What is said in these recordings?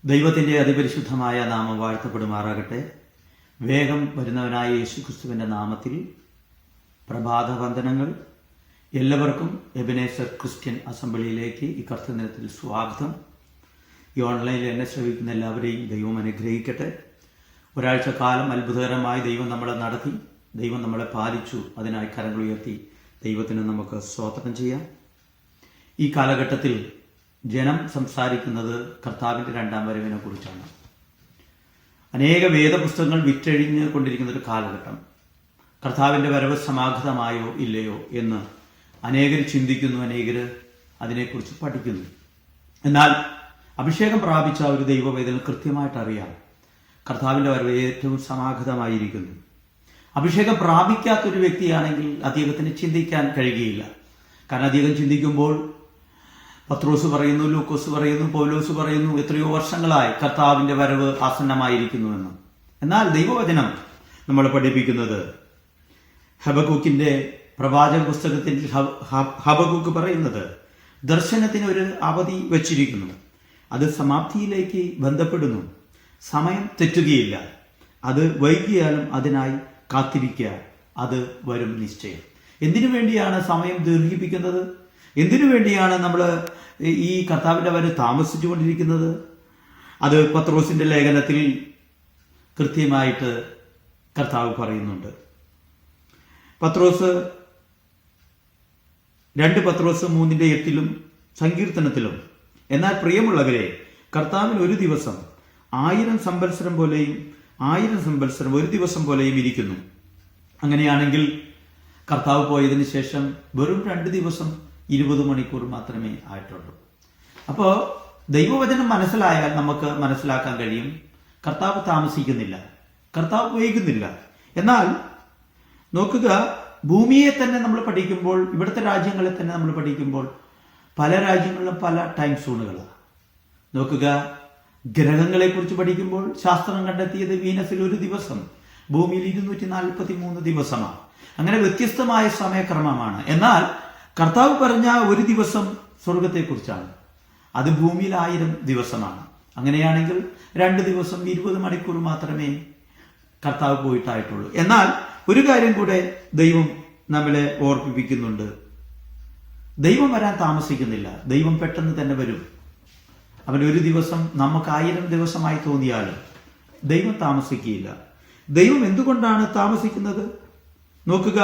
ദൈവത്തിൻ്റെ അതിപരിശുദ്ധമായ നാമം വാഴ്ത്തപ്പെടുമാറാകട്ടെ. വേഗം വരുന്നവനായ യേശുക്രിസ്തുവിൻ്റെ നാമത്തിൽ പ്രഭാതവന്ദനങ്ങൾ. എല്ലാവർക്കും എബനേസർ ക്രിസ്ത്യൻ അസംബ്ലിയിലേക്ക് ഈ കർത്തൃദിനത്തിൽ സ്വാഗതം. ഈ ഓൺലൈനിൽ എന്നെ ശ്രമിക്കുന്ന എല്ലാവരെയും ദൈവം അനുഗ്രഹിക്കട്ടെ. ഒരാഴ്ച കാലം അത്ഭുതകരമായി ദൈവം നമ്മളെ നടത്തി, ദൈവം നമ്മളെ പാലിച്ചു. അതിനായി കരങ്ങൾ ഉയർത്തി ദൈവത്തിന് നമുക്ക് സ്തോത്രം ചെയ്യാം. ഈ കാലഘട്ടത്തിൽ ജനം സംസാരിക്കുന്നത് കർത്താവിൻ്റെ രണ്ടാം വരവിനെ കുറിച്ചാണ്. അനേക വേദപുസ്തകങ്ങൾ വിറ്റഴിഞ്ഞ് കൊണ്ടിരിക്കുന്ന ഒരു കാലഘട്ടം. കർത്താവിൻ്റെ വരവ് സമാഗതമായോ ഇല്ലയോ എന്ന് അനേകർ ചിന്തിക്കുന്നു, അനേകർ അതിനെക്കുറിച്ച് പഠിക്കുന്നു. എന്നാൽ അഭിഷേകം പ്രാപിച്ച ഒരു ദൈവവേദന കൃത്യമായിട്ട് അറിയാം, കർത്താവിൻ്റെ വരവ് ഏറ്റവും സമാഗതമായിരിക്കുന്നു. അഭിഷേകം പ്രാപിക്കാത്തൊരു വ്യക്തിയാണെങ്കിൽ അദ്ദേഹത്തിന് ചിന്തിക്കാൻ കഴിയുകയില്ല. കാരണം അദ്ദേഹം ചിന്തിക്കുമ്പോൾ പത്രോസ് പറയുന്നു, ലൂക്കോസ് പറയുന്നു, പൗലോസ് പറയുന്നു, എത്രയോ വർഷങ്ങളായി കർത്താവിൻ്റെ വരവ് ആസന്നമായിരിക്കുന്നുവെന്ന്. എന്നാൽ ദൈവവചനം നമ്മളെ പഠിപ്പിക്കുന്നത് ഹബക്കൂക്കിൻ്റെ പ്രവാചക പുസ്തകത്തിൽ ഹബക്കൂക്ക് പറയുന്നത് ദർശനത്തിന് ഒരു അവധി വച്ചിരിക്കുന്നു, അത് സമാപ്തിയിലേക്ക് ബന്ധപ്പെടുന്നു, സമയം തെറ്റുകയില്ല, അത് വൈകിയാലും അതിനായി കാത്തിരിക്കുക, അത് വരും നിശ്ചയം. എന്തിനു വേണ്ടിയാണ് സമയം ദീർഘിപ്പിക്കുന്നത്? എന്തിനു വേണ്ടിയാണ് നമ്മൾ ഈ കർത്താവിൻ്റെ വരവ് താമസിച്ചുകൊണ്ടിരിക്കുന്നത്? അത് പത്രോസിന്റെ ലേഖനത്തിൽ കൃത്യമായിട്ട് കർത്താവ് പറയുന്നുണ്ട്. പത്രോസ് 2 പത്രോസ് 3:8 സങ്കീർത്തനത്തിലും, എന്നാൽ പ്രിയമുള്ളവരെ, കർത്താവിന് ഒരു ദിവസം 1000 സംവത്സരം പോലെയും 1000 സംവത്സരം ഒരു ദിവസം പോലെയും ഇരിക്കുന്നു. അങ്ങനെയാണെങ്കിൽ കർത്താവ് പോയതിനു ശേഷം വെറും 2 ദിവസം 20 മണിക്കൂർ മാത്രമേ ആയിട്ടുള്ളൂ. അപ്പോൾ ദൈവവചനം മനസ്സിലായാൽ നമുക്ക് മനസ്സിലാക്കാൻ കഴിയും, കർത്താവ് താമസിക്കുന്നില്ല, കർത്താവ് വൈകുന്നില്ല. എന്നാൽ നോക്കുക, ഭൂമിയെ തന്നെ നമ്മൾ പഠിക്കുമ്പോൾ, ഇവിടുത്തെ രാജ്യങ്ങളെ തന്നെ നമ്മൾ പഠിക്കുമ്പോൾ പല രാജ്യങ്ങളിലും പല ടൈം സോണുകളാണ്. നോക്കുക, ഗ്രഹങ്ങളെ കുറിച്ച് പഠിക്കുമ്പോൾ ശാസ്ത്രം കണ്ടെത്തിയത് വീനസിൽ ഒരു ദിവസം, ഭൂമിയിൽ 243 ദിവസമാണ്. അങ്ങനെ വ്യത്യസ്തമായ സമയക്രമമാണ്. എന്നാൽ കർത്താവ് പറഞ്ഞ ഒരു ദിവസം സ്വർഗത്തെക്കുറിച്ചാണ്, അത് ഭൂമിയിൽ 1000 ദിവസമാണ്. അങ്ങനെയാണെങ്കിൽ 2 ദിവസം 20 മണിക്കൂർ മാത്രമേ കർത്താവ് പോയിട്ടായിട്ടുള്ളൂ. എന്നാൽ ഒരു കാര്യം കൂടെ ദൈവം നമ്മളെ ഓർപ്പിപ്പിക്കുന്നുണ്ട്, ദൈവം വരാൻ താമസിക്കുന്നില്ല, ദൈവം പെട്ടെന്ന് തന്നെ വരും. അവൻ ഒരു ദിവസം നമുക്ക് 1000 ദിവസമായി തോന്നിയാലും ദൈവം താമസിക്കുകയില്ല. ദൈവം എന്തുകൊണ്ടാണ് താമസിക്കുന്നത്? നോക്കുക,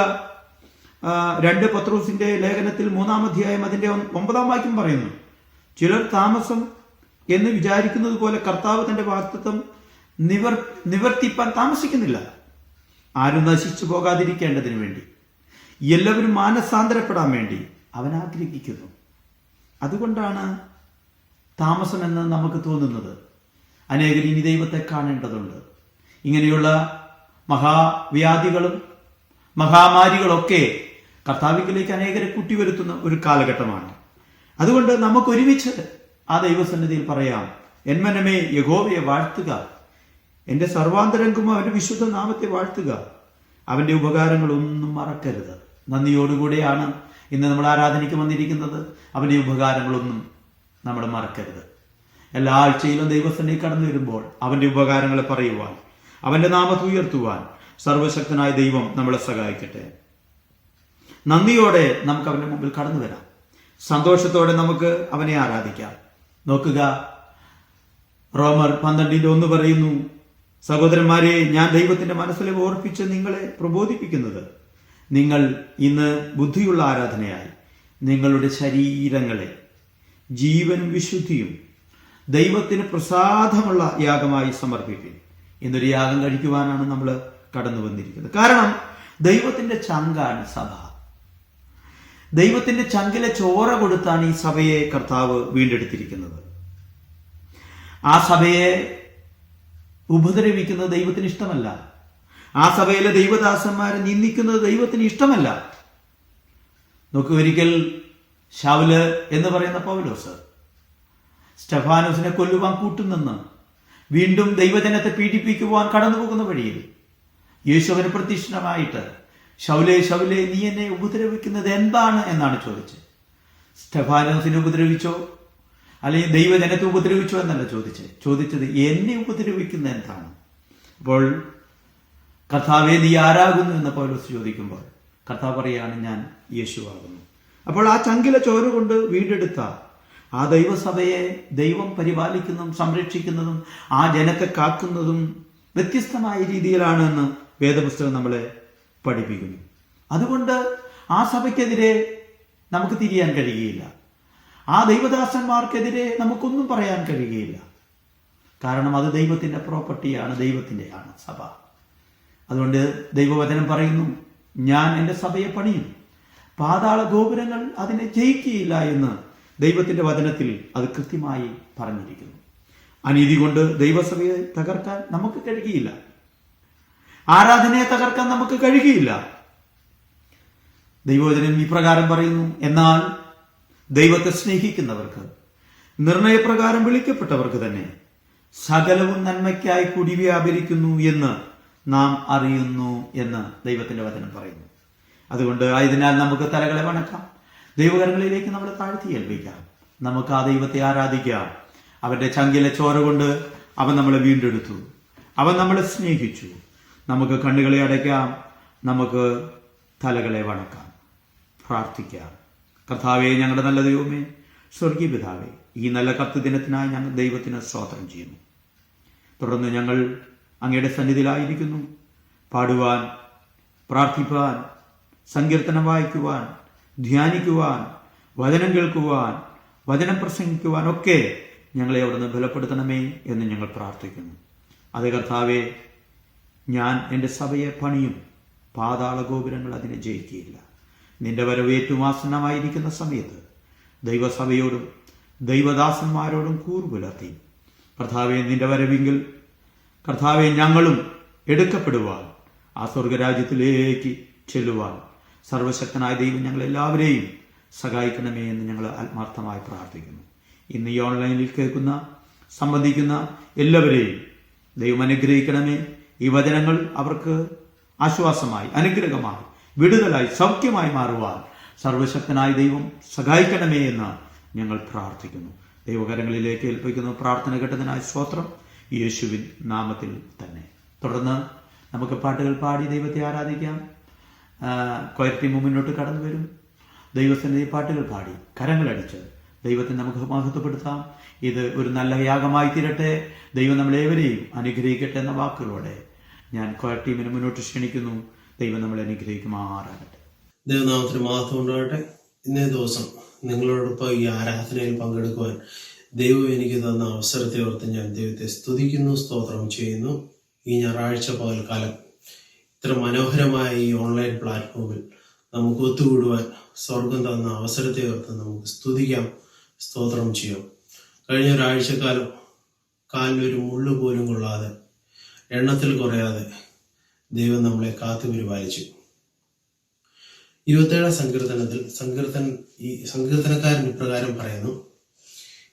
2 പത്രോസിന്റെ ലേഖനത്തിൽ 3-ാം അധ്യായം അതിന്റെ 9-ാം വാക്യം പറയുന്നു, ചിലർ താമസം എന്ന് വിചാരിക്കുന്നത് പോലെ കർത്താവ് തന്റെ വാഗ്ദത്തം നിവർത്തിപ്പാൻ താമസിക്കുന്നില്ല. ആരും നശിച്ചു പോകാതിരിക്കേണ്ടതിന് വേണ്ടി, എല്ലാവരും മാനസാന്തരപ്പെടാൻ വേണ്ടി അവൻ ആഗ്രഹിക്കുന്നു. അതുകൊണ്ടാണ് താമസമെന്ന് നമുക്ക് തോന്നുന്നത്. അനേകർ ഇനി ദൈവത്തെ കാണേണ്ടതുണ്ട്. ഇങ്ങനെയുള്ള മഹാവ്യാധികളും മഹാമാരികളൊക്കെ കർത്താവിലേക്ക് അനേകരെ കൂട്ടിവരുത്തുന്ന ഒരു കാലഘട്ടമാണ്. അതുകൊണ്ട് നമുക്ക് ഒരുമിച്ച് ആ ദൈവസന്നിധിയിൽ പറയാം, എന്മനമേ യഹോവയെ വാഴ്ത്തുക, എൻ്റെ സർവാന്തരംഗം അവന്റെ വിശുദ്ധ നാമത്തെ വാഴ്ത്തുക, അവന്റെ ഉപകാരങ്ങളൊന്നും മറക്കരുത്. നന്ദിയോടുകൂടെയാണ് ഇന്ന് നമ്മൾ ആരാധനയ്ക്ക് വന്നിരിക്കുന്നത്. അവന്റെ ഉപകാരങ്ങളൊന്നും നമ്മൾ മറക്കരുത്. എല്ലാ ആഴ്ചയിലും ദൈവസന്നിധി കടന്നു വരുമ്പോൾ അവന്റെ ഉപകാരങ്ങളെ പറയുവാൻ, അവന്റെ നാമത്തെ ഉയർത്തുവാൻ സർവശക്തനായ ദൈവം നമ്മളെ സഹായിക്കട്ടെ. നന്ദിയോടെ നമുക്ക് അവന്റെ മുമ്പിൽ കടന്നു വരാം. സന്തോഷത്തോടെ നമുക്ക് അവനെ ആരാധിക്കാം. നോക്കുക, റോമർ 12:1 പറയുന്നു, സഹോദരന്മാരെ, ഞാൻ ദൈവത്തിന്റെ മനസ്സിലെ ഓർപ്പിച്ച് നിങ്ങളെ പ്രബോധിപ്പിക്കുന്നത്, നിങ്ങൾ ഇന്ന് ബുദ്ധിയുള്ള ആരാധനയായി നിങ്ങളുടെ ശരീരങ്ങളെ ജീവനും വിശുദ്ധിയും ദൈവത്തിന് പ്രസാദമുള്ള യാഗമായി സമർപ്പിക്കും. എന്നൊരു യാഗം കഴിക്കുവാനാണ് നമ്മൾ കടന്നു വന്നിരിക്കുന്നത്. കാരണം ദൈവത്തിന്റെ ചങ്കാണ് സഭ. ദൈവത്തിന്റെ ചങ്കിലെ ചോര കൊടുത്താണ് ഈ സഭയെ കർത്താവ് വീണ്ടെടുത്തിരിക്കുന്നത്. ആ സഭയെ ഉപദ്രവിക്കുന്നത് ദൈവത്തിന് ഇഷ്ടമല്ല. ആ സഭയിലെ ദൈവദാസന്മാരെ നിന്ദിക്കുന്നത് ദൈവത്തിന് ഇഷ്ടമല്ല. നോക്കൂ, ഒരിക്കൽ ശൗല് എന്ന് പറയുന്ന പൗലോസ് സ്റ്റെഫാനോസിനെ കൊല്ലുവാൻ കൂട്ടുനിന്ന് വീണ്ടും ദൈവജനത്തെ പീഡിപ്പിക്കുവാൻ കടന്നു പോകുന്ന വഴിയിൽ യേശുവിന് പ്രത്യക്ഷമായിട്ട്, ശൗലേ ശൗലേ, നീ എന്നെ ഉപദ്രവിക്കുന്നത് എന്താണ് എന്നാണ് ചോദിച്ചത്. സ്റ്റെഫാനോസിനെ ഉപദ്രവിച്ചോ? അല്ലെങ്കിൽ ദൈവജനത്തെ ഉപദ്രവിച്ചു എന്നല്ല ചോദിച്ചത് എന്നെ ഉപദ്രവിക്കുന്ന എന്താണ്? അപ്പോൾ കർത്താവേ നീ ആരാകുന്നു എന്ന് പൗലോസ് ചോദിക്കുമ്പോൾ കർത്താവ് പറയാണ്, ഞാൻ യേശുവാകുന്നു. അപ്പോൾ ആ ചങ്കില ചോര കൊണ്ട് വീണ്ടെടുത്ത ആ ദൈവസഭയെ ദൈവം പരിപാലിക്കുന്നതും സംരക്ഷിക്കുന്നതും ആ ജനത്തെ കാക്കുന്നതും വ്യത്യസ്തമായ രീതിയിലാണ് എന്ന് വേദപുസ്തകം നമ്മളെ പഠിപ്പിക്കുന്നു. അതുകൊണ്ട് ആ സഭയ്ക്കെതിരെ നമുക്ക് തിരിയാൻ കഴിയുകയില്ല. ആ ദൈവദാസന്മാർക്കെതിരെ നമുക്കൊന്നും പറയാൻ കഴിയുകയില്ല. കാരണം അത് ദൈവത്തിൻ്റെ പ്രോപ്പർട്ടിയാണ്, ദൈവത്തിൻ്റെയാണ് സഭ. അതുകൊണ്ട് ദൈവവചനം പറയുന്നു, ഞാൻ എൻ്റെ സഭയെ പണിയും, പാതാള ഗോപുരങ്ങൾ അതിനെ ജയിക്കുകയില്ല എന്ന് ദൈവത്തിൻ്റെ വചനത്തിൽ അത് കൃത്യമായി പറഞ്ഞിരിക്കുന്നു. അനീതി കൊണ്ട് ദൈവസഭയെ തകർക്കാൻ നമുക്ക് കഴിയുകയില്ല. ആരാധനയെ തകർക്കാൻ നമുക്ക് കഴിയുകയില്ല. ദൈവവചനം ഇപ്രകാരം പറയുന്നു, എന്നാൽ ദൈവത്തെ സ്നേഹിക്കുന്നവർക്ക്, നിർണയപ്രകാരം വിളിക്കപ്പെട്ടവർക്ക് തന്നെ സകലവും നന്മയ്ക്കായി കൂടി വ്യാപരിക്കുന്നു എന്ന് നാം അറിയുന്നു എന്ന് ദൈവത്തിന്റെ വചനം പറയുന്നു. അതുകൊണ്ട് ആയതിനാൽ നമുക്ക് തലകളെ വണക്കാം, ദൈവകരങ്ങളിലേക്ക് നമ്മളെ താഴ്ത്തി ഏൽപ്പിക്കാം. നമുക്ക് ആ ദൈവത്തെ ആരാധിക്കാം. അവന്റെ ചങ്കിലെ ചോര കൊണ്ട് അവൻ നമ്മളെ വീണ്ടെടുത്തു, അവൻ നമ്മളെ സ്നേഹിച്ചു. നമുക്ക് കണ്ണുകളെ അടയ്ക്കാം, നമുക്ക് തലകളെ വണക്കാം, പ്രാർത്ഥിക്കാം. കർത്താവേ, ഞങ്ങളുടെ നല്ല ദൈവമേ, സ്വർഗീയ പിതാവേ, ഈ നല്ല കത്ത് ദിനത്തിനായി ഞങ്ങൾ ദൈവത്തിന് സ്തോത്രം ചെയ്യുന്നു. തുടർന്ന് ഞങ്ങൾ അങ്ങയുടെ സന്നിധിയിലായിരിക്കുന്നു. പാടുവാൻ, പ്രാർത്ഥിപ്പാൻ, സങ്കീർത്തനം വായിക്കുവാൻ, ധ്യാനിക്കുവാൻ, വചനം കേൾക്കുവാൻ, വചനം പ്രസംഗിക്കുവാൻ ഒക്കെ ഞങ്ങളെ അവിടുന്ന് ബലപ്പെടുത്തണമേ എന്ന് ഞങ്ങൾ പ്രാർത്ഥിക്കുന്നു. അതേ കർത്താവേ, ഞാൻ എൻ്റെ സഭയെ പണിയും, പാതാള ഗോപുരങ്ങൾ അതിനെ ജയിക്കുകയില്ല. നിന്റെ വരവ് ഏറ്റവും ആസന്നമായിരിക്കുന്ന സമയത്ത് ദൈവസഭയോടും ദൈവദാസന്മാരോടും കൂറുപുലർത്തി കർത്താവെ, നിന്റെ വരവിങ്കിൽ കർത്താവെ ഞങ്ങളും എടുക്കപ്പെടുവാൻ, ആ സ്വർഗരാജ്യത്തിലേക്ക് ചെല്ലുവാൻ സർവശക്തനായ ദൈവം ഞങ്ങളെല്ലാവരെയും സഹായിക്കണമേ എന്ന് ഞങ്ങൾ ആത്മാർത്ഥമായി പ്രാർത്ഥിക്കുന്നു. ഇന്ന് ഈ ഓൺലൈനിൽ കേൾക്കുന്ന, സംബന്ധിക്കുന്ന എല്ലാവരെയും ദൈവം അനുഗ്രഹിക്കണമേ. ഈ വചനങ്ങൾ അവർക്ക് ആശ്വാസമായി, അനുഗ്രഹമായി, വിടുതലായി, സൗഖ്യമായി മാറുവാൻ സർവശക്തനായ ദൈവം സഹായിക്കണമേ എന്ന് ഞങ്ങൾ പ്രാർത്ഥിക്കുന്നു. ദൈവകരങ്ങളിലേക്ക് ഏൽപ്പിക്കുന്നു. പ്രാർത്ഥന കേട്ടതിനായി സ്തോത്രം, യേശുവിൻ നാമത്തിൽ തന്നെ. തുടർന്ന് നമുക്ക് പാട്ടുകൾ പാടി ദൈവത്തെ ആരാധിക്കാം. കൊയർ ടീം മുന്നോട്ട് കടന്നു വരും. ദൈവസന്നിധി പാട്ടുകൾ പാടി കരങ്ങളടിച്ച് ദൈവത്തെ നമുക്ക് മഹത്വപ്പെടുത്താം. ഇത് ഒരു നല്ല യാഗമായി തീരട്ടെ. ദൈവം നമ്മളേവരെയും അനുഗ്രഹിക്കട്ടെ എന്ന വാക്കുകളോടെ ഞാൻ കൊയർ ടീമിനെ മുന്നോട്ട് ക്ഷണിക്കുന്നു. ദൈവം നമ്മളെ അനുഗ്രഹിക്കുമാറാകട്ടെ. ദൈവനാമത്തിന് മഹത്വം ഉണ്ടാകട്ടെ. ഇന്നേ ദിവസം നിങ്ങളോടൊപ്പം ഈ ആരാധനയിൽ പങ്കെടുക്കുവാൻ ദൈവം എനിക്ക് തന്ന അവസരത്തെ ഓർത്ത് ഞാൻ ദൈവത്തെ സ്തുതിക്കുന്നു, സ്തോത്രം ചെയ്യുന്നു. ഈ ഞായറാഴ്ച പകൽക്കാലം ഇത്ര മനോഹരമായ ഈ ഓൺലൈൻ പ്ലാറ്റ്ഫോമിൽ നമുക്ക് ഒത്തുകൂടുവാൻ സ്വർഗം തന്ന അവസരത്തെ ഓർത്ത് നമുക്ക് സ്തുതിക്കാം, സ്തോത്രം ചെയ്യാം. കഴിഞ്ഞ ഒരാഴ്ചക്കാലം കാലിലൊരു മുള്ളു പോലും കൊള്ളാതെ, എണ്ണത്തിൽ കുറയാതെ ദൈവം നമ്മളെ കാത്തു പരിപാലിച്ചു. 27 സങ്കീർത്തനത്തിൽ സങ്കീർത്തനക്കാരൻ ഇപ്രകാരം പറയുന്നു: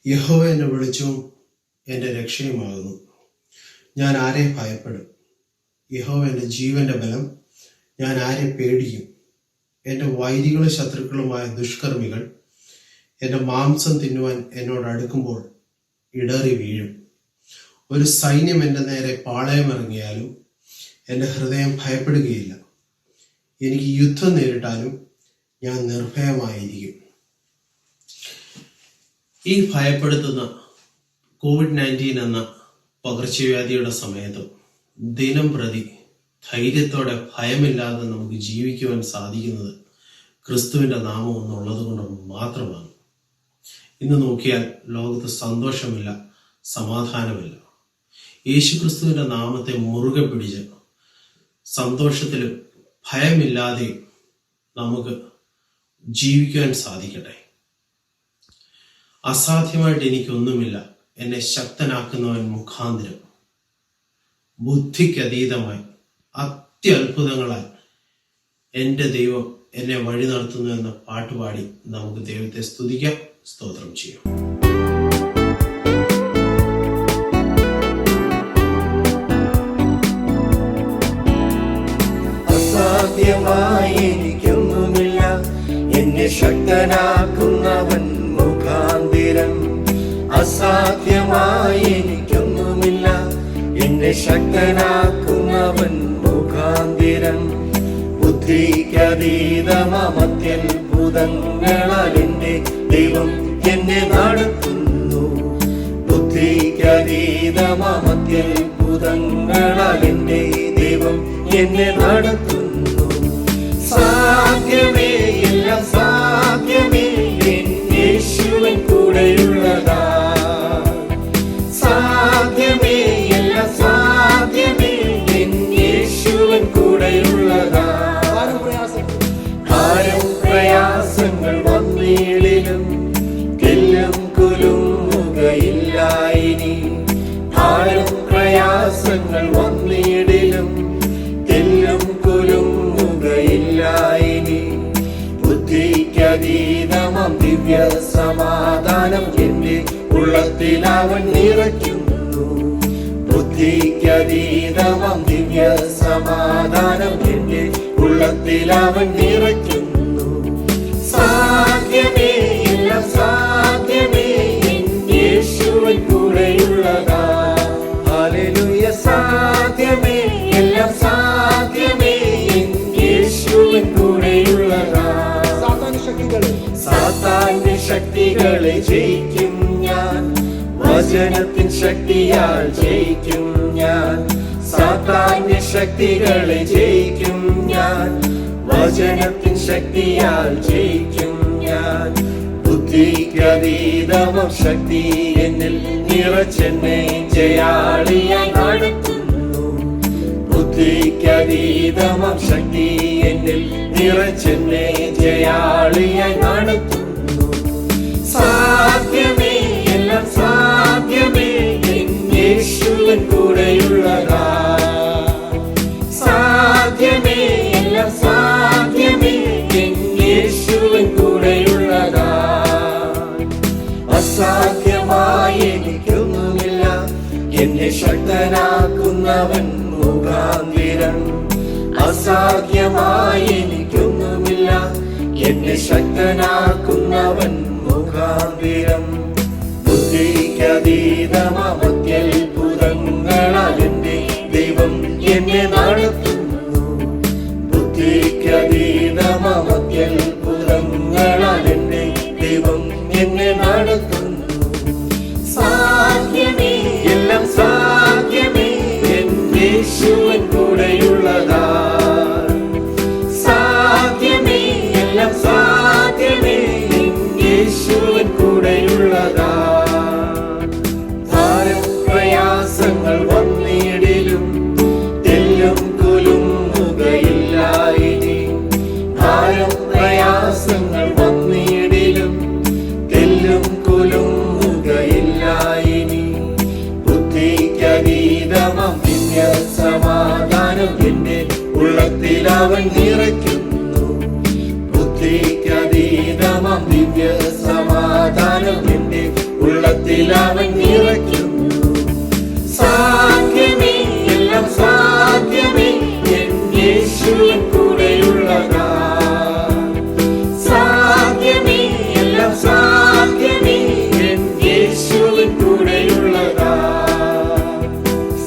യഹോവ എന്റെ വെളിച്ചവും എന്റെ രക്ഷയുമാകുന്നു, ഞാൻ ആരെ ഭയപ്പെടും? യഹോവ എന്റെ ജീവന്റെ ബലം, ഞാൻ ആരെ പേടിക്കും? എന്റെ വൈരികളും ശത്രുക്കളുമായ ദുഷ്കർമ്മികൾ എന്റെ മാംസം തിന്നുവാൻ എന്നോട് അടുക്കുമ്പോൾ ഇടറി വീഴും. ഒരു സൈന്യം എന്റെ നേരെ പാളയമിറങ്ങിയാലും എന്റെ ഹൃദയം ഭയപ്പെടുകയില്ല. എനിക്ക് യുദ്ധം നേരിട്ടാലും ഞാൻ നിർഭയമായിരിക്കും. ഈ ഭയപ്പെടുത്തുന്ന COVID-19 എന്ന പകർച്ചവ്യാധിയുടെ സമയത്തും ദിനം പ്രതി ധൈര്യത്തോടെ ഭയമില്ലാതെ നമുക്ക് ജീവിക്കുവാൻ സാധിക്കുന്നത് ക്രിസ്തുവിന്റെ നാമം എന്നുള്ളത് കൊണ്ട് മാത്രമാണ്. ഇന്ന് നോക്കിയാൽ ലോകത്ത് സന്തോഷമില്ല, സമാധാനമില്ല. യേശു ക്രിസ്തുവിന്റെ നാമത്തെ മുറുകെ പിടിച്ച് സന്തോഷത്തിലും ഭയമില്ലാതെയും നമുക്ക് ജീവിക്കാൻ സാധിക്കട്ടെ. അസാധ്യമായിട്ട് എനിക്കൊന്നുമില്ല, എന്നെ ശക്തനാക്കുന്നവൻ മുഖാന്തരം. ബുദ്ധിക്കതീതമായി അത്യത്ഭുതങ്ങളാൽ എൻ്റെ ദൈവം എന്നെ വഴി നടത്തുന്നു എന്ന പാട്ടുപാടി നമുക്ക് ദൈവത്തെ സ്തുതിക്കാം, സ്തോത്രം ചെയ്യാം. അസാധ്യമായി എനിക്കൊന്നുമില്ല, എന്നെ ശക്തനാക്കുന്നവൻ മുഖാന്തിരം. അസാധ്യമായി എനിക്കൊന്നുമില്ല. എന്നെ ശക്തനാക്കുന്നവൻ മുഖാന്തിരം. ബുദ്ധിക്കതീതമത്യത്ഭുതങ്ങളാൽ എന്റെ ദൈവം എന്നെ നടത്തുന്നു. ബുദ്ധിക്കതീതമത്യത്ഭുതങ്ങളാൽ എന്റെ ദൈവം എന്നെ നടത്തുന്നു. സാധ്യമേ, എല്ലാം സാധ്യമേ, എൻ യേശുവിൻ കൂടെയുള്ളതാ. സാധ്യമേ, എല്ലാം സാധ്യമേ, എൻ യേശുവിൻ കൂടെയുള്ളതാ. ഭാരം പ്രയാസങ്ങൾ വന്നിടിലും തെല്ലും കുലുങ്ങുകയില്ല ഇനി. ഭാരം പ്രയാസങ്ങൾ വന്നിടിലും തെല്ലും കുലുങ്ങുകയില്ല ഇനി. ബുദ്ധിക്കതീതമാം ദിവ്യ സമാധാനം എന്റെ ഉള്ളത്തിൽ അവൻ നിറയ്ക്കുന്നു. ബുദ്ധിക്കതീതമാം ദിവ്യ സമാധാനം എന്റെ ഉള്ളത്തിൽ അവൻ നിറയ്ക്കുന്നു. സാധ്യമേ, എല്ലാം സാധ്യമേ, എൻ യേശുവിൻ കൂടെയുള്ളതാ. ഹല്ലേലൂയ. സാധ്യമേ, എല്ലാം സാധ്യമേ, എൻ യേശുവിൻ കൂടെയുള്ളതാ. സാത്താന്റെ ശക്തികളെ ജയിക്കും ഞാൻ. വചനത്തിൻ ശക്തിയാൽ ജയിക്കും ഞാൻ. സാത്താന്റെ ശക്തികളെ ജയിക്കും ഞാൻ. വചനത്തിൻ ശക്തിയാൽ ജയിക്കും ഞാൻ. ബുദ്ധിക്കതീതമാം ശക്തി എന്നിൽ നിറച്ചെന്നെ ജയാളിയായി നടത്തുന്നു. ബുദ്ധിക്കതീതമാം ശക്തി എന്നിൽ നിറച്ചെന്നെ ജയാളിയായി നടത്തുന്നു. സാധ്യമേ, എല്ലാം സാധ്യമേ, എൻ യേശുവിൻ കൂടെയുള്ളതാ. സാധ്യമേ, എല്ലാം സാധ്യമേ, എൻ യേശുവിൻ കൂടെയുള്ളതാ. അസാധ്യമായി എനിക്കൊന്നുമില്ല. എന്നെ ശക്തനാക്കുന്നവൻ മുഖാന്തിരം. അസാധ്യമായി എനിക്കൊന്നുമില്ല. എന്നെ ശക്തനാക്കുന്നവൻ മുഖാന്തിരം. ബുദ്ധിക്കതീതമാം അത്യത്ഭുതങ്ങളാൽ എന്റെ ദൈവം എന്നെ നടത്തുന്നു. ബുദ്ധിക്കതീതമാം അത്യത്ഭുതങ്ങളാൽ എന്റെ ദൈവം എന്നെ നടത്തുന്നു. സാധ്യമേ, എല്ലാം സാധ്യമേ, എൻ യേശുവിൻ കൂടെയുള്ളതാ. സാധ്യമേ, എല്ലാം സാധ്യമേ, എൻ യേശുവിൻ കൂടെയുള്ളതാ. ഭാരം പ്രയാസങ്ങൾ വന്നിടിലും തെല്ലും കുലുങ്ങുകയില്ല ഇനി. ഭാരം പ്രയാസങ്ങൾ വന്നിടിലും തെല്ലും കുലുങ്ങുകയില്ല ഇനി. ബുദ്ധിക്കതീതമാം ദിവ്യ സമാധാനം എന്റെ ഉള്ളത്തിൽ അവൻ നിറയ്ക്കുന്നു. ബുദ്ധിക്കതീതമാം ദിവ്യ സമാധാനം എന്റെ ഉള്ളത്തിൽ അവൻ നിറയ്ക്കുന്നു. സാധ്യമേ, എല്ലാം സാധ്യമേ, എൻ യേശുവിൻ കൂടെയുള്ളതാ. സാധ്യമേ, എല്ലാം സാധ്യമേ, എൻ യേശുവിൻ കൂടെയുള്ളതാ.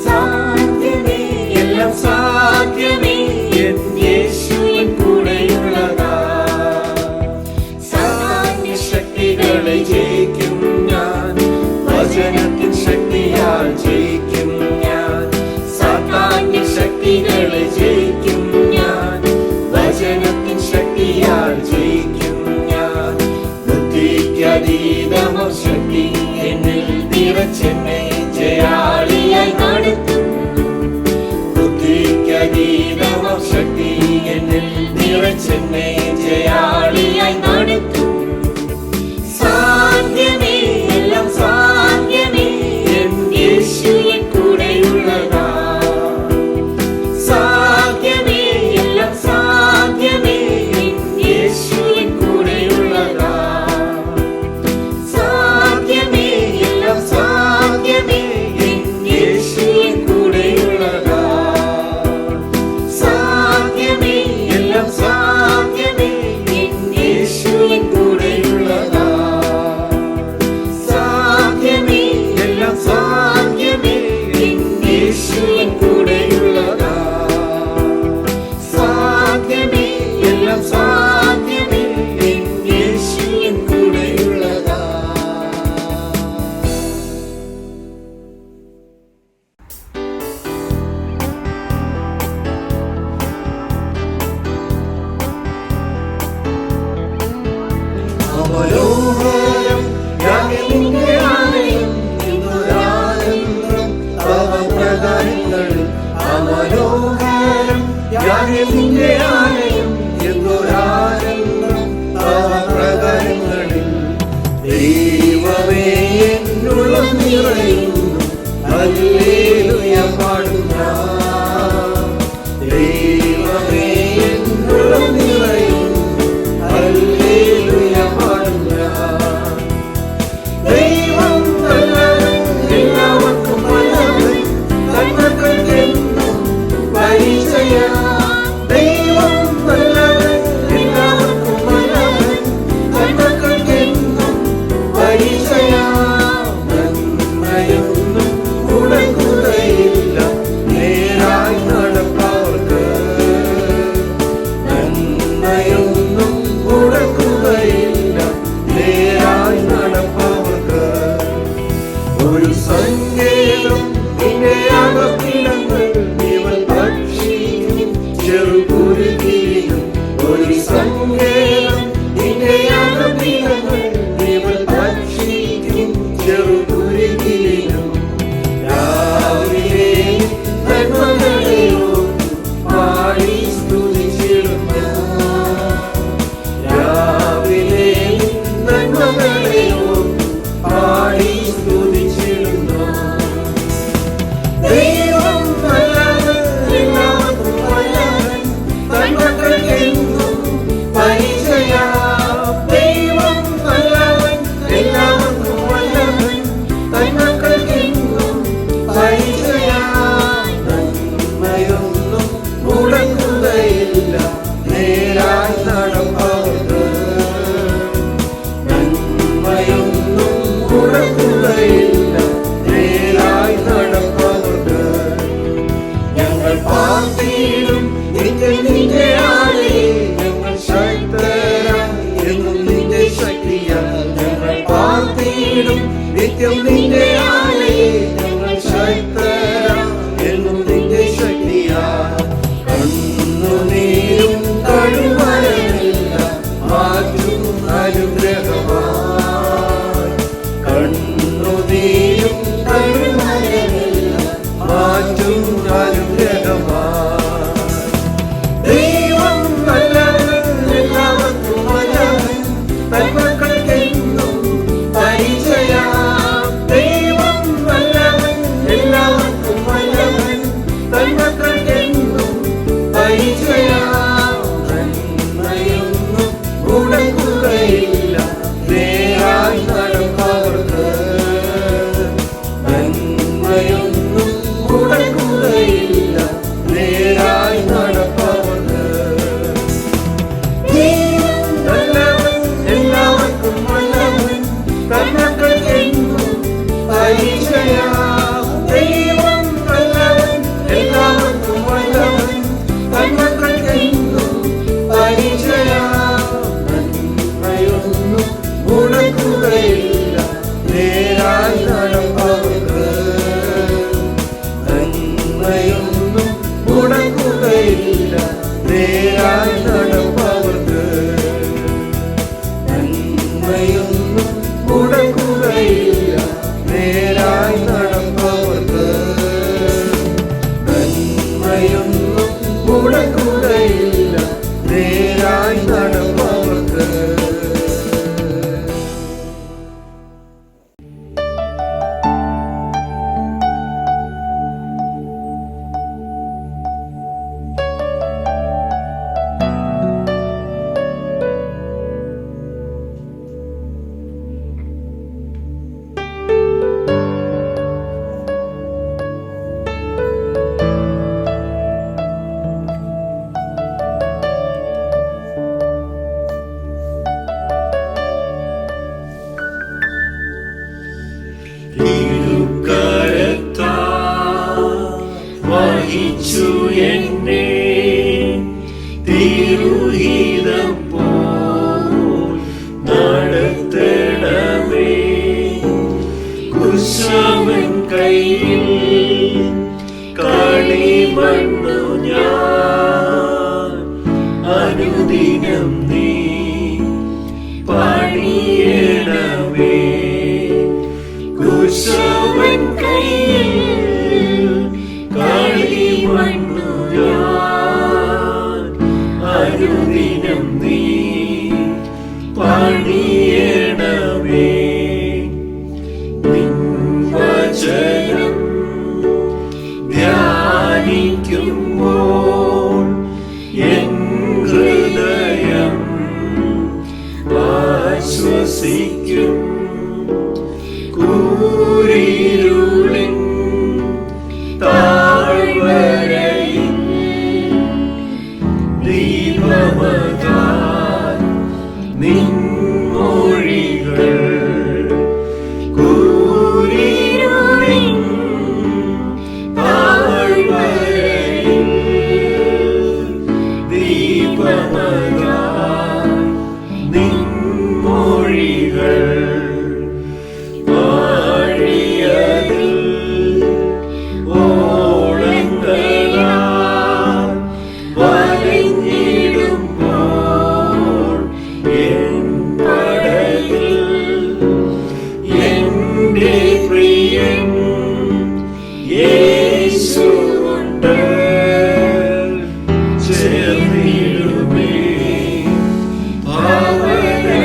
സാധ്യമേ, എല്ലാം സാധ്യമേ, എൻ യേശുവിൻ കൂടെയുള്ളതാ. സാത്താന്റെ ശക്തികളെ ജയിക്കും ഞാൻ. വചനത്തിൻ ശക്തിയാൽ ജയിക്കും ഞാൻ. സാത്താന്റെ ശക്തികളെ ജയിക്കും ഞാൻ. വചനത്തിൻ ശക്തിയാൽ ജയിക്കും ഞാൻ. ബുദ്ധിക്കതീതമാം ശക്തി എന്നിൽ നിറച്ചെന്നെ ജയാളിയായി നടത്തുന്നു. ബുദ്ധിക്കതീതമാം ശക്തി എന്നിൽ നിറച്ചെന്നെ ജയാളിയായി നടത്തുന്നു. സാധ്യമേ, എല്ലാം സാധ്യമേ, എൻ യേശുവിൻ കൂടെയുള്ളതാ. സാധ്യമേ, എല്ലാം സാധ്യമേ, എൻ യേശുവിൻ കൂടെയുള്ളതാ. സാധ്യമേ, എല്ലാം സാധ്യമേ, എൻ യേശുവിൻ കൂടെയുള്ളതാ. സാധ്യമേ, എല്ലാം സാധ്യമേ, അനുഗ്രഹമായി കണ്ണുനീരും കരുണയെല്ലാം മാറ്റും അനുഗ്രഹമായി. ദൈവം നല്ലവൻ, എല്ലാവർക്കും നല്ലവൻ, തന്മക്കൾക്കെന്നും പരിചയം. ദൈവം നല്ലവൻ, എല്ലാവർക്കും നല്ലവൻ, തന്മക്കൾക്കെന്നും പരിചയം. നന്മയൊന്നും മുടക്കുകയില്ല നേരായി നടപ്പവർക്ക്. നന്മയൊന്നും മുടക്കുകയില്ല നേരായി നടപ്പവർക്ക്. ദൈവം നല്ലവൻ, എല്ലാവർക്കും നല്ലവൻ, തന്മക്കൾക്കെന്നും പരിചയം. ദൈവം നല്ലവൻ, എല്ലാവർക്കും നല്ലവൻ, തന്മക്കൾക്കെന്നും പരിചയം. നന്മയൊന്നും മുടക്കുകയില്ല നേരായി നടപ്പവർക്ക്. നന്മയൊന്നും മുടക്കുകയില്ല നേരായി നടപ്പവർക്ക്. നന്മയൊന്നും മുടക്കുകയില്ല നേരായി നടപ്പവർക്ക്. നന്മയൊന്നും മുടക്കുകയില്ല നേരായി നടപ്പവർക്ക്. വഹിച്ചു എന്നെ തിരുഹിതം പോൽ നടത്തണമേ. കുശവൻ കയ്യിൽ കളിമണ്ണു ഞാൻ അനുദിനം നീ പണിയണമേ. കുശവൻ കയ്യിൽ കളിമണ്ണു ഞാൻ അനുദിനം നീ പണിയണമേ. നിൻ വചനം ധ്യാനിക്കുമ്പോൾ എൻ ഹൃദയം ആശ്വസിക്കും. കൂരിരുളിൻ താഴ്വരയിൽ ദീപമകാൻ നിൻ മൊഴികൾ. കൂരിരുളിൻ താഴ്വരയിൽ ദീപമകാൻ നിൻ മൊഴികൾ. ചേർന്നിടുമേ ഭാവന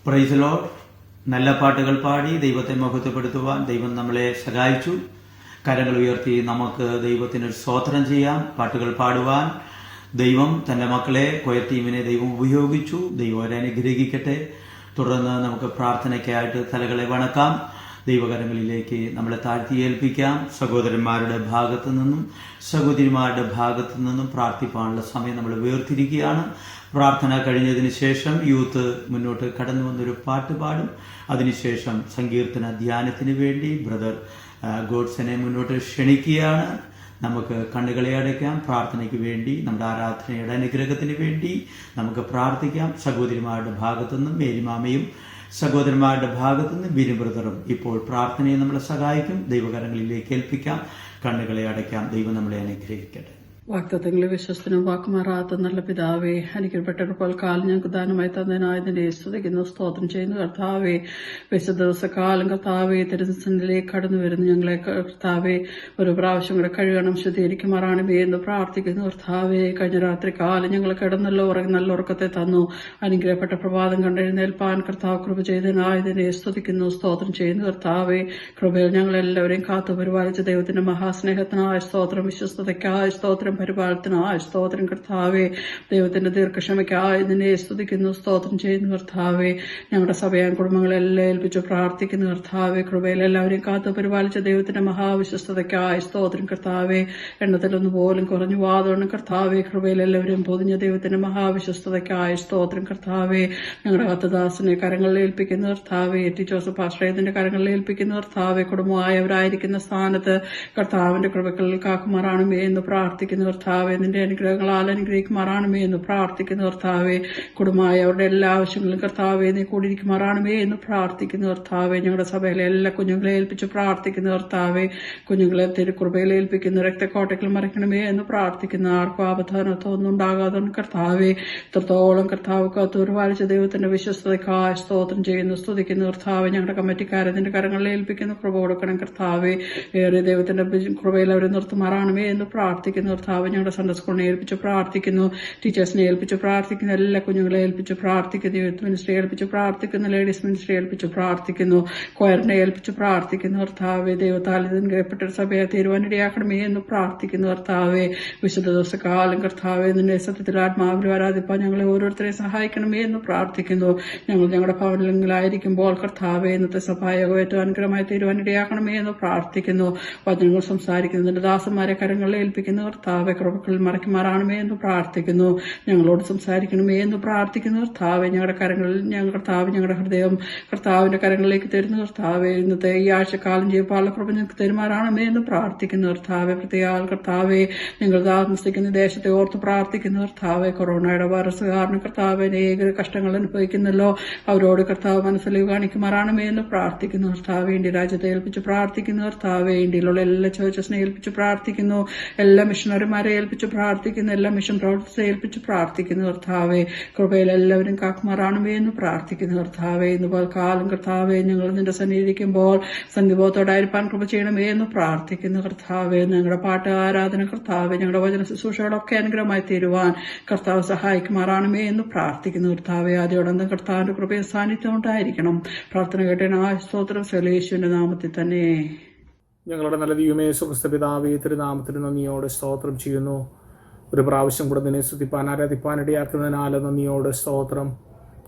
പ്രൈസ് ദി ലോർഡ്. നല്ല പാട്ടുകൾ പാടി ദൈവത്തെ മഹത്വപ്പെടുത്തുവാൻ ദൈവം നമ്മളെ സഹായിച്ചു. കരങ്ങൾ ഉയർത്തി നമുക്ക് ദൈവത്തിന് സ്തോത്രം ചെയ്യാം. പാട്ടുകൾ പാടുവാൻ ദൈവം തന്റെ മക്കളെ കൊയർ ടീമിനെ ദൈവം ഉപയോഗിച്ചു. ദൈവം അവരെ അനുഗ്രഹിക്കട്ടെ. തുടർന്ന് നമുക്ക് പ്രാർത്ഥനയ്ക്കായിട്ട് തലകളെ വണക്കാം. ദൈവകരങ്ങളിലേക്ക് നമ്മളെ താഴ്ത്തി ഏൽപ്പിക്കാം. സഹോദരന്മാരുടെ ഭാഗത്തു നിന്നും സഹോദരിമാരുടെ ഭാഗത്തു നിന്നും പ്രാർത്ഥിപ്പാനുള്ള സമയം നമ്മൾ വേർതിരിക്കുകയാണ്. പ്രാർത്ഥന കഴിഞ്ഞതിന് ശേഷം യൂത്ത് മുന്നോട്ട് കടന്നു വന്നൊരു പാട്ട് പാടും. അതിനുശേഷം സങ്കീർത്തന ധ്യാനത്തിന് വേണ്ടി ബ്രദർ ഗോഡ്സനെ മുന്നോട്ട് ക്ഷണിക്കുകയാണ്. നമുക്ക് കണ്ണുകളെ അടയ്ക്കാം. പ്രാർത്ഥനയ്ക്ക് വേണ്ടി, നമ്മുടെ ആരാധനയുടെ അനുഗ്രഹത്തിന് വേണ്ടി നമുക്ക് പ്രാർത്ഥിക്കാം. സഹോദരിമാരുടെ ഭാഗത്തുനിന്നും മേരിമാമയും സഹോദരന്മാരുടെ ഭാഗത്തുനിന്ന് ബിനു ബ്രദറും ഇപ്പോൾ പ്രാർത്ഥനയെ നമ്മളെ സഹായിക്കും. ദൈവകരങ്ങളിലേക്ക് ഏൽപ്പിക്കാം. കണ്ണുകളെ അടയ്ക്കാം. ദൈവം നമ്മളെ അനുഗ്രഹിക്കട്ടെ. വാഗ്ദത്തങ്ങളിൽ വിശ്വസ്തനും വാക്കുമാറാത്ത നല്ല പിതാവേ, അനുഗ്രഹപ്പെട്ടപ്പോൾ കാലം ഞങ്ങൾക്ക് ദാനമായി തന്നതിനായതിന്റെ സ്തുതിക്കുന്നു, സ്തോത്രം ചെയ്യുന്നു. കർത്താവേ, വിശുദ്ധ ദിവസക്കാലം കർത്താവേ തിരുസന്നിധിയിലേക്ക് കടന്നു വരുന്നു ഞങ്ങളെ കർത്താവേ ഒരു പ്രാവശ്യം കൂടെ കഴുകണം, ശുദ്ധീകരിക്കുമാറാണമേ എന്ന് പ്രാർത്ഥിക്കുന്നു. കർത്താവേ, കഴിഞ്ഞ രാത്രി കാലം ഞങ്ങൾ കിടന്നല്ലോ നല്ല ഉറക്കത്തെ തന്നു. അനുഗ്രഹപ്പെട്ട പ്രഭാതം കണ്ടെഴുന്നേൽപ്പാൻ കർത്താവ് കൃപ ചെയ്തതിനായതിനെ സ്തുതിക്കുന്നു, സ്തോത്രം ചെയ്യുന്നു. കർത്താവേ, കൃപയിൽ ഞങ്ങളെല്ലാവരെയും കാത്തു പരിപാലിച്ച ദൈവത്തിന്റെ മഹാസ്നേഹത്തിനായ സ്തോത്രം, വിശ്വസ്തതയ്ക്കായ സ്തോത്രം, പരിപാലനത്തിനായ സ്തോത്രം. കർത്താവേ, ദൈവത്തിന്റെ ദീർഘക്ഷമയ്ക്കായ ഇതിനെ സ്തുതിക്കുന്നു, സ്തോത്രം ചെയ്യുന്നു. കർത്താവേ, ഞങ്ങളുടെ സഭയാൻ കുടുംബങ്ങളെല്ലാം ഏൽപ്പിച്ചു പ്രാർത്ഥിക്കുന്നു. കർത്താവേ, കൃപയിൽ എല്ലാവരെയും കാത്തു പരിപാലിച്ച ദൈവത്തിന്റെ മഹാവിശ്വസ്തതയ്ക്കായ സ്തോത്രം. കർത്താവേ, എണ്ണത്തിലൊന്നു പോലും കുറഞ്ഞു വാദമാണ്. കർത്താവേ, കൃപയിൽ എല്ലാവരെയും പൊതിഞ്ഞ ദൈവത്തിന്റെ മഹാവിശ്വസ്തതയ്ക്കായ സ്തോത്രം. കർത്താവേ, ഞങ്ങളുടെ കത്തദാസിനെ കരങ്ങളിൽ ഏൽപ്പിക്കുന്നു. കർത്താവേ, ടി ജോസഫ് ആശ്രയത്തിന്റെ കരങ്ങളിൽ ഏൽപ്പിക്കുന്നു. കർത്താവേ, കുടുംബമായവരായിരിക്കുന്ന സ്ഥാനത്ത് കർത്താവിന്റെ കൃപകളിൽ കാക്കുമാറാണമേ എന്ന് പ്രാർത്ഥിക്കുന്നു. കർത്താവെ, നിന്റെ അനുഗ്രഹങ്ങളാൽ അനുഗ്രഹിക്കുമാറാണമേ എന്ന് പ്രാർത്ഥിക്കുന്നു. കർത്താവെ, കുടുംബമായ അവരുടെ എല്ലാ ആവശ്യങ്ങളും കർത്താവെ നീ കൂടിയിരിക്കുമാറാണമേ എന്ന് പ്രാർത്ഥിക്കുന്നു. കർത്താവെ, ഞങ്ങളുടെ സഭയിലെ എല്ലാ കുഞ്ഞുങ്ങളെ ഏൽപ്പിച്ച് പ്രാർത്ഥിക്കുന്നു. കർത്താവെ, കുഞ്ഞുങ്ങളെ തിരുകൃപയിൽ ഏൽപ്പിക്കുന്നു. രക്തക്കോട്ടകൾ മറിക്കണമേ എന്ന് പ്രാർത്ഥിക്കുന്നു. ആർക്കും ആപത്താനത്തോ ഒന്നും ഉണ്ടാകാതെ കർത്താവെ ഇത്രത്തോളം കർത്താവ് കാത്തുപരിപാലിച്ച ദൈവത്തിന്റെ വിശ്വസ്തതയ്ക്കായ സ്തോത്രം ചെയ്യുന്നു, സ്തുതിക്കുന്നു. കർത്താവെ, ഞങ്ങളുടെ കമ്മിറ്റിക്കാരെ നിന്റെ കരങ്ങളിൽ ഏൽപ്പിക്കുന്നു. കൃപ കൊടുക്കണം കർത്താവെ. ഏറെ ദൈവത്തിന്റെ കൃപയിൽ അവരെ നിർത്തുമാറാണമേ എന്ന് പ്രാർത്ഥിക്കുന്നു. കർത്താവ്, ഞങ്ങളുടെ സൺഡേ സ്കൂളിനെ ഏൽപ്പിച്ച് പ്രാർത്ഥിക്കുന്നു. ടീച്ചേഴ്സിനെ ഏൽപ്പിച്ച് പ്രാർത്ഥിക്കുന്നു. എല്ലാ കുഞ്ഞുങ്ങളെ ഏൽപ്പിച്ച് പ്രാർത്ഥിക്കുന്നു. യൂത്ത് മിനിസ്ട്രി ഏൽപ്പിച്ച് പ്രാർത്ഥിക്കുന്നു. ലേഡീസ് മിനിസ്ട്രി ഏൽപ്പിച്ച് പ്രാർത്ഥിക്കുന്നു. കൊയറിനെ ഏൽപ്പിച്ച് പ്രാർത്ഥിക്കുന്നു. കർത്താവെ, ദൈവത്താൽ ഇതിൻകപ്പെട്ടൊരു സഭയെ തീരുവാനിടയാക്കണമേ എന്ന് പ്രാർത്ഥിക്കുന്നു. കർത്താവെ, വിശുദ്ധ ദിവസക്കാലം കർത്താവെ നിന്റെ സത്യത്തിൽ ആത്മാവിലും ആരാധിപ്പാൻ ഞങ്ങളെ ഓരോരുത്തരെയും സഹായിക്കണമേ എന്ന് പ്രാർത്ഥിക്കുന്നു. ഞങ്ങൾ ഞങ്ങളുടെ ഭവനങ്ങളിലായിരിക്കുമ്പോൾ കർത്താവെ ഇന്നത്തെ സഭായോഗം ഏറ്റവും അനുഗ്രഹമായി തീരുവാനിടയാക്കണമേ എന്ന് പ്രാർത്ഥിക്കുന്നു. വചനങ്ങൾ സംസാരിക്കുന്നതിന്റെ ദാസന്മാരെ കരങ്ങളിൽ ഏൽപ്പിക്കുന്നു. കർത്താവെ, കൃപകളിൽ മറയ്ക്കുമാറാണമേ എന്ന് പ്രാർത്ഥിക്കുന്നു. ഞങ്ങളോട് സംസാരിക്കണമേ എന്ന് പ്രാർത്ഥിക്കുന്നു. കർത്താവെ, ഞങ്ങളുടെ കരങ്ങളിൽ ഞങ്ങളുടെ ഹൃദയം കർത്താവിന്റെ കരങ്ങളിലേക്ക് തരുന്നു. കർത്താവെ, ഇന്നത്തെ ഈ ആഴ്ചക്കാലം ചെയ്യുവാനുള്ള കൃപ ഞങ്ങൾക്ക് തരുമാറാണമേ എന്ന് പ്രാർത്ഥിക്കുന്നു. കർത്താവെ, പ്രത്യേക കർത്താവെ, ഞങ്ങൾ താമസിക്കുന്ന ദേശത്തെ ഓർത്ത് പ്രാർത്ഥിക്കുന്നു. കർത്താവെ, കൊറോണയുടെ വൈറസ് കാരണം കർത്താവെ അനേക കഷ്ടങ്ങൾ അനുഭവിക്കുന്നല്ലോ, അവരോട് കർത്താവ് മനസ്സിലേക്ക് കാണിക്കുമാറാണമേ എന്ന് പ്രാർത്ഥിക്കുന്നു. കർത്താവെ, ഇന്ത്യ രാജ്യത്തെ ഏൽപ്പിച്ച് പ്രാർത്ഥിക്കുന്നു. കർത്താവെ, ഇന്ത്യയിലുള്ള എല്ലാ ചേർച്ചസിനെ ഏൽപ്പിച്ച് പ്രാർത്ഥിക്കുന്നു. എല്ലാ മിഷണറിമാരെ ഏൽപ്പിച്ച് പ്രാർത്ഥിക്കുന്നു. എല്ലാ മിഷൻ പ്രവർത്തകരെ ഏൽപ്പിച്ച് പ്രാർത്ഥിക്കുന്നു. കർത്താവെ, കൃപയിൽ എല്ലാവരും കാക്കുമാറാണമേ എന്ന് പ്രാർത്ഥിക്കുന്നു. കർത്താവെ, ഇന്നുപോലെ കാലം കർത്താവെ ഞങ്ങൾ നിന്റെ സന്നിധിക്കുമ്പോൾ സന്നിബോധത്തോടായിരിക്കാൻ കൃപ ചെയ്യണമേ എന്ന് പ്രാർത്ഥിക്കുന്നു. കർത്താവെ, ഞങ്ങളുടെ പാട്ട് ആരാധന കർത്താവെ ഞങ്ങളുടെ വചന ശുശ്രൂഷകളൊക്കെ അനുഗ്രഹമായി തീരുവാൻ കർത്താവ് സഹായിക്കുമാറാണമേ എന്ന് പ്രാർത്ഥിക്കുന്നു. കർത്താവെ, ആദ്യോടന്തം കർത്താവിന്റെ കൃപയും സാന്നിധ്യം ഉണ്ടായിരിക്കണം. പ്രാർത്ഥന കേട്ടതിനായ സ്തോത്രം യേശുവിന്റെ നാമത്തിൽ തന്നെ. ഞങ്ങളുടെ നല്ല ദൈവമേ, സുഖസ്ഥ പിതാവേ, തിരുനാമത്തിന് നന്ദിയോടെ സ്തോത്രം ചെയ്യുന്നു. ഒരു പ്രാവശ്യം കൂടെ നിന്നെ സ്തുതിപ്പാൻ ആരാധിപ്പാൻ ഇടയാക്കുന്നതിനാൽ നന്ദിയോടെ സ്തോത്രം.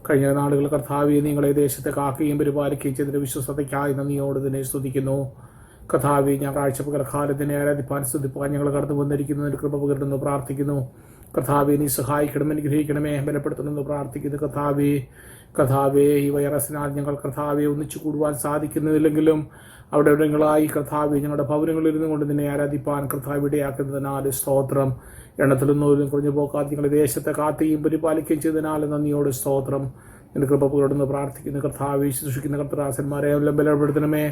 കഴിഞ്ഞ നാളുകൾ കർത്താവെ നിങ്ങളെ ദേശത്തെ കാക്കുകയും പരിപാലിക്കുകയും ചെയ്തതിന്റെ വിശ്വസതയ്ക്കായി നന്ദിയോട് നിന്നെ സ്തുതിക്കുന്നു. കർത്താവെ, ഞായറാഴ്ച പകൽക്കാലത്തിനെ ആരാധിപ്പാൻ സ്തുതിപ്പാൻ ഞങ്ങൾ കടന്നു വന്നിരിക്കുന്നതിന് കൃപ പകരുന്നു പ്രാർത്ഥിക്കുന്നു. കർത്താവെ, നീ സഹായിക്കണം, അനുഗ്രഹിക്കണമേ, ബലപ്പെടുത്തണമെന്ന് പ്രാർത്ഥിക്കുന്നു. കർത്താവെ, ഈ വൈറസിനാൽ ഞങ്ങൾ കർത്താവെ ഒന്നിച്ചു കൂടുവാൻ സാധിക്കുന്നില്ലെങ്കിലും അവിടെ എവിടെങ്ങളായി കർത്താവെ ഞങ്ങളുടെ ഭവനങ്ങളിലിരുന്നു കൊണ്ട് നിന്നെ ആരാധിപ്പാൻ കർത്താവ് ഇടയാക്കുന്നതിനാൽ സ്തോത്രം. എണ്ണത്തിലൊന്നും കുറഞ്ഞു പോക്കാതെ ഞങ്ങളുടെ ദേശത്തെ കാത്തുകയും പരിപാലിക്കുകയും ചെയ്തതിനാൽ നന്ദിയോട് സ്തോത്രം. നിന്റെ കൃപ പകർന്ന് പ്രാർത്ഥിക്കുന്നു. കർത്താവെ, ശുശ്രൂഷിക്കുന്ന കർത്തദാസന്മാരെ എല്ലാം ബലപ്പെടുത്തണമേ,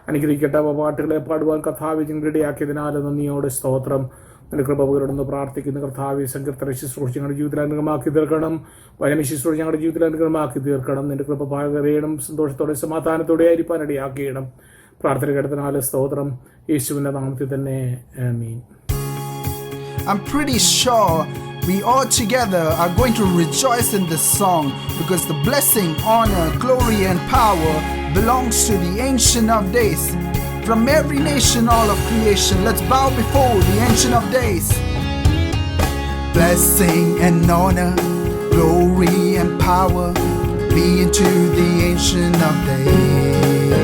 അനുഗ്രഹിക്കട്ടെ. പാട്ടുകളെ പാടുവാൻ കർത്താവെ ഞങ്ങളുടെ ഇടയാക്കിയതിനാൽ നന്ദിയോട് സ്തോത്രം. നിന്റെ കൃപ പകർന്ന് പ്രാർത്ഥിക്കുന്നു. കർത്താവെ, സങ്കീർത്തന ശുശ്രൂഷ ഞങ്ങളുടെ ജീവിതത്തിൽ അനുഗ്രഹമാക്കി തീർക്കണം. വചന ശുശ്രൂഷ ഞങ്ങളുടെ ജീവിതത്തിൽ അനുഗ്രഹമാക്കി തീർക്കണം. നിന്റെ കൃപ പകരണം. സന്തോഷത്തോടെ സമാധാനത്തോടെ ആയിരിക്കാൻ ഇടയാക്കിയിടണം. പ്രാർത്ഥന കേട്ടതിനാൽ സ്തോത്രം. യേശുവിന്റെ നാമത്തിൽ തന്നെ ആമീൻ. I'm pretty sure we all together are going to rejoice in this song, because the blessing, honor, glory and power belongs to the Ancient of Days. From every nation, all of creation, let's bow before the Ancient of Days. Blessing and honor, glory and power be unto the Ancient of Days.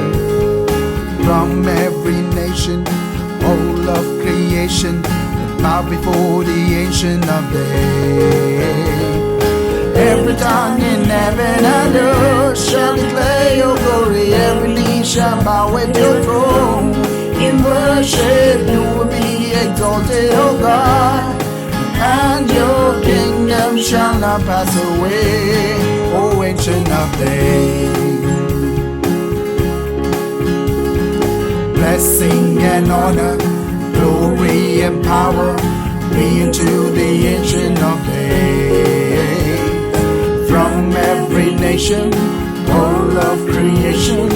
From every nation, all of creation, bow before the Ancient of Days. Every tongue in heaven and earth shall declare your glory. Every knee shall bow at your throne. In worship you will be exalted, O God, and your kingdom shall not pass away, O Ancient of Days. Blessing and honor, glory and power be unto the Ancient of Days. From every nation, all of creation,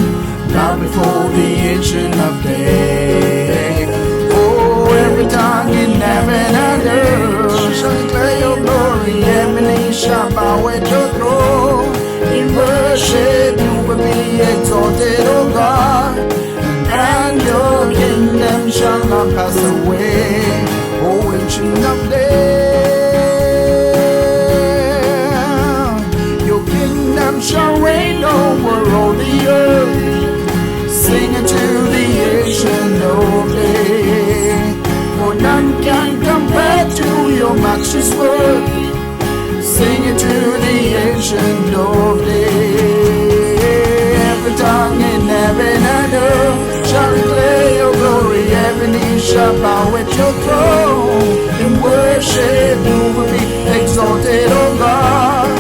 bow before the Ancient of Days. Oh, every tongue in heaven and earth shall declare your glory. Every knee shall bow at your throne. In worship you will be exalted, O God, and your kingdom shall not pass away, O Ancient of Days. Your kingdom shall reign over all the earth. Sing unto the Ancient of Days, for none can compare to your matchless word. Sing unto the Ancient of Days. Every tongue in heaven and earth shall declare your glory. Every knee shall bow at your throne. In worship you will be exalted, O God,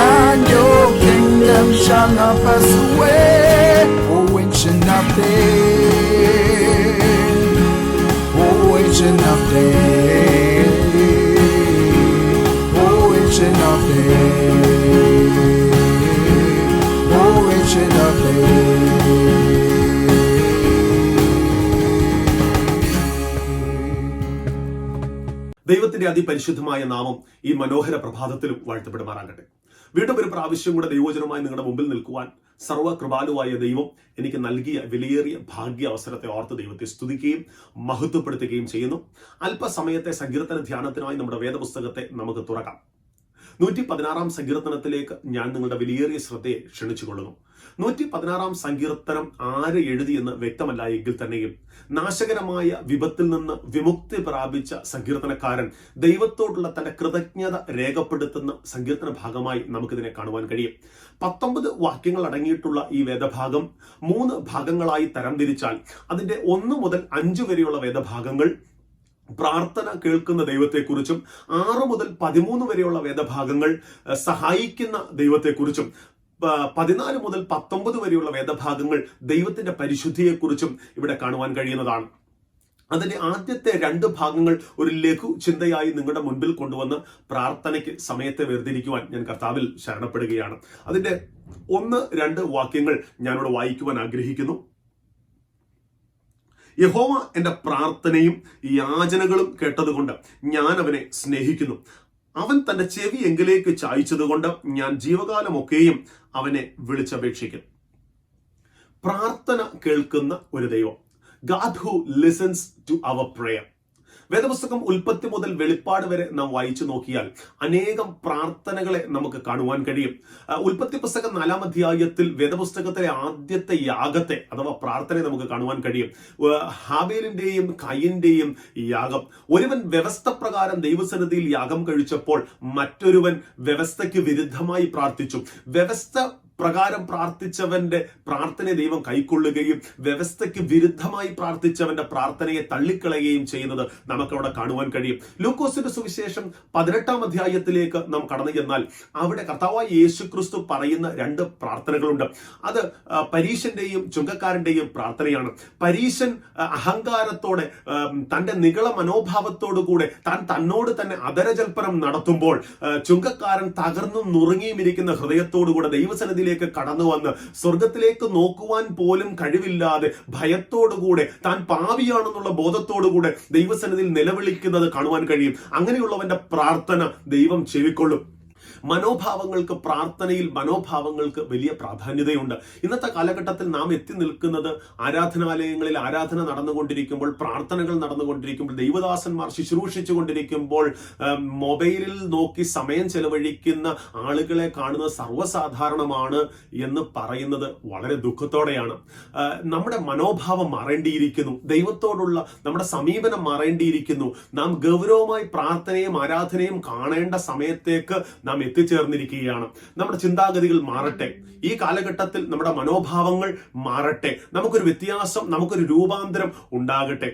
and your kingdom shall not pass away, O Ancient of Days. O Ancient of Days. O Ancient of Days. O Ancient of Days. ദൈവത്തിന്റെ അതിപരിശുദ്ധമായ നാമം ഈ മനോഹര പ്രഭാതത്തിലും വാഴ്ത്തപ്പെടുമാറാകട്ടെ. വീണ്ടും ഒരു പ്രാവശ്യം കൂടെ ദൈവവചനമായി നിങ്ങളുടെ മുമ്പിൽ നിൽക്കുവാൻ സർവ്വകൃപാലുവായ ദൈവം എനിക്ക് നൽകിയ വിലയേറിയ ഭാഗ്യ അവസരത്തെ ഓർത്ത് ദൈവത്തെ സ്തുതിക്കുകയും മഹത്വപ്പെടുത്തുകയും ചെയ്യുന്നു. അല്പസമയത്തെ സങ്കീർത്തന ധ്യാനത്തിനായി നമ്മുടെ വേദപുസ്തകത്തെ നമുക്ക് തുറക്കാം. 116 സങ്കീർത്തനത്തിലേക്ക് ഞാൻ നിങ്ങളുടെ വിലയേറിയ ശ്രദ്ധയെ ക്ഷണിച്ചുകൊള്ളുന്നു. 116 സങ്കീർത്തനം ആര് എഴുതിയെന്ന് വ്യക്തമല്ല എങ്കിൽ തന്നെയും നാശകരമായ വിപത്തിൽ നിന്ന് വിമുക്തി പ്രാപിച്ച സങ്കീർത്തനക്കാരൻ ദൈവത്തോടുള്ള തന്റെ കൃതജ്ഞത രേഖപ്പെടുത്തുന്ന സങ്കീർത്തന ഭാഗമായി നമുക്കിതിനെ കാണുവാൻ കഴിയും. 19 വാക്യങ്ങൾ അടങ്ങിയിട്ടുള്ള ഈ വേദഭാഗം 3 ഭാഗങ്ങളായി തരംതിരിച്ചാൽ അതിന്റെ 1 മുതൽ 5 വരെയുള്ള വേദഭാഗങ്ങൾ പ്രാർത്ഥന കേൾക്കുന്ന ദൈവത്തെക്കുറിച്ചും 6 മുതൽ 13 വരെയുള്ള വേദഭാഗങ്ങൾ സഹായിക്കുന്ന ദൈവത്തെക്കുറിച്ചും 14 മുതൽ 19 വരെയുള്ള വേദഭാഗങ്ങൾ ദൈവത്തിന്റെ പരിശുദ്ധിയെക്കുറിച്ചും ഇവിടെ കാണുവാൻ കഴിയുന്നതാണ്. അതിന്റെ ആദ്യത്തെ 2 ഭാഗങ്ങൾ ഒരു ലഘു ചിന്തയായി നിങ്ങളുടെ മുൻപിൽ കൊണ്ടുവന്ന് പ്രാർത്ഥനയ്ക്ക് സമയത്തെ വേർതിരിക്കുവാൻ ഞാൻ കർത്താവിൽ ശരണപ്പെടുകയാണ്. അതിന്റെ 1-2 വാക്യങ്ങൾ ഞാനിവിടെ വായിക്കുവാൻ ആഗ്രഹിക്കുന്നു. യഹോവ എന്റെ പ്രാർത്ഥനയും യാചനകളും കേട്ടതുകൊണ്ട് ഞാൻ അവനെ സ്നേഹിക്കുന്നു. അവൻ തന്റെ ചെവി എങ്കിലേക്ക് ചായ്ച്ചതുകൊണ്ട് ഞാൻ ജീവകാലമൊക്കെയും അവനെ വിളിച്ചപേക്ഷിക്കും. പ്രാർത്ഥന കേൾക്കുന്ന ഒരു ദൈവം. God who listens to our prayer. വേദപുസ്തകം ഉൽപ്പത്തി മുതൽ വെളിപ്പാട് വരെ നാം വായിച്ചു നോക്കിയാൽ അനേകം പ്രാർത്ഥനകളെ നമുക്ക് കാണുവാൻ കഴിയും. ഉൽപ്പത്തി പുസ്തകം 4-ാം അധ്യായത്തിൽ വേദപുസ്തകത്തിലെ ആദ്യത്തെ യാഗത്തെ അഥവാ പ്രാർത്ഥനയെ നമുക്ക് കാണുവാൻ കഴിയും. ഹാബേലിന്റെയും കയീന്റെയും യാഗം. ഒരുവൻ വ്യവസ്ഥ പ്രകാരം ദൈവസന്നിധിയിൽ യാഗം കഴിച്ചപ്പോൾ മറ്റൊരുവൻ വ്യവസ്ഥയ്ക്ക് വിരുദ്ധമായി പ്രാർത്ഥിച്ചു. വ്യവസ്ഥ പ്രകാരം പ്രാർത്ഥിച്ചവന്റെ പ്രാർത്ഥനയെ ദൈവം കൈക്കൊള്ളുകയും വ്യവസ്ഥയ്ക്ക് വിരുദ്ധമായി പ്രാർത്ഥിച്ചവന്റെ പ്രാർത്ഥനയെ തള്ളിക്കളയുകയും ചെയ്യുന്നത് നമുക്കവിടെ കാണുവാൻ കഴിയും. ലൂക്കോസിന്റെ സുവിശേഷം 18-ാം അധ്യായത്തിലേക്ക് നാം കടന്നു ചെന്നാൽ അവിടെ കർത്താവായ യേശുക്രിസ്തു പറയുന്ന 2 പ്രാർത്ഥനകളുണ്ട്. അത് പരീശന്റെയും ചുങ്കക്കാരന്റെയും പ്രാർത്ഥനയാണ്. പരീശൻ അഹങ്കാരത്തോടെ തന്റെ നിഗള മനോഭാവത്തോടുകൂടെ താൻ തന്നോട് തന്നെ അധരജൽപ്പനം നടത്തുമ്പോൾ ചുങ്കക്കാരൻ തകർന്നും നുറുങ്ങിയും ഇരിക്കുന്ന ഹൃദയത്തോടുകൂടെ ദൈവസന്നിധിയിൽ സ്വർഗത്തിലേക്ക് കടന്നു വന്ന് സ്വർഗത്തിലേക്ക് നോക്കുവാൻ പോലും കഴിവില്ലാതെ ഭയത്തോടുകൂടെ താൻ പാപിയാണെന്നുള്ള ബോധത്തോടുകൂടെ ദൈവസന്നിധിയിൽ നിലവിളിക്കുന്നത് കാണുവാൻ കഴിയും. അങ്ങനെയുള്ളവന്റെ പ്രാർത്ഥന ദൈവം ചെവിക്കൊള്ളും. മനോഭാവങ്ങൾക്ക്, പ്രാർത്ഥനയിൽ മനോഭാവങ്ങൾക്ക് വലിയ പ്രാധാന്യതയുണ്ട്. ഇന്നത്തെ കാലഘട്ടത്തിൽ നാം എത്തി നിൽക്കുന്നത് ആരാധനാലയങ്ങളിൽ ആരാധന നടന്നുകൊണ്ടിരിക്കുമ്പോൾ, പ്രാർത്ഥനകൾ നടന്നുകൊണ്ടിരിക്കുമ്പോൾ, ദൈവദാസന്മാർ ശുശ്രൂഷിച്ചു കൊണ്ടിരിക്കുമ്പോൾ മൊബൈലിൽ നോക്കി സമയം ചെലവഴിക്കുന്ന ആളുകളെ കാണുന്നത് സർവ്വസാധാരണമാണ് എന്ന് പറയുന്നത് വളരെ ദുഃഖത്തോടെയാണ്. നമ്മുടെ മനോഭാവം മാറേണ്ടിയിരിക്കുന്നു. ദൈവത്തോടുള്ള നമ്മുടെ സമീപനം മാറേണ്ടിയിരിക്കുന്നു. നാം ഗൗരവമായി പ്രാർത്ഥനയും ആരാധനയും കാണേണ്ട സമയത്തേക്ക് നാം എത്തിച്ചേർന്നിരിക്കുകയാണ്. നമ്മുടെ ചിന്താഗതികൾ മാറട്ടെ. ഈ കാലഘട്ടത്തിൽ നമ്മുടെ മനോഭാവങ്ങൾ മാറട്ടെ. നമുക്കൊരു വ്യത്യാസം, നമുക്കൊരു രൂപാന്തരം ഉണ്ടാകട്ടെ.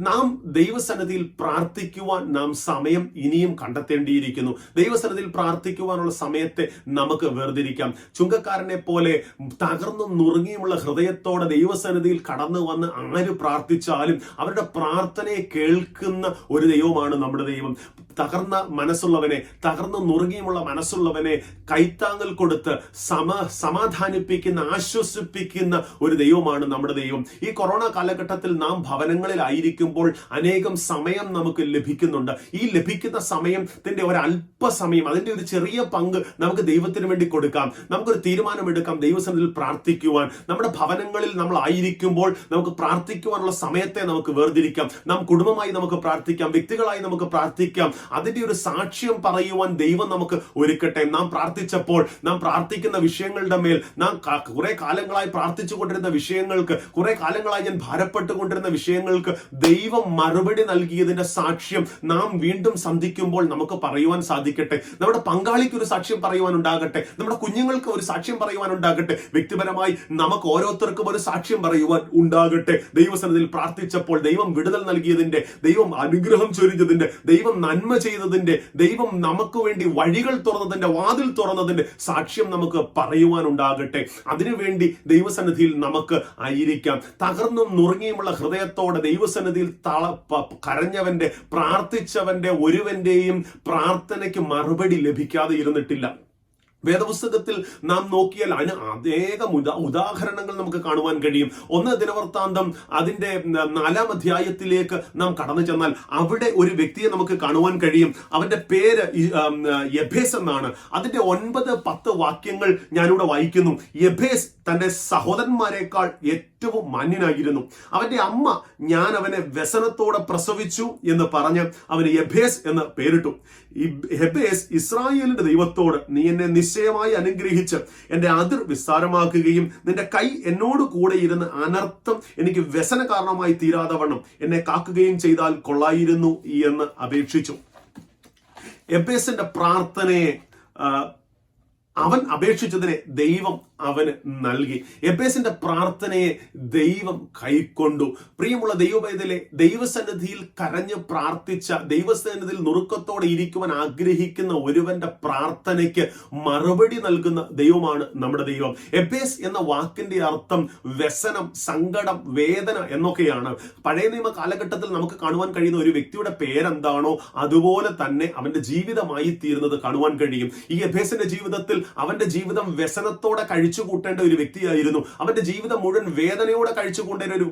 നാം ദൈവസന്നിധിയിൽ പ്രാർത്ഥിക്കുവാൻ നാം സമയം ഇനിയും കണ്ടെത്തേണ്ടിയിരിക്കുന്നു. ദൈവസന്നിധിയിൽ പ്രാർത്ഥിക്കുവാനുള്ള സമയത്തെ നമുക്ക് വേർതിരിക്കാം. ചുങ്കക്കാരനെ പോലെ തകർന്നും നുറുങ്ങിയുമുള്ള ഹൃദയത്തോടെ ദൈവസന്നിധിയിൽ കടന്നു വന്ന് ആര് പ്രാർത്ഥിച്ചാലും അവരുടെ പ്രാർത്ഥനയെ കേൾക്കുന്ന ഒരു ദൈവമാണ് നമ്മുടെ ദൈവം. തകർന്ന മനസ്സുള്ളവനെ, തകർന്നു നുറുങ്ങിയുമുള്ള മനസ്സുള്ളവനെ കൈത്താങ്ങൽ കൊടുത്ത് സമാധാനിപ്പിക്കുന്ന, ആശ്വസിപ്പിക്കുന്ന ഒരു ദൈവമാണ് നമ്മുടെ ദൈവം. ഈ കൊറോണ കാലഘട്ടത്തിൽ നാം ഭവനങ്ങളിലായിരിക്കുമ്പോൾ അനേകം സമയം നമുക്ക് ലഭിക്കുന്നുണ്ട്. ഈ ലഭിക്കുന്ന സമയത്തിന്റെ ഒരു അല്പസമയം, അതിന്റെ ഒരു ചെറിയ പങ്ക് നമുക്ക് ദൈവത്തിന് വേണ്ടി കൊടുക്കാം. നമുക്കൊരു തീരുമാനമെടുക്കാം ദൈവസന്നിധിയിൽ പ്രാർത്ഥിക്കുവാൻ. നമ്മുടെ ഭവനങ്ങളിൽ നമ്മൾ ആയിരിക്കുമ്പോൾ നമുക്ക് പ്രാർത്ഥിക്കുവാനുള്ള സമയത്തെ നമുക്ക് വേർതിരിക്കാം. നാം കുടുംബമായി നമുക്ക് പ്രാർത്ഥിക്കാം, വ്യക്തികളായി നമുക്ക് പ്രാർത്ഥിക്കാം. അതിന്റെ ഒരു സാക്ഷ്യം പറയുവാൻ ദൈവം നമുക്ക് ഒരുക്കട്ടെ. നാം പ്രാർത്ഥിച്ചപ്പോൾ, നാം പ്രാർത്ഥിക്കുന്ന വിഷയങ്ങളുടെ മേൽ, നാം കുറെ കാലങ്ങളായി പ്രാർത്ഥിച്ചു കൊണ്ടിരുന്ന വിഷയങ്ങൾക്ക്, കുറെ കാലങ്ങളായി ഞാൻ ഭാരപ്പെട്ടുകൊണ്ടിരുന്ന വിഷയങ്ങൾക്ക് ദൈവം മറുപടി നൽകിയതിന്റെ സാക്ഷ്യം നാം വീണ്ടും സന്ധിക്കുമ്പോൾ നമുക്ക് പറയുവാൻ സാധിക്കട്ടെ. നമ്മുടെ പങ്കാളിക്ക് ഒരു സാക്ഷ്യം പറയുവാൻ ഉണ്ടാകട്ടെ. നമ്മുടെ കുഞ്ഞുങ്ങൾക്ക് ഒരു സാക്ഷ്യം പറയുവാൻ ഉണ്ടാകട്ടെ. വ്യക്തിപരമായി നമുക്ക് ഓരോരുത്തർക്കും ഒരു സാക്ഷ്യം പറയുവാൻ ഉണ്ടാകട്ടെ. ദൈവസന്നിധിയിൽ പ്രാർത്ഥിച്ചപ്പോൾ ദൈവം വിടുതൽ നൽകിയതിന്റെ, ദൈവം അനുഗ്രഹം ചൊരിഞ്ഞതിന്റെ, ദൈവം നന്മ ചെയ്തതിന്റെ, ദൈവം നമുക്ക് വേണ്ടി വഴികൾ തുറന്നതിന്റെ, വാതിൽ തുറന്നതിന്റെ സാക്ഷ്യം നമുക്ക് പറയുവാൻ ഉണ്ടാകട്ടെ. അതിനുവേണ്ടി ദൈവസന്നിധിയിൽ നമുക്ക് ആയിരിക്കാം. തകർന്നും നുറുങ്ങിയുമുള്ള ഹൃദയത്തോടെ ദൈവസന്നിധിയിൽ കരഞ്ഞവന്റെ, പ്രാർത്ഥിച്ചവന്റെ ഒരുവന്റെയും പ്രാർത്ഥനയ്ക്ക് മറുപടി ലഭിക്കാതെ ഇരുന്നിട്ടില്ല. വേദപുസ്തകത്തിൽ നാം നോക്കിയാൽ അനേകം ഉദാഹരണങ്ങൾ നമുക്ക് കാണുവാൻ കഴിയും. 1 ദിനവൃത്താന്തം അതിന്റെ 4-ാം അധ്യായത്തിലേക്ക് നാം കടന്നു ചെന്നാൽ അവിടെ ഒരു വ്യക്തിയെ നമുക്ക് കാണുവാൻ കഴിയും. അവന്റെ പേര് യബേസ് എന്നാണ്. അതിന്റെ 9-10 വാക്യങ്ങൾ ഞാനിവിടെ വായിക്കുന്നു. യബേസ് തന്റെ സഹോദരന്മാരെക്കാൾ ഏറ്റവും മാന്യനായിരുന്നു. അവന്റെ അമ്മ ഞാൻ അവനെ വ്യസനത്തോടെ പ്രസവിച്ചു എന്ന് പറഞ്ഞ് അവന് യബേസ് എന്ന് പേരിട്ടു. യബേസ് ഇസ്രായേലിന്റെ ദൈവത്തോട്, നീ എന്നെ നിശ്ചയമായി അനുഗ്രഹിച്ച് എന്റെ അതിർ വിസ്താരമാക്കുകയും നിന്റെ കൈ എന്നോട് കൂടെ ഇരുന്ന് അനർത്ഥം എനിക്ക് വ്യസന കാരണമായി തീരാതെ വണ്ണം എന്നെ കാക്കുകയും ചെയ്താൽ കൊള്ളായിരുന്നു എന്ന് അപേക്ഷിച്ചു. യബേസിന്റെ പ്രാർത്ഥനയെ അവൻ അപേക്ഷിച്ചതിനെ ദൈവം അവന് നൽകി. യബേസിന്റെ പ്രാർത്ഥനയെ ദൈവം കൈക്കൊണ്ടു. പ്രിയമുള്ള ദൈവപൈതലെ, ദൈവസന്നിധിയിൽ കരഞ്ഞ് പ്രാർത്ഥിച്ച, ദൈവസന്നിധിയിൽ നുറുക്കത്തോടെ ഇരിക്കുവാൻ ആഗ്രഹിക്കുന്ന ഒരുവന്റെ പ്രാർത്ഥനയ്ക്ക് മറുപടി നൽകുന്ന ദൈവമാണ് നമ്മുടെ ദൈവം. യബേസ് എന്ന വാക്കിന്റെ അർത്ഥം വ്യസനം, സങ്കടം, വേദന എന്നൊക്കെയാണ്. പഴയ നിയമ കാലഘട്ടത്തിൽ നമുക്ക് കാണുവാൻ കഴിയുന്ന ഒരു വ്യക്തിയുടെ പേരെന്താണോ അതുപോലെ തന്നെ അവന്റെ ജീവിതമായി തീരുന്നത് കാണുവാൻ കഴിയും. ഈ യബേസിന്റെ ജീവിതത്തിൽ അവന്റെ ജീവിതം വ്യസനത്തോടെ കഴിച്ചു കൂട്ടേണ്ട ഒരു വ്യക്തിയായിരുന്നു. അവന്റെ ജീവിതം മുഴുവൻ വേദനയോടെ കഴിച്ചു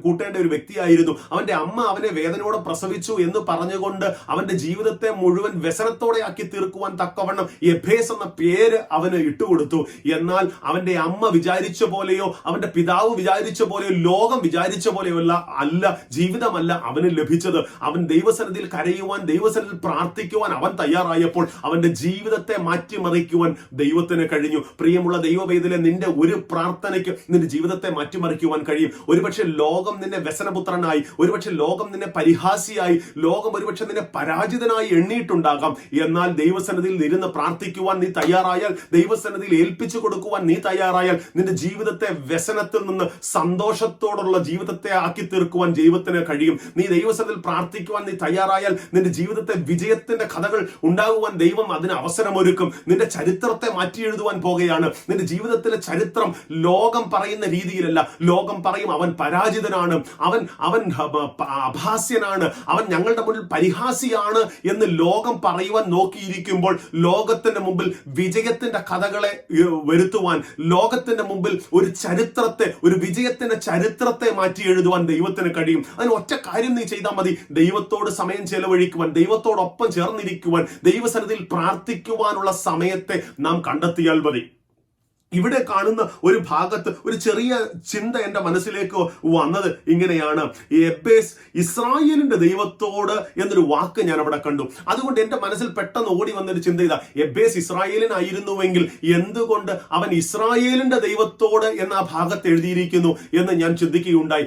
കൂട്ടേണ്ട ഒരു വ്യക്തിയായിരുന്നു. അവന്റെ അമ്മ അവനെ വേദനയോടെ പ്രസവിച്ചു എന്ന് പറഞ്ഞുകൊണ്ട് അവന്റെ ജീവിതത്തെ മുഴുവൻ വ്യസനത്തോടെ ആക്കി തീർക്കുവാൻ തക്കവണ്ണം യബേസ് എന്ന പേര് അവന് ഇട്ടുകൊടുത്തു. എന്നാൽ അവന്റെ അമ്മ വിചാരിച്ച പോലെയോ അവന്റെ പിതാവ് വിചാരിച്ച പോലെയോ ലോകം വിചാരിച്ച പോലെയോ അല്ല ജീവിതമല്ല അവന് ലഭിച്ചത്. അവൻ ദൈവസന്നിധിയിൽ കരയുവാൻ, ദൈവസന്നിധിയിൽ പ്രാർത്ഥിക്കുവാൻ അവൻ തയ്യാറായപ്പോൾ അവന്റെ ജീവിതത്തെ മാറ്റിമറിക്കുവാൻ ദൈവത്തിന് കഴിഞ്ഞു. പ്രിയമുള്ള ദൈവവേദിലെ, നിന്റെ ഒരു പ്രാർത്ഥനയ്ക്ക് നിന്റെ ജീവിതത്തെ മാറ്റിമറിക്കുവാൻ കഴിയും. ഒരുപക്ഷെ ലോകം നിന്നെ വ്യസനപുത്രനായി, ഒരുപക്ഷെ ലോകം നിന്നെ പരിഹാസിയായി, ലോകം ഒരുപക്ഷെ നിന്നെ പരാജിതനായി എണ്ണിയിട്ടുണ്ടാകാം. എന്നാൽ ദൈവസന്നിധിയിൽ ഇരുന്ന് പ്രാർത്ഥിക്കുവാൻ നീ തയ്യാറായാൽ, ദൈവസന്നിധിയിൽ ഏൽപ്പിച്ചു കൊടുക്കുവാൻ നീ തയ്യാറായാൽ, നിന്റെ ജീവിതത്തെ വ്യസനത്തിൽ നിന്ന് സന്തോഷത്തോടുള്ള ജീവിതത്തെ ആക്കി തീർക്കുവാൻ ദൈവത്തിന് കഴിയും. നീ ദൈവസന്നിധിയിൽ പ്രാർത്ഥിക്കുവാൻ നീ തയ്യാറായാൽ നിന്റെ ജീവിതത്തെ വിജയത്തിന്റെ കഥകൾ ഉണ്ടാകുവാൻ ദൈവം അതിന് അവസരമൊരുക്കും. നിന്റെ ചരിത്രത്തെ മാറ്റി എഴുതുവാൻ പോകുകയാണ്. നിന്റെ ജീവിതത്തിലെ ചരിത്രം ലോകം പറയുന്ന രീതിയിലല്ല. ലോകം പറയും അവൻ പരാജിതനാണ്, അവൻ അഭാസ്യനാണ്, അവൻ ഞങ്ങളുടെ മുന്നിൽ പരിഹാസിയാണ് എന്ന് ലോകം പറയുവാൻ നോക്കിയിരിക്കുമ്പോൾ ലോകത്തിന്റെ മുമ്പിൽ വിജയത്തിന്റെ കഥകളെ വരുത്തുവാൻ, ലോകത്തിന്റെ മുമ്പിൽ ഒരു വിജയത്തിന്റെ ചരിത്രത്തെ മാറ്റി എഴുതുവാൻ ദൈവത്തിന് കഴിയും. അതിന് ഒറ്റ കാര്യം നീ ചെയ്താൽ മതി. ദൈവത്തോട് സമയം ചെലവഴിക്കുവാൻ, ദൈവത്തോടൊപ്പം ചേർന്നിരിക്കുവാൻ, ദൈവസന്നിധിയിൽ പ്രാർത്ഥിക്കുവാനുള്ള സമയത്തെ നാം കണ്ടെത്തിയാൽ മതി. ഇവിടെ കാണുന്ന ഒരു ഭാഗത്ത് ഒരു ചെറിയ ചിന്ത എന്റെ മനസ്സിലേക്ക് വന്നത് ഇങ്ങനെയാണ്. എബേസ് ഇസ്രായേലിന്റെ ദൈവത്തോട് എന്നൊരു വാക്ക് ഞാൻ അവിടെ കണ്ടു. അതുകൊണ്ട് എന്റെ മനസ്സിൽ പെട്ടെന്ന് ഓടി വന്നൊരു ചിന്ത ഇതാ, എബേസ് ഇസ്രായേലിനായിരുന്നുവെങ്കിൽ എന്തുകൊണ്ട് അവൻ ഇസ്രായേലിന്റെ ദൈവത്തോട് എന്ന ആ ഭാഗത്ത് എഴുതിയിരിക്കുന്നു എന്ന് ഞാൻ ചിന്തിക്കുകയുണ്ടായി.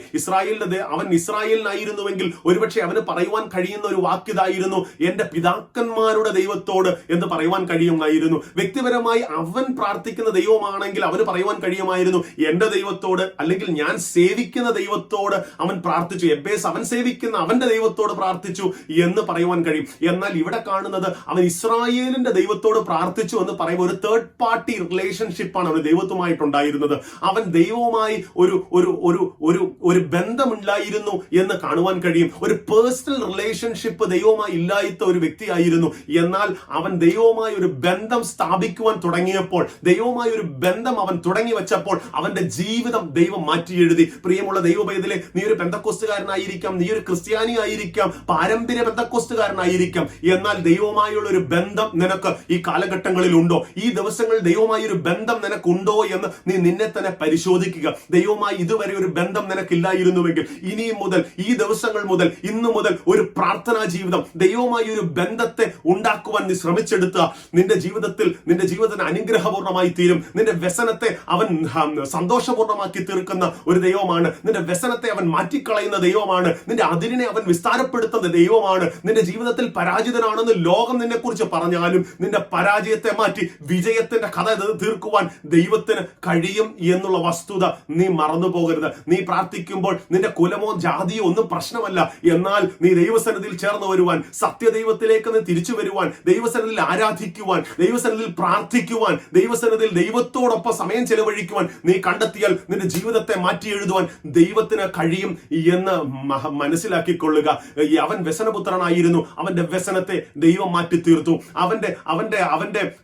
അവൻ ഇസ്രായേലിനായിരുന്നുവെങ്കിൽ ഒരുപക്ഷെ അവന് പറയുവാൻ കഴിയുന്ന ഒരു വാക്കിതായിരുന്നു, എന്റെ പിതാക്കന്മാരുടെ ദൈവത്തോട് എന്ന് പറയുവാൻ കഴിയുമായിരുന്നു. വ്യക്തിപരമായി അവൻ പ്രാർത്ഥിക്കുന്ന ദൈവമാണ് ണെങ്കിൽ അവന് പറയുവാൻ കഴിയുമായിരുന്നു, എന്റെ ദൈവത്തോട് അല്ലെങ്കിൽ ഞാൻ സേവിക്കുന്ന ദൈവത്തോട് അവൻ പ്രാർത്ഥിച്ചു. എബേസ് അവൻ സേവിക്കുന്ന അവന്റെ ദൈവത്തോട് പ്രാർത്ഥിച്ചു എന്ന് പറയുവാൻ കഴിയും. എന്നാൽ ഇവിടെ കാണുന്നത് അവൻ ഇസ്രായേലിന്റെ ദൈവത്തോട് പ്രാർത്ഥിച്ചു എന്ന് പറയുമ്പോൾ ഒരു തേർഡ് പാർട്ടി റിലേഷൻഷിപ്പാണ് അവൻ ദൈവത്തുമായിട്ടുണ്ടായിരുന്നത്. അവൻ ദൈവവുമായി ഒരു ബന്ധമുണ്ടായിരുന്നു എന്ന് കാണുവാൻ കഴിയും. ഒരു പേഴ്സണൽ റിലേഷൻഷിപ്പ് ദൈവവുമായി ഇല്ലാത്ത ഒരു വ്യക്തിയായിരുന്നു. എന്നാൽ അവൻ ദൈവവുമായി ഒരു ബന്ധം സ്ഥാപിക്കുവാൻ തുടങ്ങിയപ്പോൾ, ദൈവവുമായി ഒരു ബന്ധം അവൻ തുടങ്ങി വെച്ചപ്പോൾ അവന്റെ ജീവിതം ദൈവം മാറ്റി എഴുതി. പ്രിയമുള്ള ദൈവപൈതലേ, നീ ഒരു പെന്തക്കോസ്തുകാരനായിരിക്കാം, നീ ഒരു ക്രിസ്ത്യാനി ആയിരിക്കാം, പാരമ്പര്യ പെന്തക്കോസ്തുകാരനായിരിക്കാം, എന്നാൽ ദൈവവുമായുള്ള ഒരു ബന്ധം നിനക്ക് ഈ കാലഘട്ടങ്ങളിൽ ഉണ്ടോ? ഈ ദിവസങ്ങളിൽ ദൈവവുമായി ഒരു ബന്ധം നിനക്കുണ്ടോ എന്ന് നീ നിന്നെ തന്നെ പരിശോധിക്കുക. ദൈവവുമായി ഇതുവരെ ഒരു ബന്ധം നിനക്കില്ലായിരുന്നുവെങ്കിൽ ഇനിയും മുതൽ, ഈ ദിവസങ്ങൾ മുതൽ, ഇന്നു മുതൽ ഒരു പ്രാർത്ഥനാ ജീവിതം, ദൈവവുമായി ഒരു ബന്ധത്തെ ഉണ്ടാക്കുവാൻ നീ ശ്രമിച്ചെടുത്തുക. നിന്റെ ജീവിതത്തിന് അനുഗ്രഹപൂർണ്ണമായി തീരും. നിന്റെ വ്യസനത്തെ അവൻ സന്തോഷപൂർണ്ണമാക്കി തീർക്കുന്ന ഒരു ദൈവമാണ്. നിന്റെ വ്യസനത്തെ അവൻ മാറ്റിക്കളയുന്ന ദൈവമാണ്. നിന്റെ അതിരിനെ അവൻ വിസ്താരപ്പെടുത്തുന്ന ദൈവമാണ്. നിന്റെ ജീവിതത്തിൽ പരാജിതനാണെന്ന് ലോകം നിന്നെ കുറിച്ച് പറഞ്ഞാലും നിന്റെ പരാജയത്തെ മാറ്റി വിജയത്തിന്റെ കഥ തീർക്കുവാൻ ദൈവത്തിന് കഴിയും എന്നുള്ള വസ്തുത നീ മറന്നു പോകരുത്. നീ പ്രാർത്ഥിക്കുമ്പോൾ നിന്റെ കുലമോ ജാതിയോ ഒന്നും പ്രശ്നമല്ല. എന്നാൽ നീ ദൈവസന്നിധിയിൽ ചേർന്ന് വരുവാൻ, സത്യദൈവത്തിലേക്ക് നീ തിരിച്ചു വരുവാൻ, ദൈവസന്നിധിയിൽ ആരാധിക്കുവാൻ, ദൈവസന്നിധിയിൽ പ്രാർത്ഥിക്കുവാൻ, ദൈവസന്നിധിയിൽ ദൈവത്തോടൊപ്പം സമയം ചെലവഴിക്കുവാൻ നീ കണ്ടെത്തിയാൽ നിന്റെ ജീവിതത്തെ മാറ്റി എഴുതുവാൻ ദൈവത്തിന് കഴിയും എന്ന് മനസ്സിലാക്കിക്കൊള്ളുക. അവൻ വ്യസനപുത്രനായിരുന്നു. അവന്റെ വ്യസനത്തെ ദൈവം മാറ്റി തീർത്തു.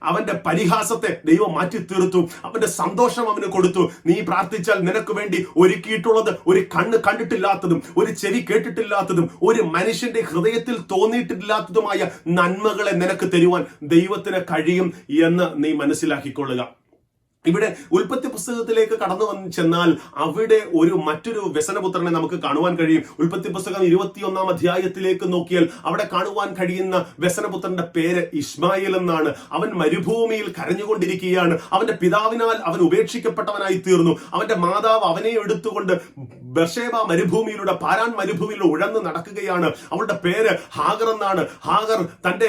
അവന്റെ പരിഹാസത്തെ ദൈവം മാറ്റി തീർത്തു. അവന്റെ സന്തോഷം അവന് കൊടുത്തു. നീ പ്രാർത്ഥിച്ചാൽ നിനക്ക് വേണ്ടി ഒരുക്കിയിട്ടുള്ളത് ഒരു കണ്ണ് കണ്ടിട്ടില്ലാത്തതും ഒരു ചെവി കേട്ടിട്ടില്ലാത്തതും ഒരു മനുഷ്യന്റെ ഹൃദയത്തിൽ തോന്നിയിട്ടില്ലാത്തതുമായ നന്മകളെ നിനക്ക് തരുവാൻ ദൈവത്തിന് കഴിയും എന്ന് നീ മനസ്സിലാക്കിക്കൊള്ളുക. ഇവിടെ ഉൽപ്പത്തി പുസ്തകത്തിലേക്ക് കടന്നു ചെന്നാൽ അവിടെ മറ്റൊരു വ്യസനപുത്രനെ നമുക്ക് കാണുവാൻ കഴിയും. ഉൽപ്പത്തി പുസ്തകം 21-ാം അധ്യായത്തിലേക്ക് നോക്കിയാൽ അവിടെ കാണുവാൻ കഴിയുന്ന വ്യസനപുത്രന്റെ പേര് ഇസ്മായേൽ എന്നാണ്. അവൻ മരുഭൂമിയിൽ കരഞ്ഞുകൊണ്ടിരിക്കുകയാണ്. അവന്റെ പിതാവിനാൽ അവൻ ഉപേക്ഷിക്കപ്പെട്ടവനായി തീർന്നു. അവന്റെ മാതാവ് അവനെ എടുത്തുകൊണ്ട് ബർഷേബ മരുഭൂമിയിലൂടെ, പാരാൻ മരുഭൂമിയിലൂടെ ഉഴന്ന് നടക്കുകയാണ്. അവളുടെ പേര് ഹാഗർ എന്നാണ്. ഹാഗർ തന്റെ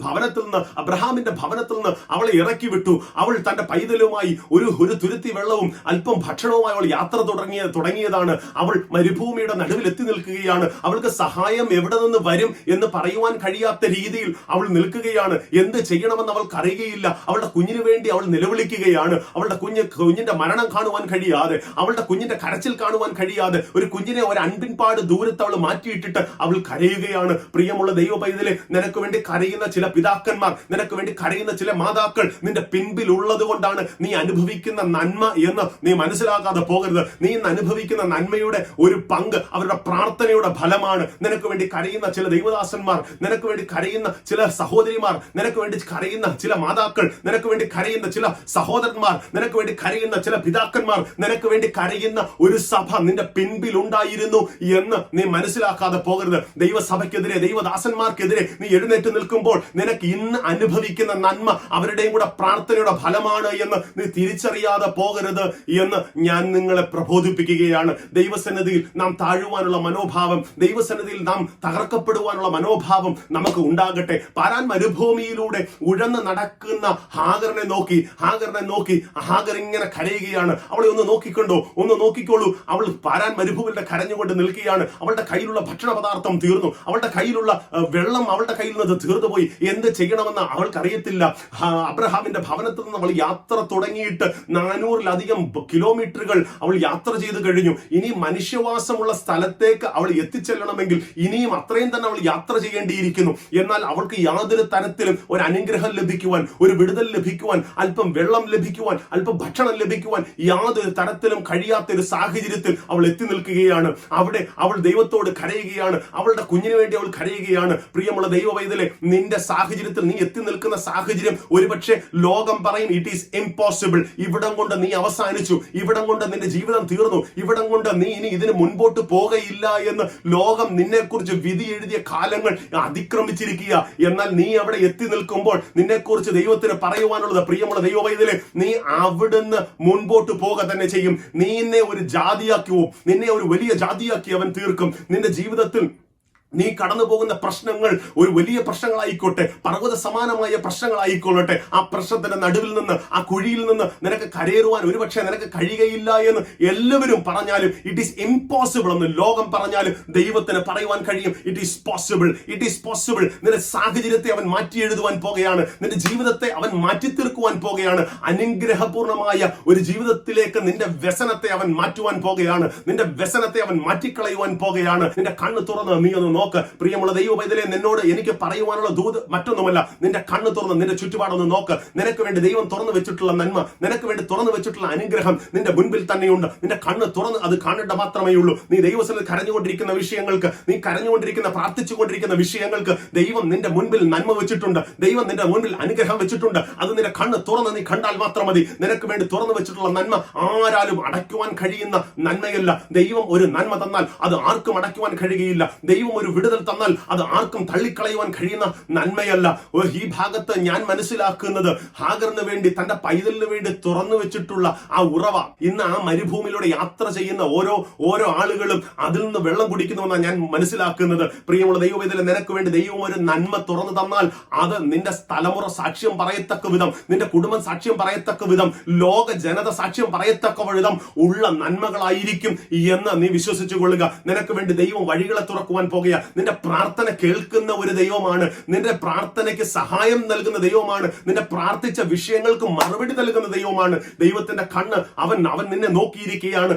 ഭവനത്തിൽ നിന്ന്, അബ്രഹാമിന്റെ ഭവനത്തിൽ നിന്ന് അവളെ ഇറക്കി വിട്ടു. അവൾ തന്റെ പൈതലുമായി ഒരു തുരുത്തി വെള്ളവും അല്പം ഭക്ഷണവുമായി അവൾ യാത്ര തുടങ്ങിയതാണ്. അവൾ മരുഭൂമിയുടെ നടുവിൽ എത്തി നിൽക്കുകയാണ്. അവൾക്ക് സഹായം എവിടെ നിന്ന് വരും എന്ന് പറയുവാൻ കഴിയാത്ത രീതിയിൽ അവൾ നിൽക്കുകയാണ്. എന്ത് ചെയ്യണമെന്ന് അവൾക്ക് അറിയുകയില്ല. അവളുടെ കുഞ്ഞിന് വേണ്ടി അവൾ നിലവിളിക്കുകയാണ്. അവളുടെ കുഞ്ഞിന്റെ മരണം കാണുവാൻ കഴിയാതെ, അവളുടെ കുഞ്ഞിന്റെ കരച്ചിൽ കാണുവാൻ കഴിയാതെ, ഒരു കുഞ്ഞിനെ ഒരു അൻപിൻപാട് ദൂരത്ത് അവൾ മാറ്റിയിട്ടിട്ട് അവൾ കരയുകയാണ്. പ്രിയമുള്ള ദൈവ പൈതലേ, നിനക്ക് വേണ്ടി കരയുന്ന ചില പിതാക്കന്മാർ, നിനക്ക് വേണ്ടി കരയുന്ന ചില മാതാക്കൾ നിന്റെ പിൻപിൽ ഉള്ളത് കൊണ്ടാണ് നീ അനുഭവിക്കുന്ന നന്മ എന്ന് നീ മനസ്സിലാക്കാതെ പോകരുത്. നീ ഇന്ന് അനുഭവിക്കുന്ന നന്മയുടെ ഒരു പങ്ക് അവരുടെ പ്രാർത്ഥനയുടെ ഫലമാണ്. നിനക്ക് വേണ്ടി കരയുന്ന ചില ദൈവദാസന്മാർ, നിനക്ക് വേണ്ടി കരയുന്ന ചില സഹോദരിമാർ, നിനക്ക് വേണ്ടി കരയുന്ന ചില മാതാക്കൾ, നിനക്ക് വേണ്ടി കരയുന്ന ചില സഹോദരന്മാർ, നിനക്ക് വേണ്ടി കരയുന്ന ചില പിതാക്കന്മാർ, നിനക്ക് വേണ്ടി കരയുന്ന ഒരു സഭ നിന്റെ പിൻപിൽ ഉണ്ടായിരുന്നു എന്ന് നീ മനസ്സിലാക്കാതെ പോകരുത്. ദൈവസഭയ്ക്കെതിരെ, ദൈവദാസന്മാർക്കെതിരെ നീ എഴുന്നേറ്റ് നിൽക്കുമ്പോൾ നിനക്ക് ഇന്ന് അനുഭവിക്കുന്ന നന്മ അവരുടെയും കൂടെ പ്രാർത്ഥനയുടെ ഫലമാണ് എന്ന് നീ തിരിച്ചറിയാതെ പോകരുത് എന്ന് ഞാൻ നിങ്ങളെ പ്രബോധിപ്പിക്കുകയാണ്. ദൈവസന്നിധിയിൽ നാം താഴുവാനുള്ള മനോഭാവം, ദൈവസന്നിധിയിൽ നാം തകർക്കപ്പെടുവാനുള്ള മനോഭാവം നമുക്ക് ഉണ്ടാകട്ടെ. പാരാൻ മരുഭൂമിയിലൂടെ ഉഴന്ന് നടക്കുന്ന ഹാഗറിനെ നോക്കി ഹാഗർ ഇങ്ങനെ കരയുകയാണ്. അവളെ ഒന്ന് നോക്കിക്കോളൂ. അവൾ അവൾ പാരാൻ മരുഭൂമിയുടെ കരഞ്ഞുകൊണ്ട് നിൽക്കുകയാണ്. അവളുടെ കയ്യിലുള്ള ഭക്ഷണ പദാർത്ഥം തീർന്നു, അവളുടെ കയ്യിലുള്ള വെള്ളം അവളുടെ കയ്യിൽ നിന്ന് തീർന്നു പോയി. എന്ത് ചെയ്യണമെന്ന് അവൾക്കറിയത്തില്ല. അബ്രഹാമിന്റെ ഭവനത്തിൽ നിന്ന് അവൾ യാത്ര തുടങ്ങിയിട്ട് 400-ലധികം കിലോമീറ്ററുകൾ അവൾ യാത്ര ചെയ്തു കഴിഞ്ഞു. ഇനി മനുഷ്യവാസമുള്ള സ്ഥലത്തേക്ക് അവൾ എത്തിച്ചെല്ലണമെങ്കിൽ ഇനിയും അത്രയും തന്നെ അവൾ യാത്ര ചെയ്യേണ്ടിയിരിക്കുന്നു. എന്നാൽ അവൾക്ക് യാതൊരു തരത്തിലും ഒരു അനുഗ്രഹം ലഭിക്കുവാൻ, ഒരു വിടുതൽ ലഭിക്കുവാൻ, അല്പം വെള്ളം ലഭിക്കുവാൻ, അല്പം ഭക്ഷണം ലഭിക്കുവാൻ യാതൊരു തരത്തിലും കഴിയാത്ത ഒരു സാഹചര്യത്തിൽ അവൾ എത്തി നിൽക്കുകയാണ്. അവിടെ അവൾ ദൈവത്തോട് കരയുകയാണ്. അവളുടെ കുഞ്ഞിന് വേണ്ടി അവൾ കരയുകയാണ്. പ്രിയമുള്ള ദൈവ പൈതലേ, നിന്റെ സാഹചര്യത്തിൽ നീ എത്തി നിൽക്കുന്ന സാഹചര്യം ഒരുപക്ഷെ ലോകം പറയും ഇറ്റ് ഈസ് ഇംപോസിബിൾ, ഇവിടം കൊണ്ട് നീ അവസാനിച്ചു, ഇവിടം കൊണ്ട് നിന്റെ ജീവിതം തീർന്നു, ഇവിടം കൊണ്ട് നീ ഇനി ഇതിന് മുൻപോട്ട് പോകയില്ല എന്ന് ലോകം നിന്നെ കുറിച്ച് വിധി എഴുതിയ കാലങ്ങൾ അതിക്രമിച്ചിരിക്കുക. എന്നാൽ നീ അവിടെ എത്തി നിൽക്കുമ്പോൾ നിന്നെക്കുറിച്ച് ദൈവത്തിന് പറയുവാനുള്ളത്, പ്രിയമുള്ള ദൈവ പൈതലേ, നീ അവിടുന്ന് മുൻപോട്ട് പോക തന്നെ ചെയ്യും. നിന്നെ ഒരു ജാതിയാക്കുവോ, നിന്നെ ഒരു വലിയ ജാതിയാക്കി അവൻ തീർക്കും. നിന്റെ ജീവിതത്തിൽ നീ കടന്നു പോകുന്ന പ്രശ്നങ്ങൾ ഒരു വലിയ പ്രശ്നങ്ങളായിക്കോട്ടെ, പർവ്വത സമാനമായ പ്രശ്നങ്ങളായിക്കൊള്ളട്ടെ, ആ പ്രശ്നത്തിന്റെ നടുവിൽ നിന്ന്, ആ കുഴിയിൽ നിന്ന് നിനക്ക് കരയേറുവാൻ ഒരുപക്ഷെ നിനക്ക് കഴിയുകയില്ല എന്ന് എല്ലാവരും പറഞ്ഞാലും, ഇറ്റ് ഈസ് ഇംപോസിബിൾ എന്ന് ലോകം പറഞ്ഞാലും ദൈവത്തിന് പറയുവാൻ കഴിയും. It is possible, it is possible. നിന്റെ സാഹചര്യത്തെ അവൻ മാറ്റി എഴുതുവാൻ പോകുകയാണ്. നിന്റെ ജീവിതത്തെ അവൻ മാറ്റി തീർക്കുവാൻ പോകുകയാണ്. അനുഗ്രഹപൂർണമായ ഒരു ജീവിതത്തിലേക്ക് നിന്റെ വ്യസനത്തെ അവൻ മാറ്റുവാൻ പോകുകയാണ്. നിന്റെ വ്യസനത്തെ അവൻ മാറ്റിക്കളയുവാൻ പോകുകയാണ്. നിന്റെ കണ്ണ് തുറന്ന് നീ ഒന്ന് നോക്ക്. പ്രിയമുള്ള ദൈവ പൈതലേ, നിന്നോട് എനിക്ക് പറയുവാനുള്ള ദൂത് മറ്റൊന്നുമല്ല. നിന്റെ കണ്ണ് തുറന്ന് നിന്റെ ചുറ്റുപാടൊന്ന് നോക്ക്. നിനക്ക് വേണ്ടി ദൈവം തുറന്നു വെച്ചിട്ടുള്ള നന്മ, നിനക്ക് വേണ്ടി തുറന്നു വെച്ചിട്ടുള്ള അനുഗ്രഹം നിന്റെ മുൻപിൽ തന്നെയുണ്ട്. നിന്റെ കണ്ണ് തുറന്ന് അത് കാണേണ്ട മാത്രമേ ഉള്ളൂ. നീ ദൈവസന്നിധിയിൽ കരഞ്ഞുകൊണ്ടിരിക്കുന്ന വിഷയങ്ങൾക്ക്, നീ കരഞ്ഞുകൊണ്ടിരിക്കുന്ന പ്രാർത്ഥിച്ചുകൊണ്ടിരിക്കുന്ന വിഷയങ്ങൾക്ക് ദൈവം നിന്റെ മുൻപിൽ നന്മ വെച്ചിട്ടുണ്ട്. ദൈവം നിന്റെ മുൻപിൽ അനുഗ്രഹം വെച്ചിട്ടുണ്ട്. അത് നിന്റെ കണ്ണ് തുറന്ന് നീ കണ്ടാൽ മാത്രം മതി. നിനക്ക് വേണ്ടി തുറന്നു വെച്ചിട്ടുള്ള നന്മ ആരാലും അടയ്ക്കുവാൻ കഴിയുന്ന നന്മയല്ല. ദൈവം ഒരു നന്മ തന്നാൽ അത് ആർക്കും അടയ്ക്കുവാൻ കഴിയുകയില്ല. ദൈവം ഒരു വിടുതൽ തന്നാൽ അത് ആർക്കും തള്ളിക്കളയുവാൻ കഴിയുന്ന നന്മയല്ല. ഈ ഭാഗത്ത് ഞാൻ മനസ്സിലാക്കുന്നത്, ഹാഗറിന് വേണ്ടി, തന്റെ പൈതലിന് വേണ്ടി തുറന്നു വെച്ചിട്ടുള്ള ആ ഉറവ ഇന്ന് ആ മരുഭൂമിയിലൂടെ യാത്ര ചെയ്യുന്ന ഓരോ ആളുകളും അതിൽ നിന്ന് വെള്ളം കുടിക്കുന്നുവെന്നാണ് ഞാൻ മനസ്സിലാക്കുന്നത്. പ്രിയമുള്ള ദൈവവേദന, നിനക്ക് വേണ്ടി ദൈവം ഒരു നന്മ തുറന്നു തന്നാൽ അത് നിന്റെ തലമുറ സാക്ഷ്യം പറയത്തക്ക വിധം, നിന്റെ കുടുംബം സാക്ഷ്യം പറയത്തക്ക വിധം, ലോക ജനത സാക്ഷ്യം പറയത്തക്ക വിധം ഉള്ള നന്മകളായിരിക്കും എന്ന് നീ വിശ്വസിച്ചു കൊള്ളുക. നിനക്ക് വേണ്ടി ദൈവം വഴികളെ തുറക്കുവാൻ പോകുക. നിന്റെ പ്രാർത്ഥന കേൾക്കുന്ന ഒരു ദൈവമാണ്. നിന്റെ പ്രാർത്ഥനയ്ക്ക് സഹായം നൽകുന്ന ദൈവമാണ്. നിന്റെ പ്രാർത്ഥിച്ച വിഷയങ്ങൾക്ക് മറുപടി നൽകുന്ന ദൈവമാണ്. ദൈവത്തിന്റെ കണ്ണ് അവൻ നിന്നെ നോക്കിയിരിക്കുകയാണ്.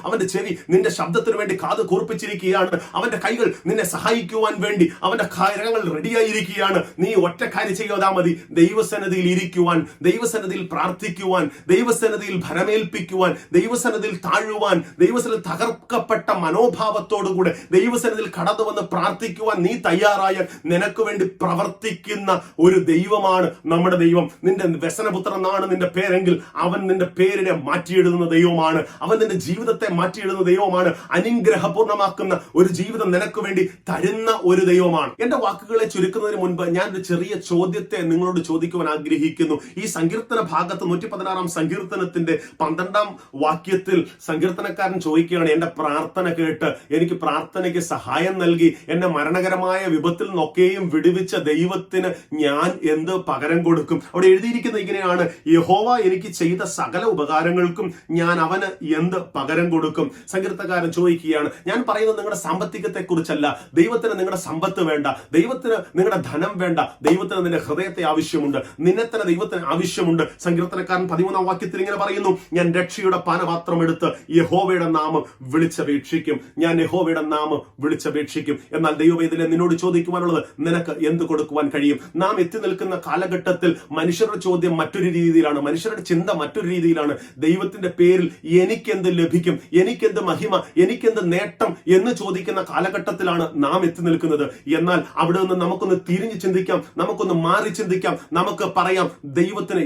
അവന്റെ ചെവി നിന്റെ ശബ്ദത്തിന് വേണ്ടി കാത് കൂർപ്പിച്ചിരിക്കുകയാണ്. അവന്റെ കൈകൾ നിന്നെ സഹായിക്കുവാൻ വേണ്ടി അവന്റെ കാര്യങ്ങൾ റെഡിയായിരിക്കുകയാണ്. നീ ഒറ്റ കാര്യം ചെയ്യാതാ മതി. ദൈവസന്നിധിയിൽ ഇരിക്കുവാൻ, ദൈവസന്നിധിയിൽ പ്രാർത്ഥിക്കുവാൻ, ദൈവസന്നിധിയിൽ ഭരമേൽപ്പിക്കുവാൻ, ദൈവസന്നിധിയിൽ താഴുവാൻ, ദൈവസന്നിധിയിൽ തകർക്കപ്പെട്ട മനോഭാവത്തോടുകൂടെ ദൈവസന്നിധിയിൽ കടന്നു വന്ന് പ്രാർത്ഥിക്കുവാൻ നീ തയ്യാറായാൽ നിനക്ക് വേണ്ടി പ്രവർത്തിക്കുന്ന ഒരു ദൈവമാണ് നമ്മുടെ ദൈവം. നിന്റെ വ്യസനപുത്രൻ എന്നാണ് നിന്റെ പേരെങ്കിൽ അവൻ നിന്റെ പേരിനെ മാറ്റിയെഴുതുന്ന ദൈവമാണ്. അവൻ നിന്റെ ജീവിതത്തെ മാറ്റിയെഴുതുന്ന ദൈവമാണ്. അനുഗ്രഹപൂർണ്ണമാക്കുന്ന ഒരു ജീവിതം നിനക്ക് വേണ്ടി തരുന്ന ഒരു ദൈവമാണ്. എന്റെ വാക്കുകളെ ചുരുക്കുന്നതിന് മുൻപ് ഞാൻ ഒരു ചെറിയ ചോദ്യത്തെ നിങ്ങളോട് ചോദിക്കുവാൻ ആഗ്രഹിക്കുന്നു. ഈ സങ്കീർത്തന ഭാഗത്ത് 116 സങ്കീർത്തനത്തിന്റെ 12 വാക്യത്തിൽ സങ്കീർത്തനക്കാരൻ ചോദിക്കുകയാണ്, എന്റെ പ്രാർത്ഥന കേട്ട് എനിക്ക് പ്രാർത്ഥനയ്ക്ക് സഹായം നൽകി എന്നെ മരണകരമായ വിപത്തിൽ നിന്നൊക്കെയും വിടുവിച്ച ദൈവത്തിന് ഞാൻ എന്ത് പകരം കൊടുക്കും? അവിടെ എഴുതിയിരിക്കുന്നത് ഇങ്ങനെയാണ്, യഹോവ എനിക്ക് ചെയ്ത സകല ഉപകാരങ്ങൾക്കും ഞാൻ അവന് എന്ത് പകരം കൊടുക്കും? സങ്കീർത്തനക്കാരൻ ചോദിക്കുകയാണ്. ഞാൻ പറയുന്നത് നിങ്ങളുടെ സാമ്പത്തികത്തെ കുറിച്ചല്ല. ദൈവത്തിന് നിങ്ങളുടെ സമ്പത്ത് വേണ്ട, ദൈവത്തിന് നിങ്ങളുടെ ധനം വേണ്ട, ദൈവത്തിന് നിന്റെ ഹൃദയത്തെ ആവശ്യമുണ്ട്, നിന്നെ തന്നെ ദൈവത്തിന് ആവശ്യമുണ്ട്. സങ്കീർത്തനക്കാരൻ 13 വാക്യത്തിൽ ഇങ്ങനെ പറയുന്നു, ഞാൻ രക്ഷയുടെ പാനപാത്രം എടുത്ത് യഹോവയുടെ നാമം വിളിച്ചപേക്ഷിക്കും, ഞാൻ യഹോവയുടെ നാമം വിളിച്ചപേക്ഷിക്കും. എന്നാൽ ദൈവവേദന നിന്നോട് ചോദിക്കുവാനുള്ളത്, നിനക്ക് എന്ത് കൊടുക്കുവാൻ കഴിയും? നാം എത്തി നിൽക്കുന്ന കാലഘട്ടത്തിൽ മനുഷ്യരുടെ ചോദ്യം മറ്റൊരു രീതിയിലാണ്, മനുഷ്യരുടെ ചിന്ത മറ്റൊരു രീതിയിലാണ്. ദൈവത്തിന്റെ പേരിൽ എനിക്കെന്ത് ലഭിക്കും, എനിക്കെന്ത് മഹിമ, എനിക്കെന്ത് നേട്ടം എന്ന് ചോദിക്കുന്ന കാലഘട്ടത്തിലാണ് നാം എത്തി നിൽക്കുന്നത്. എന്നാൽ അവിടെ നിന്ന് നമുക്കൊന്ന് തിരിഞ്ഞ് ചിന്തിക്കാം, നമുക്കൊന്ന് മാറി ചിന്തിക്കാം, നമുക്ക് പറയാം ദൈവത്തിന്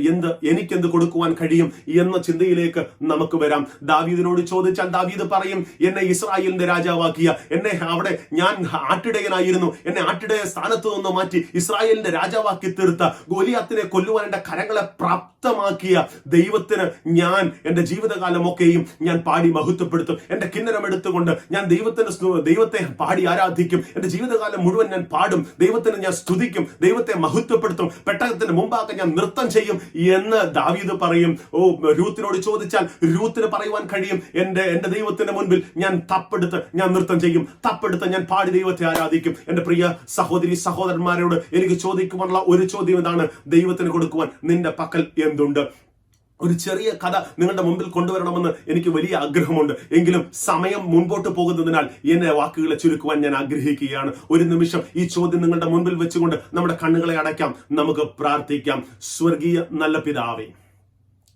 എനിക്കെന്ത് കൊടുക്കുവാൻ കഴിയും എന്ന ചിന്തയിലേക്ക് നമുക്ക് വരാം. ദാവീദിനോട് ചോദിച്ചാൽ ദാവീദ് പറയും, എന്നെ ഇസ്രായേലിന്റെ രാജാവാക്കിയ, എന്നെ അവിടെ ഞാൻ ആട്ടിടയനായിരുന്നു. എന്നെ ആട്ടിടയ സ്ഥാനത്ത് നിന്ന് മാറ്റി ഇസ്രായേലിന്റെ രാജാവാക്കി തീർത്ത, ഗോലിയാത്തിനെ കൊല്ലുവാൻ എന്റെ കരങ്ങളെ പ്രാപ്തമാക്കിയ ദൈവത്തിന് ഞാൻ എന്റെ ജീവിതകാലമൊക്കെയും ഞാൻ പാടി മഹത്വപ്പെടുത്തും. എന്റെ കിന്നരം എടുത്തുകൊണ്ട് ഞാൻ ദൈവത്തെ പാടി ആരാധിക്കും. എന്റെ ജീവിതകാലം മുഴുവൻ ഞാൻ പാടും, ദൈവത്തിന് ഞാൻ സ്തുതിക്കും, ദൈവത്തെ മഹത്വപ്പെടുത്തും, പെട്ടകത്തിന് മുമ്പാകെ ഞാൻ നൃത്തം ചെയ്യും എന്ന് ദാവീദ് പറയും. രൂത്തിനോട് ചോദിച്ചാൽ രൂത്തിന് പറയുവാൻ കഴിയും, എന്റെ ദൈവത്തിന്റെ മുൻപിൽ ഞാൻ ഞാൻ നൃത്തം ചെയ്യും, ഞാൻ പാടി ദൈവത്തെ ആരാധിക്കും. എന്റെ പ്രിയ സഹോദരി സഹോദരന്മാരോട് എനിക്ക് ചോദിക്കുവാനുള്ള ഒരു ചോദ്യം ഇതാണ്: ദൈവത്തിന് കൊടുക്കുവാൻ നിന്റെ പക്കൽ എന്തുണ്ട്? ഒരു ചെറിയ കഥ നിങ്ങളുടെ മുമ്പിൽ കൊണ്ടുവരണമെന്ന് എനിക്ക് വലിയ ആഗ്രഹമുണ്ട്. എങ്കിലും സമയം മുൻപോട്ട് പോകുന്നതിനാൽ എന്നെ വാക്കുകളെ ചുരുക്കുവാൻ ഞാൻ ആഗ്രഹിക്കുകയാണ്. ഒരു നിമിഷം ഈ ചോദ്യം നിങ്ങളുടെ മുൻപിൽ വെച്ചുകൊണ്ട് നമ്മുടെ കണ്ണുകളെ അടയ്ക്കാം, നമുക്ക് പ്രാർത്ഥിക്കാം. സ്വർഗീയ നല്ല പിതാവേ,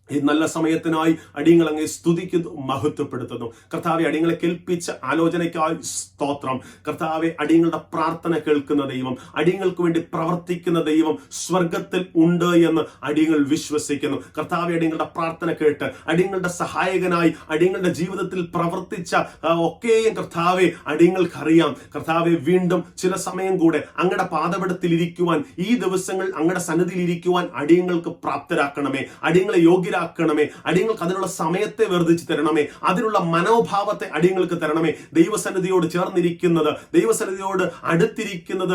ഈ നല്ല സമയത്തിനായി അടിയങ്ങൾ അങ്ങേ സ്തുതിക്കുന്നു, മഹത്വപ്പെടുത്തുന്നു. കർത്താവെ, അടിയങ്ങളെ കേൾപ്പിച്ച ആലോചനയ്ക്കായി സ്തോത്രം. കർത്താവെ, അടിയങ്ങളുടെ പ്രാർത്ഥന കേൾക്കുന്ന ദൈവം, അടിയങ്ങൾക്ക് വേണ്ടി പ്രവർത്തിക്കുന്ന ദൈവം സ്വർഗത്തിൽ ഉണ്ട് എന്ന് അടിയങ്ങൾ വിശ്വസിക്കുന്നു. കർത്താവെ, അടിയങ്ങളുടെ പ്രാർത്ഥന കേട്ട് അടിയങ്ങളുടെ സഹായകനായി അടിയങ്ങളുടെ ജീവിതത്തിൽ പ്രവർത്തിച്ച ഒക്കെയും കർത്താവെ അടിയങ്ങൾക്കറിയാം. കർത്താവെ, വീണ്ടും ചില സമയം കൂടെ അങ്ങയുടെ പാദപീഠത്തിൽ ഇരിക്കുവാൻ, ഈ ദിവസങ്ങൾ അങ്ങയുടെ സന്നിധിയിൽ ഇരിക്കുവാൻ അടിയങ്ങൾക്ക് പ്രാപ്തരാക്കണമേ, അടിയങ്ങളെ യോഗ്യരാക്കണമേ, അടിയങ്ങൾക്ക് അതിനുള്ള സമയത്തെ വർദ്ധിച്ചു തരണമേ, അതിനുള്ള മനോഭാവത്തെ അടിയങ്ങൾക്ക് തരണമേ. ദൈവസന്നിധിയോട് ചേർന്നിരിക്കുന്നത്, ദൈവസന്നിധിയോട് അടുത്തിരിക്കുന്നത്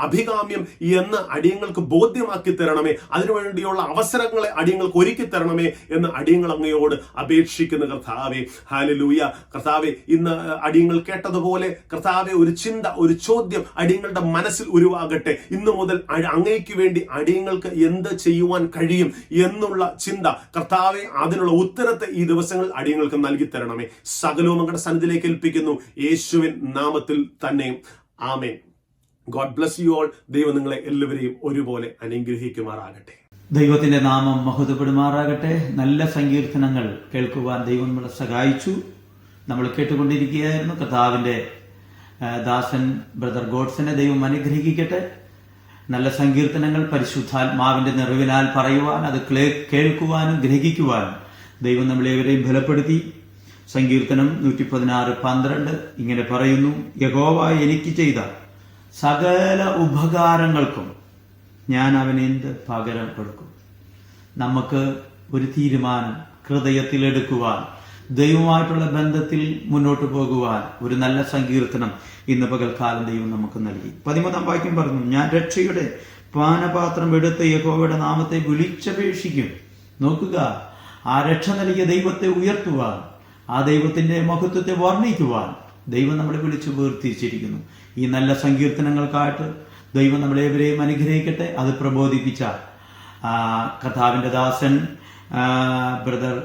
അഭികാമ്യം എന്ന് അടിയങ്ങൾക്ക് ബോധ്യമാക്കി തരണമേ. അതിനുവേണ്ടിയുള്ള അവസരങ്ങളെ അടിയങ്ങൾക്ക് ഒരുക്കി തരണമേ എന്ന് അടിയങ്ങൾ അങ്ങയോട് അപേക്ഷിക്കുന്ന കർത്താവേ. ഹല്ലേലൂയ. കർത്താവെ, ഇന്ന് അടിയങ്ങൾ കേട്ടതുപോലെ കർത്താവെ, ഒരു ചിന്ത, ഒരു ചോദ്യം അടിയങ്ങളുടെ മനസ്സിൽ ഉരുവാകട്ടെ. ഇന്നു മുതൽ അങ്ങയ്ക്ക് വേണ്ടി അടിയങ്ങൾക്ക് എന്ത് ചെയ്യുവാൻ കഴിയും എന്നുള്ള ചിന്ത കർത്താവെ, അതിനുള്ള ഉത്തരത്തെ ഈ ദിവസങ്ങൾ അടിയങ്ങൾക്ക് നൽകി തരണമേ. സകലവും അങ്ങയുടെ സന്നിധിയിലേക്ക് ഏൽപ്പിക്കുന്നു, യേശുവിൻ നാമത്തിൽ തന്നെ. ആമേൻ. God bless you all. ദൈവം നിങ്ങളെ എല്ലാവരെയും ഒരുപോലെ അനുഗ്രഹിക്കുമാറാകട്ടെ. ദൈവത്തിന്റെ നാമം മഹത്വപ്പെടുമാറാകട്ടെ. നല്ല സങ്കീർത്തനങ്ങൾ കേൾക്കുവാൻ ദൈവം നമ്മളെ സഹായിച്ചു. നമ്മൾ കേട്ടുകൊണ്ടിരിക്കുകയായിരുന്നു. കർത്താവിന്റെ ദാസൻ ബ്രദർ ഗോഡ്സനെ ദൈവം അനുഗ്രഹിക്കട്ടെ. നല്ല സങ്കീർത്തനങ്ങൾ പരിശുദ്ധാത്മാവിന്റെ നിറവിനാൽ പറയുവാൻ, അത് കേൾക്കുവാനും ഗ്രഹിക്കുവാനും ദൈവം നമ്മളേവരെയും ബലപ്പെടുത്തി. സങ്കീർത്തനം 116:12 ഇങ്ങനെ പറയുന്നു: യഹോവ എനിക്ക് ചെയ്ത സകല ഉപകാരങ്ങൾക്കും ഞാൻ അവന് എന്ത് പകരം കൊടുക്കും? നമുക്ക് ഒരു തീരുമാനം ഹൃദയത്തിലെടുക്കുവാൻ, ദൈവമായിട്ടുള്ള ബന്ധത്തിൽ മുന്നോട്ട് പോകുവാൻ ഒരു നല്ല സങ്കീർത്തനം ഇന്ന് പകൽക്കാലം ദൈവം നമുക്ക് നൽകി. 13-ാം വാക്യം പറഞ്ഞു: ഞാൻ രക്ഷയുടെ പാനപാത്രം എടുത്ത് യഹോവയുടെ നാമത്തെ വിളിച്ചപേക്ഷിക്കും. നോക്കുക, ആ രക്ഷ നൽകിയ ദൈവത്തെ ഉയർത്തുവാൻ, ആ ദൈവത്തിന്റെ മഹത്വത്തെ വർണ്ണിക്കുവാൻ ദൈവം നമ്മളെ വിളിച്ചു വേർതിരിച്ചിരിക്കുന്നു. ഈ നല്ല സങ്കീർത്തനങ്ങൾക്കായിട്ട് ദൈവം നമ്മളേവരെയും അനുഗ്രഹിക്കട്ടെ. അത് പ്രബോധിപ്പിച്ച കർത്താവിന്റെ ദാസൻ ബ്രദർ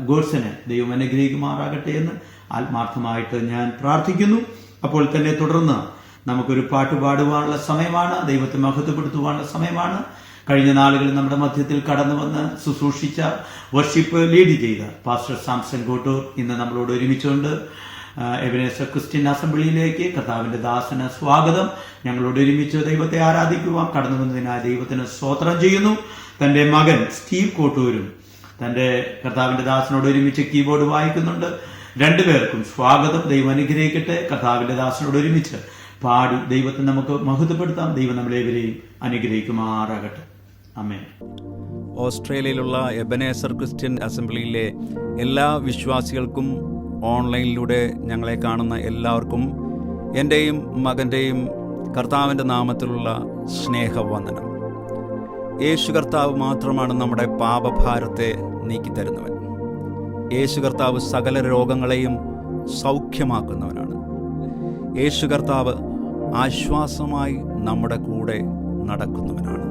ഗോഡ്സനെ ദൈവം അനുഗ്രഹിക്കുമാറാകട്ടെ എന്ന് ആത്മാർത്ഥമായിട്ട് ഞാൻ പ്രാർത്ഥിക്കുന്നു. അപ്പോൾ തന്നെ തുടർന്ന് നമുക്കൊരു പാട്ട് പാടുവാനുള്ള സമയമാണ്, ദൈവത്തെ മഹത്വപ്പെടുത്തുവാനുള്ള സമയമാണ്. കഴിഞ്ഞ നാളുകളിൽ നമ്മുടെ മധ്യത്തിൽ കടന്നു വന്ന് ശുശ്രൂഷിച്ച, വർഷിപ്പ് ലീഡ് ചെയ്ത പാസ്റ്റർ സാംസൺ കോട്ടൂർ ഇന്ന് നമ്മളോട് ഒരുമിച്ചുകൊണ്ട്. എബനേസർ ക്രിസ്ത്യൻ അസംബ്ലിയിലേക്ക് കർത്താവിന്റെ ദാസന് സ്വാഗതം. ഞങ്ങളോട് ഒരുമിച്ച് ദൈവത്തെ ആരാധിക്കുവാൻ കടന്നു വന്നതിനായി ദൈവത്തിന് സ്തോത്രം ചെയ്യുന്നു. തന്റെ മകൻ സ്റ്റീവ് കോട്ടൂരും തന്റെ കർത്താവിന്റെ ദാസനോട് ഒരുമിച്ച് കീബോർഡ് വായിക്കുന്നുണ്ട്. രണ്ടുപേർക്കും സ്വാഗതം. ദൈവം അനുഗ്രഹിക്കട്ടെ. കർത്താവിന്റെ ദാസനോട് ഒരുമിച്ച് പാടി ദൈവത്തെ നമുക്ക് മഹത്വപ്പെടുത്താം. ദൈവം നമ്മളേവരെയും അനുഗ്രഹിക്കുമാറാകട്ടെ. ആമേൻ. ഓസ്ട്രേലിയയിലുള്ള എബനേസർ ക്രിസ്ത്യൻ അസംബ്ലിയിലെ എല്ലാ വിശ്വാസികൾക്കും ഓൺലൈനിലൂടെ ഞങ്ങളെ കാണുന്ന എല്ലാവർക്കും എൻ്റെയും മകൻ്റെയും കർത്താവിൻ്റെ നാമത്തിലുള്ള സ്നേഹവന്ദനം. യേശു കർത്താവ് മാത്രമാണ് നമ്മുടെ പാപഭാരത്തെ നീക്കിത്തരുന്നവൻ. യേശു കർത്താവ് സകല രോഗങ്ങളെയും സൗഖ്യമാക്കുന്നവനാണ്. യേശു കർത്താവ് ആശ്വാസമായി നമ്മുടെ കൂടെ നടക്കുന്നവനാണ്.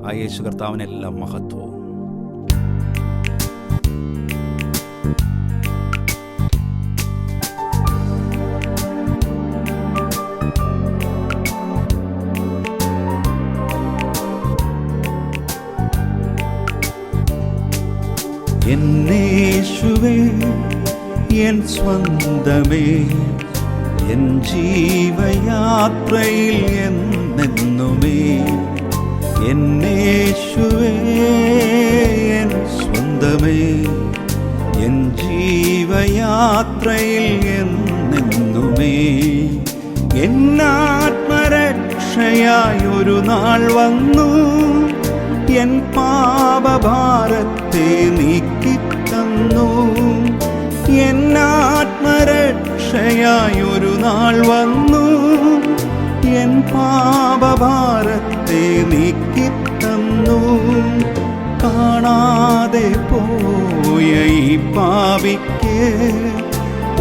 ആ യേശു കർത്താവിനെല്ലാം മഹത്വവും. എന്നേശുവേ എൻ സ്വന്തമേ, എൻ ജീവയാത്രയിൽ എന്നെന്നുമേ. എന്നേശുവേ എൻ സ്വന്തമേ, എൻ ജീവയാത്രയിൽ എന്നെന്നുമേ. ഒരു നാൾ വന്നു എൻ പാപഭാരത്തെ നീക്കിത്തന്നു. എന്നാത്മരക്ഷയായി ഒരു നാൾ വന്നു എൻ പാപഭാരത്തെ നീക്കിത്തന്നു. കാണാതെ പോയ ഈ പാപിക്ക്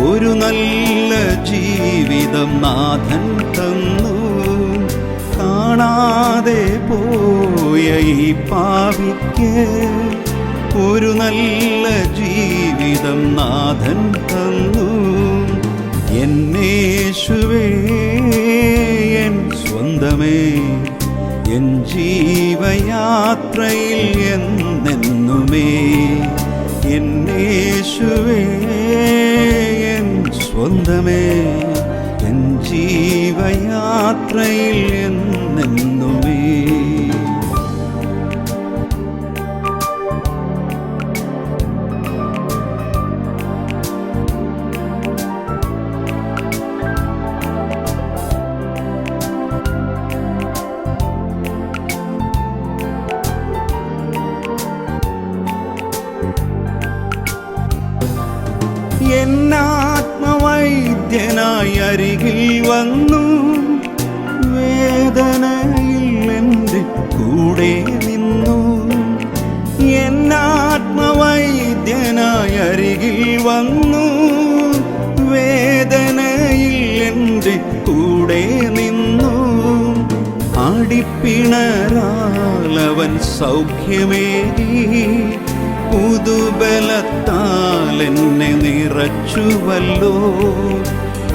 ഒരു നല്ല ജീവിതം നാഥൻ തന്നു. കാണാതെ പോയ ഈ പാപിക്ക് ഒരു നല്ല ജീവിതം നാഥൻ തന്നു. എന്നേശുവേ എൻ സ്വന്തമേ, എൻ ജീവയാത്രയിൽ എന്നെന്നുമേ. എന്നേശുവേ എൻ സ്വന്തമേ, എൻ ജീവയാത്രയിൽ എന്നെന്നുമേ. എന്നാത്മവൈദ്യനായി അരികിൽ വന്നു, വേദനയിൽ എൻ്റെ കൂടെ നിന്നു. എന്നാത്മവൈദ്യനായി അരികിൽ വന്നു, വേദനയിൽ എൻ്റെ കൂടെ നിന്നു. അടിപ്പിണരാലവൻ സൗഖ്യമേകി, പുതുബലത്താൽ എന്നെ നിറച്ചുവല്ലോ.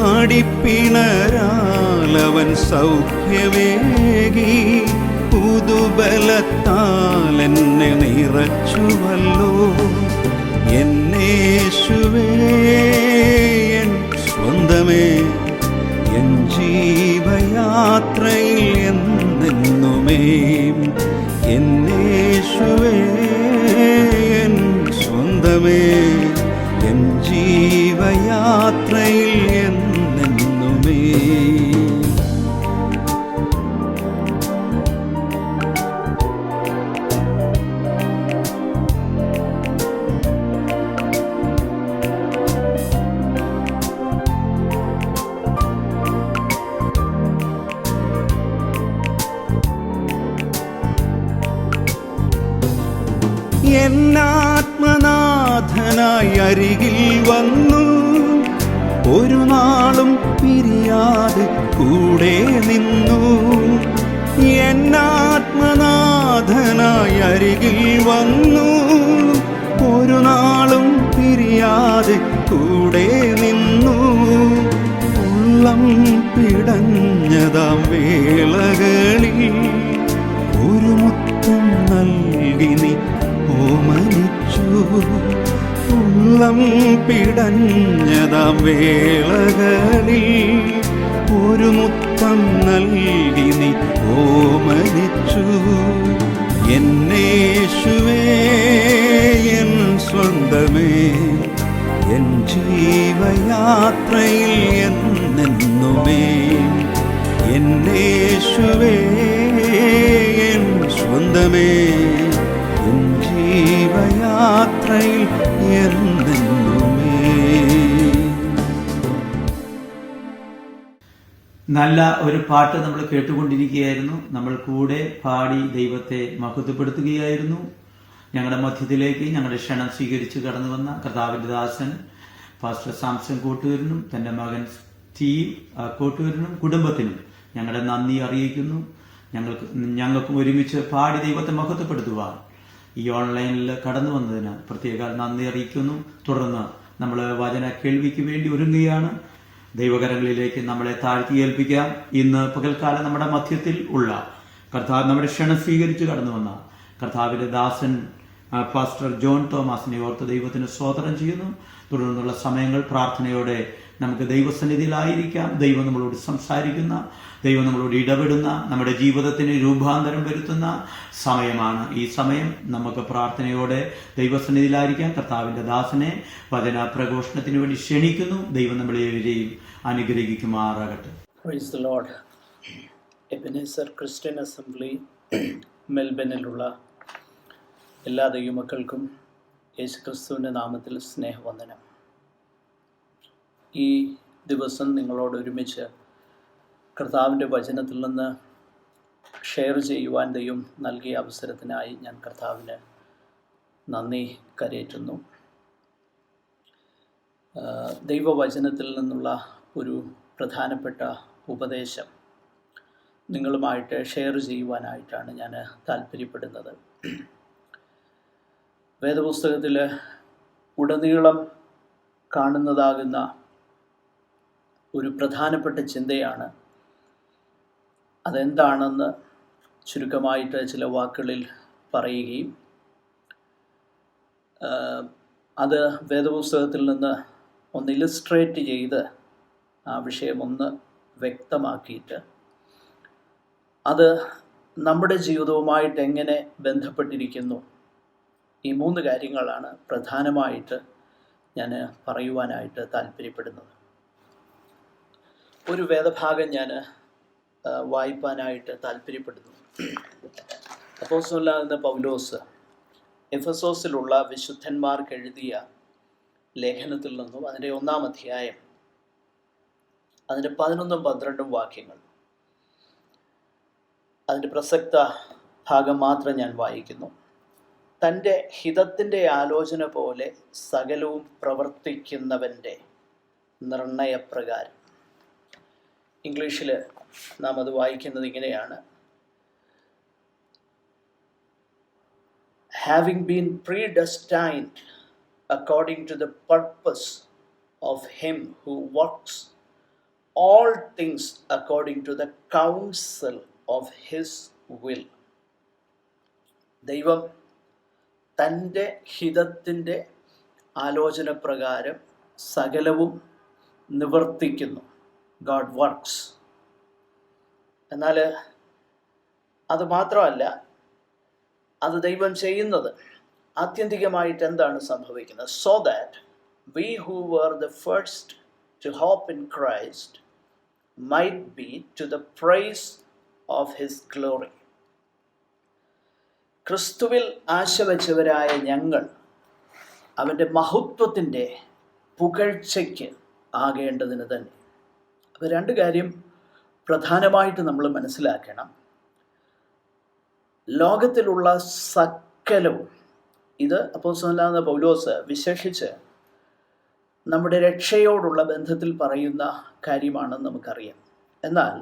അടിപ്പിണരാലവൻ സൗഖ്യമേകി, പുതുബലത്താൽ എന്നെ നിറച്ചുവല്ലോ. എന്നേശുവേ എൻ സ്വന്തമേ, എൻ ജീവയാത്രയിൽ എന്നെന്നുമേ. എന്നേശുവേ എൻ സ്വന്തമേ, എൻ ജീവയാത്രയിൽ എന്നെന്നുമേ. എന്നാത്മനാഥനായി അരികിൽ വന്നു, ഒരു നാളും പിരിയാതെ കൂടെ നിന്നു. എന്നാത്മനാഥനായി അരികിൽ വന്നു, ഒരു നാളും പിരിയാതെ കൂടെ നിന്നു. ഉള്ളം പിടഞ്ഞതാം വേളകളിൽ ഒരു മുത്തം നൽകി നീ ഓമനിച്ചു. ഉള്ളം പിടഞ്ഞതാം വേളകളിൽ ഒരു മുത്തം നൽകി നീ ഓമനിച്ചു. എന്നേശുവേ എൻ സ്വന്തമേ, എൻ ജീവയാത്രയിൽ എന്നെന്നുമേ. എന്നേശുവേ എൻ സ്വന്തമേ, എൻ ജീവയാത്രയിൽ എന്നെന്നുമേ. നല്ല ഒരു പാട്ട് നമ്മൾ കേട്ടുകൊണ്ടിരിക്കുകയായിരുന്നു. നമ്മൾ കൂടെ പാടി ദൈവത്തെ മഹത്വപ്പെടുത്തുകയായിരുന്നു. ഞങ്ങളുടെ മധ്യത്തിലേക്ക് ഞങ്ങളുടെ ക്ഷണം സ്വീകരിച്ച് കടന്നു വന്ന കർത്താവിന്റെ ദാസൻ പാസ്റ്റർ സാംസൺ കോട്ടൂരിനും തന്റെ മകൻ സ്റ്റീവ് കോട്ടൂരിനും കുടുംബത്തിനും ഞങ്ങളുടെ നന്ദി അറിയിക്കുന്നു. ഞങ്ങൾക്കും ഒരുമിച്ച് പാടി ദൈവത്തെ മഹത്വപ്പെടുത്തുവാൻ ഈ ഓൺലൈനിൽ കടന്നു വന്നതിന് പ്രത്യേക നന്ദി അറിയിക്കുന്നു. തുടർന്ന് നമ്മൾ വചന കേൾവിക്ക് വേണ്ടി ഒരുങ്ങുകയാണ്. ദൈവകരങ്ങളിലേക്ക് നമ്മളെ താഴ്ത്തി ഏൽപ്പിക്കാം. ഇന്ന് പകൽക്കാലം നമ്മുടെ മധ്യത്തിൽ ഉള്ള കർത്താവ് നമ്മുടെ ക്ഷണം സ്വീകരിച്ച് കടന്നു വന്ന കർത്താവിന്റെ ദാസൻ പാസ്റ്റർ ജോൺ തോമസിനെ ഓർത്ത് ദൈവത്തിന് സ്തോത്രം ചെയ്യുന്നു. തുടർന്നുള്ള സമയങ്ങൾ പ്രാർത്ഥനയോടെ നമുക്ക് ദൈവസന്നിധിയിലായിരിക്കാം. ദൈവം നമ്മളോട് സംസാരിക്കുന്ന, ദൈവം നമ്മളോട് ഇടപെടുന്ന, നമ്മുടെ ജീവിതത്തിന് രൂപാന്തരം വരുത്തുന്ന സമയമാണ് ഈ സമയം. നമുക്ക് പ്രാർത്ഥനയോടെ ദൈവസന്നിധിയിലായിരിക്കാം. കർത്താവിന്റെ ദാസനെ വചന പ്രഘോഷണത്തിന് വേണ്ടി ക്ഷണിക്കുന്നു. ദൈവം നമ്മളെവരെയും അനുഗ്രഹിക്കുമാറാകട്ടെ. Praise the Lord. Ebenezer Christian assembly മെൽബണിലുള്ള എല്ലാ ദൈവമക്കൾക്കും യേശുക്രിസ്തുവിൻ്റെ നാമത്തിൽ സ്നേഹവന്ദനം. ഈ ദിവസം നിങ്ങളോട് ഒരുമിച്ച് കർത്താവിൻ്റെ വചനത്തിൽ നിന്ന് ഷെയർ ചെയ്യുവാൻ ദൈവം നൽകിയ അവസരത്തിനായി ഞാൻ കർത്താവിന് നന്ദി കരേറ്റുന്നു. ദൈവവചനത്തിൽ നിന്നുള്ള ഒരു പ്രധാനപ്പെട്ട ഉപദേശം നിങ്ങളുമായിട്ട് ഷെയർ ചെയ്യുവാനായിട്ടാണ് ഞാൻ താല്പര്യപ്പെടുന്നത്. വേദപുസ്തകത്തിൽ ഉടനീളം കാണുന്നതാകുന്ന ഒരു പ്രധാനപ്പെട്ട ചിന്തയാണ്. അതെന്താണെന്ന് ചുരുക്കമായിട്ട് ചില വാക്കുകളിൽ പറയുകയും അത് വേദപുസ്തകത്തിൽ നിന്ന് ഒന്ന് ഇല്ലസ്ട്രേറ്റ് ചെയ്ത് ആ വിഷയം ഒന്ന് വ്യക്തമാക്കിയിട്ട് അത് നമ്മുടെ ജീവിതവുമായിട്ട് എങ്ങനെ ബന്ധപ്പെട്ടിരിക്കുന്നു, ഈ 3 കാര്യങ്ങളാണ് പ്രധാനമായിട്ട് ഞാൻ പറയുവാനായിട്ട് താല്പര്യപ്പെടുന്നത്. ഒരു വേദഭാഗം ഞാൻ വായിപ്പാനായിട്ട് താല്പര്യപ്പെടുന്നു. അപ്പോസ്തലനാകുന്ന പൗലോസ് എഫെസോസിലുള്ള വിശുദ്ധന്മാർക്ക് എഴുതിയ ലേഖനത്തിൽ നിന്നും അതിൻ്റെ 1-ാം അധ്യായം അതിൻ്റെ 11ഉം 12ഉം വാക്യങ്ങൾ, അതിൻ്റെ പ്രസക്ത ഭാഗം മാത്രം ഞാൻ വായിക്കുന്നു. തൻ്റെ ഹിതത്തിൻ്റെ ആലോചന പോലെ സകലവും പ്രവർത്തിക്കുന്നവൻ്റെ നിർണയപ്രകാരം. ഇംഗ്ലീഷിൽ നാം അത് വായിക്കുന്നത് ഇങ്ങനെയാണ്: having been predestined according to the purpose of him who works all things according to the counsel of his will. ദൈവം തൻ്റെ ഹിതത്തിൻ്റെ ആലോചന പ്രകാരം സകലവും നിവർത്തിക്കുന്നു. God works. എന്നാൽ അത് മാത്രമല്ല, അത് ദൈവം ചെയ്യുന്നത് ആത്യന്തികമായിട്ട് എന്താണ് സംഭവിക്കുന്നത്? So that we who were the first to hope in Christ might be to the praise of his glory. ക്രിസ്തുവിൽ ആശ വച്ചവരായ ഞങ്ങൾ അവൻ്റെ മഹത്വത്തിൻ്റെ പുകഴ്ചയ്ക്ക് ആകേണ്ടതിന് തന്നെ. അപ്പോൾ 2 കാര്യം പ്രധാനമായിട്ട് നമ്മൾ മനസ്സിലാക്കണം. ലോകത്തിലുള്ള സകലവും, ഇത് അപ്പോസ്തലനാകുന്ന പൗലോസ് വിശേഷിച്ച് നമ്മുടെ രക്ഷയോടുള്ള ബന്ധത്തിൽ പറയുന്ന കാര്യമാണെന്ന് നമുക്കറിയാം. എന്നാൽ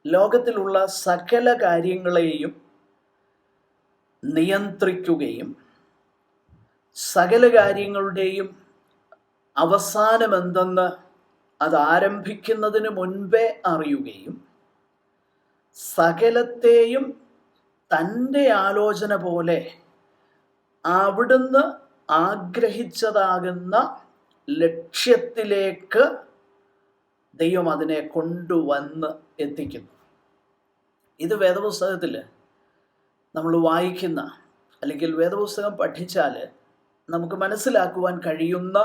ലോകത്തിലുള്ള സകല കാര്യങ്ങളെയും നിയന്ത്രിക്കുകയും സകല കാര്യങ്ങളുടെയും അവസാനമെന്തെന്ന് അത് ആരംഭിക്കുന്നതിന് മുൻപേ അറിയുകയും സകലത്തെയും തൻ്റെ ആലോചന പോലെ അവിടുന്ന് ആഗ്രഹിച്ചതാകുന്ന ലക്ഷ്യത്തിലേക്ക് ദൈവം അതിനെ കൊണ്ടുവന്ന് എത്തിക്കുന്നു. ഇത് വേദപുസ്തകത്തിൽ നമ്മൾ വായിക്കുന്ന, അല്ലെങ്കിൽ വേദപുസ്തകം പഠിച്ചാൽ നമുക്ക് മനസ്സിലാക്കുവാൻ കഴിയുന്ന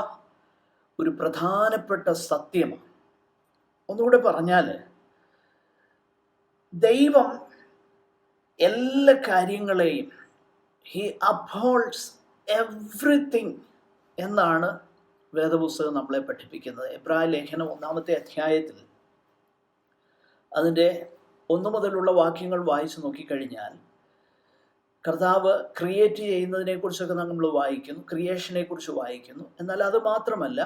ഒരു പ്രധാനപ്പെട്ട സത്യമാണ്. ഒന്നുകൂടെ പറഞ്ഞാൽ, ദൈവം എല്ലാ കാര്യങ്ങളെയും ഹി അപ്ഹോൾഡ്സ് എവ്രിതിങ് എന്നാണ് വേദപുസ്തകം നമ്മളെ പഠിപ്പിക്കുന്നത്. എബ്രായ ലേഖനം 1-ാമത്തെ അധ്യായത്തിൽ അതിൻ്റെ 1 മുതലുള്ള വാക്യങ്ങൾ വായിച്ചു നോക്കിക്കഴിഞ്ഞാൽ കർത്താവ് ക്രിയേറ്റ് ചെയ്യുന്നതിനെക്കുറിച്ചൊക്കെ നമ്മൾ വായിക്കുന്നു, ക്രിയേഷനെ കുറിച്ച് വായിക്കുന്നു. എന്നാൽ അത് മാത്രമല്ല,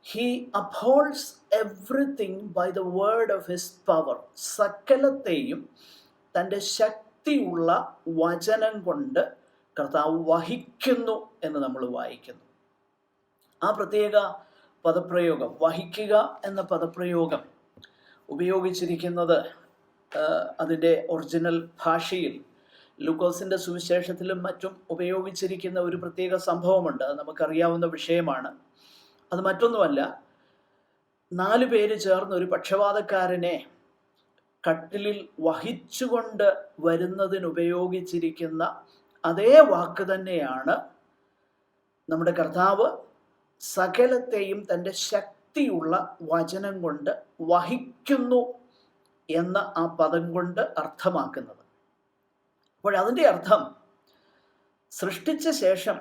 he upholds everything by the word of his power. സകലത്തെയും തൻ്റെ ശക്തിയുള്ള വചനം കൊണ്ട് കർത്താവ് വഹിക്കുന്നു എന്ന് നമ്മൾ വായിക്കുന്നു. ആ പ്രത്യേക പദപ്രയോഗം, വഹിക്കുക എന്ന പദപ്രയോഗം ഉപയോഗിച്ചിരിക്കുന്നത് അതിൻ്റെ ഒറിജിനൽ ഭാഷയിൽ ലൂക്കോസിൻ്റെ സുവിശേഷത്തിലും മറ്റും ഉപയോഗിച്ചിരിക്കുന്ന ഒരു പ്രത്യേക സംഭവമുണ്ട്. അത് നമുക്കറിയാവുന്ന വിഷയമാണ്. അത് മറ്റൊന്നുമല്ല, 4 പേര് ചേർന്ന് ഒരു പക്ഷപാതക്കാരനെ കട്ടിലിൽ വഹിച്ചുകൊണ്ട് വരുന്നതിനുപയോഗിച്ചിരിക്കുന്ന അതേ വാക്ക് തന്നെയാണ് നമ്മുടെ കർത്താവ് സകലത്തെയും തൻ്റെ ശക്തിയുള്ള വചനം കൊണ്ട് വഹിക്കുന്നു എന്ന ആ പദം കൊണ്ട് അർത്ഥമാക്കുന്നത്. അപ്പോൾ അതിൻ്റെ അർത്ഥം, സൃഷ്ടിച്ച ശേഷം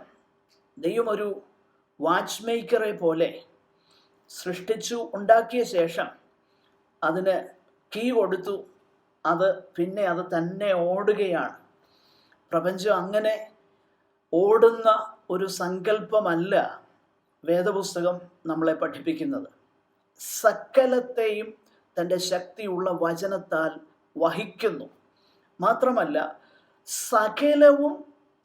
ദൈവം ഒരു വാച്ച് മേക്കറെ പോലെ സൃഷ്ടിച്ചു, ഉണ്ടാക്കിയ ശേഷം അതിന് കീ കൊടുത്തു, പിന്നെ അത് തന്നെ ഓടുകയാണ്. പ്രപഞ്ചം അങ്ങനെ ഓടുന്ന ഒരു സങ്കല്പമല്ല വേദപുസ്തകം നമ്മളെ പഠിപ്പിക്കുന്നത്. സകലത്തെയും തൻ്റെ ശക്തിയുള്ള വചനത്താൽ വഹിക്കുന്നു. മാത്രമല്ല, സകലവും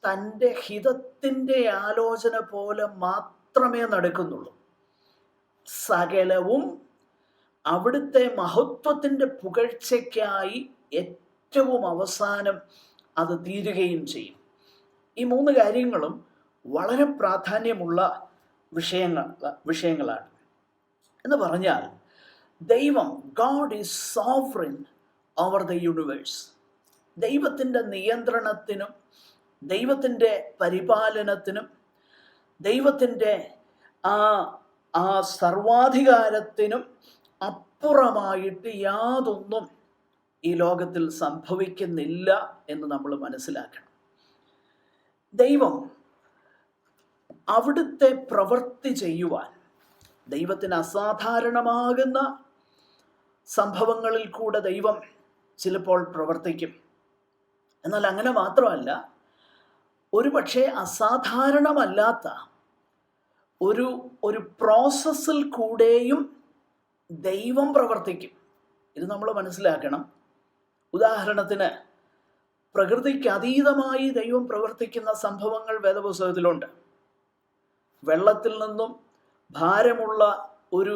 തൻ്റെ ഹിതത്തിൻ്റെ ആലോചന പോലെ മാത്രമേ നടക്കുന്നുള്ളൂ. സകലവും അവിടുത്തെ മഹത്വത്തിൻ്റെ പുകഴ്ചയ്ക്കായി ഏറ്റവും അവസാനം അത് തീരുകയും ചെയ്യും. ഈ 3 കാര്യങ്ങളും വളരെ പ്രാധാന്യമുള്ള വിഷയങ്ങളാണ്. എന്ന് പറഞ്ഞാൽ, ദൈവം, God is sovereign over the universe. ദൈവത്തിൻ്റെ നിയന്ത്രണത്തിനും ദൈവത്തിൻ്റെ പരിപാലനത്തിനും ദൈവത്തിൻ്റെ ആ സർവാധികാരത്തിനും അപ്പുറമായിട്ട് യാതൊന്നും ഈ ലോകത്തിൽ സംഭവിക്കുന്നില്ല എന്ന് നമ്മൾ മനസ്സിലാക്കണം. ദൈവം അവിടുത്തെ പ്രവൃത്തി ചെയ്യുവാൻ, ദൈവത്തിന് അസാധാരണമാകുന്ന സംഭവങ്ങളിൽ കൂടെ ദൈവം ചിലപ്പോൾ പ്രവർത്തിക്കും. എന്നാൽ അങ്ങനെ മാത്രമല്ല, ഒരുപക്ഷെ അസാധാരണമല്ലാത്ത ഒരു പ്രോസസ്സിൽ കൂടെയും ദൈവം പ്രവർത്തിക്കും. ഇത് നമ്മൾ മനസ്സിലാക്കണം. ഉദാഹരണത്തിന്, പ്രകൃതിക്ക് അതീതമായി ദൈവം പ്രവർത്തിക്കുന്ന സംഭവങ്ങൾ വേദപുസ്തകത്തിലുണ്ട്. വെള്ളത്തിൽ നിന്നും ഭാരമുള്ള ഒരു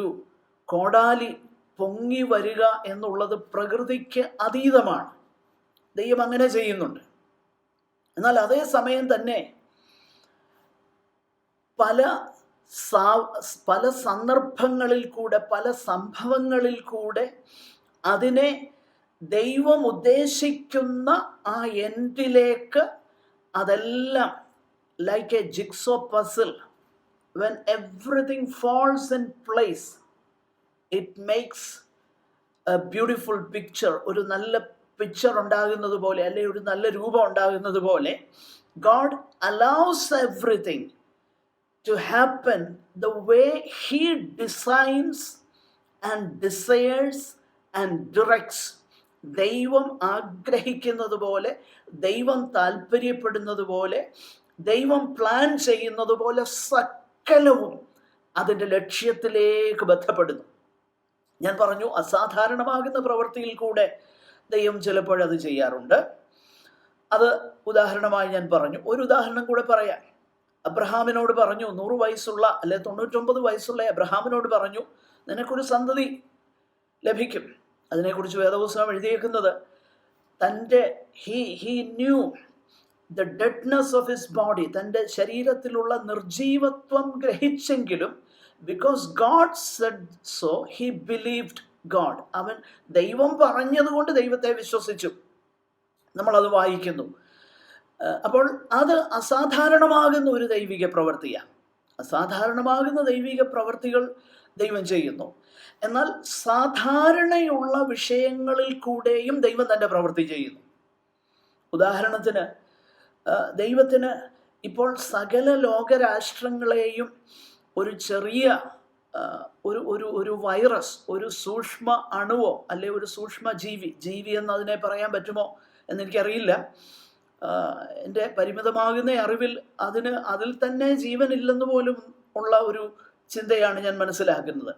കോടാലി പൊങ്ങി വരിക എന്നുള്ളത് പ്രകൃതിക്ക് അതീതമാണ്. ദൈവം അങ്ങനെ ചെയ്യുന്നുണ്ട്. എന്നാൽ അതേ സമയം തന്നെ പല സന്ദർഭങ്ങളിൽ കൂടെ, പല സംഭവങ്ങളിൽ കൂടെ അതിനെ ദൈവം ഉദ്ദേശിക്കുന്ന ആ എൻഡിലേക്ക് അതെല്ലാം like a jigsaw puzzle, when everything falls in place, it makes a beautiful picture. ഒരു നല്ല പിക്ചർ ഉണ്ടാകുന്നത് പോലെ, അല്ലെങ്കിൽ ഒരു നല്ല രൂപം ഉണ്ടാകുന്നത് പോലെ, God allows everything to happen the way He designs and desires and directs. ദൈവം ആഗ്രഹിക്കുന്നത് പോലെ, ദൈവം താല്പര്യപ്പെടുന്നത് പോലെ, ദൈവം പ്ലാൻ ചെയ്യുന്നത് പോലെ സകലവും അതിൻ്റെ ലക്ഷ്യത്തിലേക്ക് ബന്ധപ്പെടുന്നു. ഞാൻ പറഞ്ഞു, അസാധാരണമാകുന്ന പ്രവൃത്തിയിൽ കൂടെ ദൈവം ചിലപ്പോഴത് ചെയ്യാറുണ്ട്. അത് ഉദാഹരണമായി ഞാൻ പറഞ്ഞു. ഒരു ഉദാഹരണം കൂടെ പറയാം. അബ്രഹാമിനോട് പറഞ്ഞു, 100 വയസ്സുള്ള അല്ലെ 99 വയസ്സുള്ള അബ്രഹാമിനോട് പറഞ്ഞു, നിനക്കൊരു സന്തതി ലഭിക്കും. അതിനെക്കുറിച്ച് വേദപുസ്തകം എഴുതിയേക്കുന്നത്, തൻ്റെ he knew the deadness of his body, തൻ്റെ ശരീരത്തിലുള്ള നിർജീവത്വം ഗ്രഹിച്ചെങ്കിലും, because God said so he believed God, അവൻ ദൈവം പറഞ്ഞതുകൊണ്ട് ദൈവത്തെ വിശ്വസിച്ചു. നമ്മളത് വായിക്കുന്നു. അപ്പോൾ അത് അസാധാരണമാകുന്ന ഒരു ദൈവിക പ്രവൃത്തിയാണ്. അസാധാരണമാകുന്ന ദൈവിക പ്രവൃത്തികൾ ദൈവം ചെയ്യുന്നു. എന്നാൽ സാധാരണയുള്ള വിഷയങ്ങളിൽ കൂടെയും ദൈവം തൻ്റെ പ്രവൃത്തി ചെയ്യുന്നു. ഉദാഹരണത്തിന്, ദൈവത്തിന് ഇപ്പോൾ സകല ലോകരാഷ്ട്രങ്ങളെയും ഒരു ചെറിയ ഒരു വൈറസ്, ഒരു സൂക്ഷ്മ അണുവോ അല്ലെ ഒരു സൂക്ഷ്മ ജീവി എന്ന് അതിനെ പറയാൻ പറ്റുമോ എന്നെനിക്കറിയില്ല. എൻ്റെ പരിമിതമാകുന്ന അറിവിൽ അതിൽ തന്നെ ജീവനില്ലെന്ന് പോലും ഉള്ള ഒരു ചിന്തയാണ് ഞാൻ മനസ്സിലാക്കുന്നത്.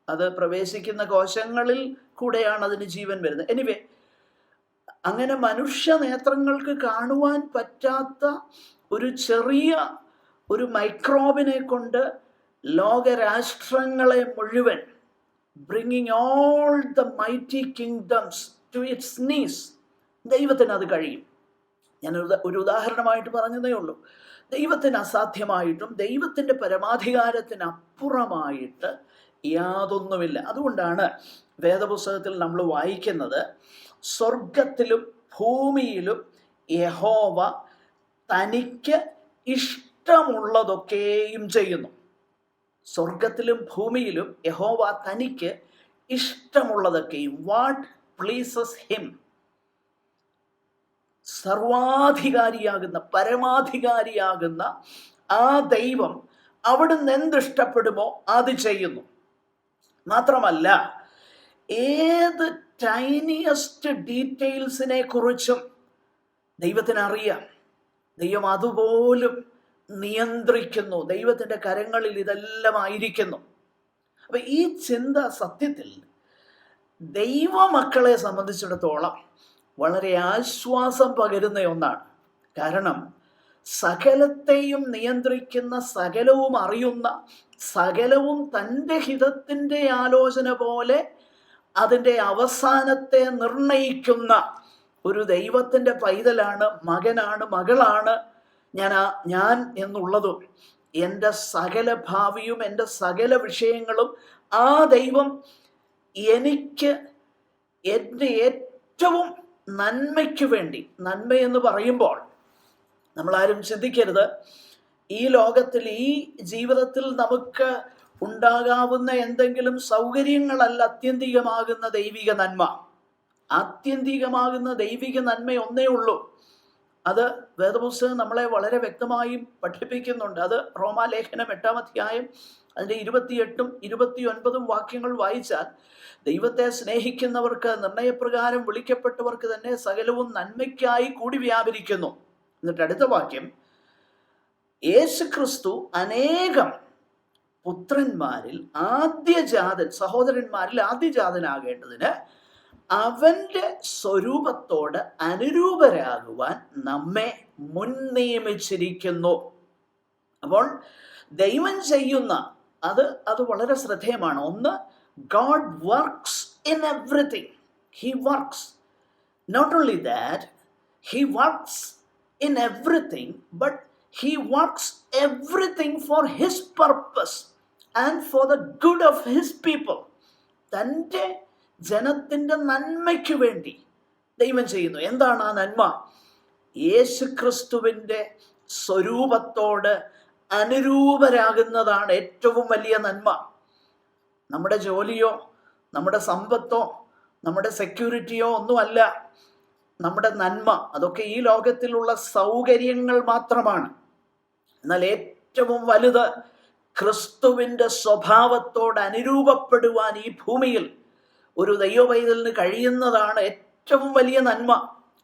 അത് പ്രവേശിക്കുന്ന കോശങ്ങളിൽ കൂടെയാണ് അതിന് ജീവൻ വരുന്നത്. എനിവേ, അങ്ങനെ മനുഷ്യ നേത്രങ്ങൾക്ക് കാണുവാൻ പറ്റാത്ത ഒരു ചെറിയ ഒരു മൈക്രോബിനെ കൊണ്ട് ലോകരാഷ്ട്രങ്ങളെ മുഴുവൻ, bringing all the mighty kingdoms to its knees, ദൈവത്തിന് അത് കഴിയും. ഞാൻ ഒരു ഉദാഹരണമായിട്ട് പറഞ്ഞതേ ഉള്ളൂ. ദൈവത്തിന് അസാധ്യമായിട്ടും ദൈവത്തിൻ്റെ പരമാധികാരത്തിന് അപ്പുറമായിട്ട് യാതൊന്നുമില്ല. അതുകൊണ്ടാണ് വേദപുസ്തകത്തിൽ നമ്മൾ വായിക്കുന്നത്, സ്വർഗത്തിലും ഭൂമിയിലും യഹോവ തനിക്ക് ഇഷ്ടമുള്ളതൊക്കെയും ചെയ്യുന്നു. സ്വർഗത്തിലും ഭൂമിയിലും യഹോവ തനിക്ക് ഇഷ്ടമുള്ളതൊക്കെയും, വാട്ട് pleases him. സർവാധികാരിയാകുന്ന പരമാധികാരിയാകുന്ന ആ ദൈവം അവിടുന്ന് എന്തിഷ്ടപ്പെടുമോ അത് ചെയ്യുന്നു. മാത്രമല്ല, ഏത് ടൈനിയസ്റ്റ് ഡീറ്റെയിൽസിനെ കുറിച്ചും ദൈവത്തിന് അറിയാം. ദൈവം അതുപോലും നിയന്ത്രിക്കുന്നു. ദൈവത്തിൻ്റെ കരങ്ങളിൽ ഇതെല്ലാം ആയിരിക്കുന്നു. അപ്പൊ ഈ ചിന്ത സത്യത്തിൽ ദൈവമക്കളെ സംബന്ധിച്ചിടത്തോളം വളരെ ആശ്വാസം പകരുന്ന ഒന്നാണ്. കാരണം സകലത്തെയും നിയന്ത്രിക്കുന്ന, സകലവും അറിയുന്ന, സകലവും തൻ്റെ ഹിതത്തിൻ്റെ ആലോചന പോലെ അതിൻ്റെ അവസാനത്തെ നിർണയിക്കുന്ന ഒരു ദൈവത്തിൻ്റെ പൈതലാണ്, മകനാണ്, മകളാണ് ഞാൻ എന്നുള്ളതും എൻ്റെ സകല ഭാവിയും എൻ്റെ സകല വിഷയങ്ങളും ആ ദൈവം എനിക്ക് എൻ്റെ ഏറ്റവും നന്മയ്ക്ക് വേണ്ടി, നന്മയെന്ന് പറയുമ്പോൾ നമ്മളാരും ചിന്തിക്കരുത് ഈ ലോകത്തിൽ, ഈ ജീവിതത്തിൽ നമുക്ക് ഉണ്ടാകാവുന്ന എന്തെങ്കിലും സൗകര്യങ്ങളല്ല ആത്യന്തികമാകുന്ന ദൈവിക നന്മ. ആത്യന്തികമാകുന്ന ദൈവിക നന്മ ഒന്നേ ഉള്ളൂ. അത് വേദപുസ്തകം നമ്മളെ വളരെ വ്യക്തമായും പഠിപ്പിക്കുന്നുണ്ട്. അത് റോമാലേഖനം 8-ാം അധ്യായം അതിൻ്റെ 28-ഉം 29-ഉം വാക്യങ്ങൾ വായിച്ചാൽ, ദൈവത്തെ സ്നേഹിക്കുന്നവർക്ക്, നിർണയപ്രകാരം വിളിക്കപ്പെട്ടവർക്ക് തന്നെ സകലവും നന്മയ്ക്കായി കൂടി വ്യാപരിക്കുന്നു. എന്നിട്ട് അടുത്ത വാക്യം, യേശുക്രിസ്തു അനേകം പുത്രന്മാരിൽ ആദ്യജാതൻ, സഹോദരന്മാരിൽ ആദ്യജാതനാകേണ്ടതിന് അവന്റെ സ്വരൂപത്തോട് അനുരൂപരാകുവാൻ നമ്മെ മുൻ നിയമിച്ചിരിക്കുന്നു. അപ്പോൾ ദൈവം ചെയ്യുന്ന അത് വളരെ ശ്രദ്ധേയമാണ്. ഒന്ന്, God works in everything. He works. Not only that, He works in everything, but He works everything for His purpose and for the good of His people. തൻ്റെ ജനത്തിൻ്റെ നന്മയ്ക്ക് വേണ്ടി ദൈവം ചെയ്യുന്നു. എന്താണ് ആ നന്മ? യേശുക്രിസ്തുവിൻ്റെ സ്വരൂപത്തോട് അനുരൂപരാകുന്നതാണ് ഏറ്റവും വലിയ നന്മ. നമ്മുടെ ജോലിയോ നമ്മുടെ സമ്പത്തോ നമ്മുടെ സെക്യൂരിറ്റിയോ ഒന്നുമല്ല നമ്മുടെ നന്മ. അതൊക്കെ ഈ ലോകത്തിലുള്ള സൗകര്യങ്ങൾ മാത്രമാണ്. എന്നാൽ ഏറ്റവും വലുത് ക്രിസ്തുവിൻ്റെ സ്വഭാവത്തോട് അനുരൂപപ്പെടുവാൻ ഈ ഭൂമിയിൽ ഒരു ദൈവപൈതലിന് കഴിയുന്നതാണ് ഏറ്റവും വലിയ നന്മ.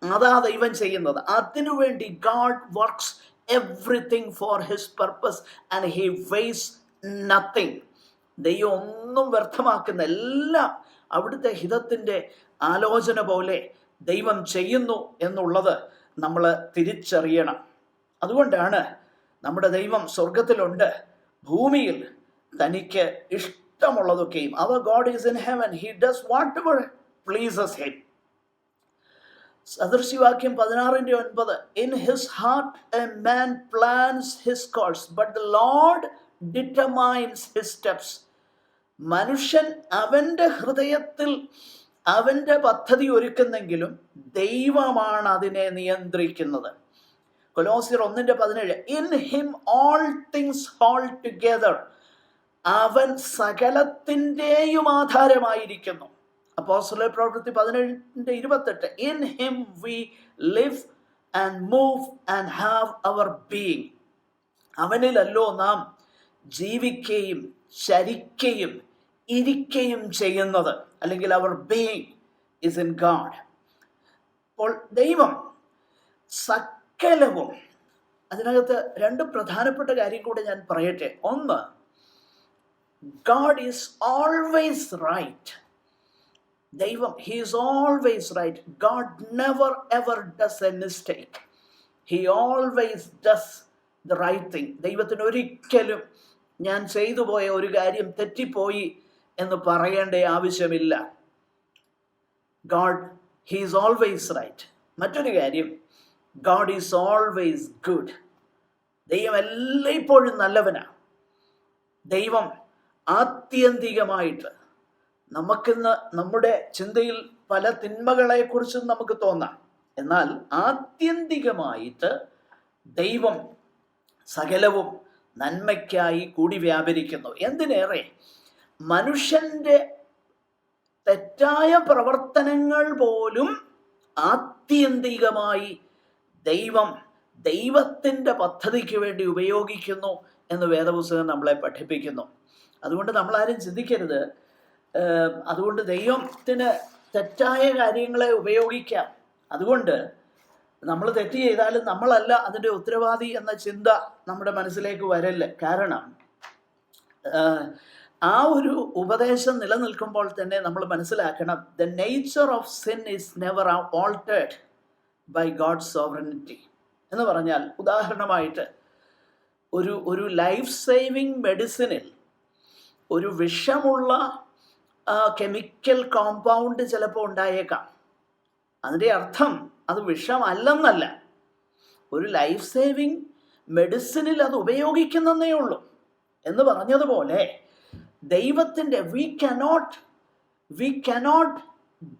അതാ ദൈവം ചെയ്യുന്നത്. അതിനുവേണ്ടി God works everything for His purpose and He wastes nothing. ദൈവം ഒന്നും വ്യർത്ഥമാക്കുന്ന, എല്ലാം അവിടുത്തെ ഹിതത്തിൻ്റെ ആലോചന പോലെ ദൈവം ചെയ്യുന്നു എന്നുള്ളത് നമ്മൾ തിരിച്ചറിയണം. അതുകൊണ്ടാണ് നമ്മുടെ ദൈവം സ്വർഗത്തിലുണ്ട്, ഭൂമിയിൽ തനിക്ക് ഇഷ്ടമുള്ളതൊക്കെയും. Our God is in heaven. He does whatever pleases Him. സദൃശ്യവാക്യം 16:9, In his heart a man plans his course, but the Lord determines his steps. മനുഷ്യൻ അവൻ്റെ ഹൃദയത്തിൽ അവൻ്റെ പദ്ധതി ഒരുക്കുന്നെങ്കിലും ദൈവമാണ് അതിനെ നിയന്ത്രിക്കുന്നത്. കൊലോസ്യർ 1:17, In him all things hold together. അവൻ സകലത്തിൻ്റെയും ആധാരമായിരിക്കുന്നു. അപ്പോസ്തല പ്രവൃത്തി 17:28, In him we live and move and have our being. അവനിലല്ലോ നാം ജീവിക്കുകയും ചരിക്കുകയും ഇരിക്കുകയും ചെയ്യുന്നത്. അല്ലെങ്കിൽ അവർ ബീയിങ് ഇസ് ഇൻ ഗാഡ്. അപ്പോൾ ദൈവം സകലവും, അതിനകത്ത് രണ്ട് പ്രധാനപ്പെട്ട കാര്യം കൂടെ ഞാൻ പറയട്ടെ. ഒന്ന്, God is always right. ദൈവം, He is always right. God never ever does a mistake. He always does the right thing. ദൈവത്തിന് ഒരിക്കലും ഞാൻ ചെയ്തു പോയ ഒരു കാര്യം തെറ്റിപ്പോയി എന്ന് പറയേണ്ട ആവശ്യമില്ല. God, He is always right. മറ്റൊരു കാര്യം, God is always good. ദൈവം എല്ലായ്പ്പോഴും നല്ലവനാണ്. ദൈവം ആത്യന്തികമായിട്ട്, നമുക്കിന്ന് നമ്മുടെ ചിന്തയിൽ പല തിന്മകളെക്കുറിച്ചും നമുക്ക് തോന്നാം, എന്നാൽ ആത്യന്തികമായിട്ട് ദൈവം സകലവും നന്മയ്ക്കായി കൂടി വ്യാപരിക്കുന്നു. എന്തിനേറെ, മനുഷ്യൻ്റെ തെറ്റായ പ്രവർത്തനങ്ങൾ പോലും ആത്യന്തികമായി ദൈവത്തിൻ്റെ പദ്ധതിക്ക് വേണ്ടി ഉപയോഗിക്കുന്നു എന്ന് വേദപുസ്തകം നമ്മളെ പഠിപ്പിക്കുന്നു. അതുകൊണ്ട് നമ്മളാരും ചിന്തിക്കരുത് അതുകൊണ്ട് ദൈവത്തിന് തെറ്റായ കാര്യങ്ങളെ ഉപയോഗിക്കാം, അതുകൊണ്ട് നമ്മൾ തെറ്റ് ചെയ്താലും നമ്മളല്ല അതിൻ്റെ ഉത്തരവാദി എന്ന ചിന്ത നമ്മുടെ മനസ്സിലേക്ക് വരല്ലേ. കാരണം ആ ഒരു ഉപദേശം നിലനിൽക്കുമ്പോൾ തന്നെ നമ്മൾ മനസ്സിലാക്കണം, the nature of sin is never altered by God's sovereignty എന്ന് പറഞ്ഞാൽ, ഉദാഹരണമായിട്ട് ഒരു ലൈഫ് സേവിങ് മെഡിസിനിൽ ഒരു വിഷമുള്ള കെമിക്കൽ കോമ്പൗണ്ട് ചിലപ്പോൾ ഉണ്ടായേക്കാം. അതിൻ്റെ അർത്ഥം അത് വിഷമല്ലെന്നല്ല. ഒരു ലൈഫ് സേവിങ് മെഡിസിനിൽ അത് ഉപയോഗിക്കുന്നതേ ഉള്ളൂ എന്ന് പറഞ്ഞതുപോലെ ദൈവത്തിൻ്റെ we cannot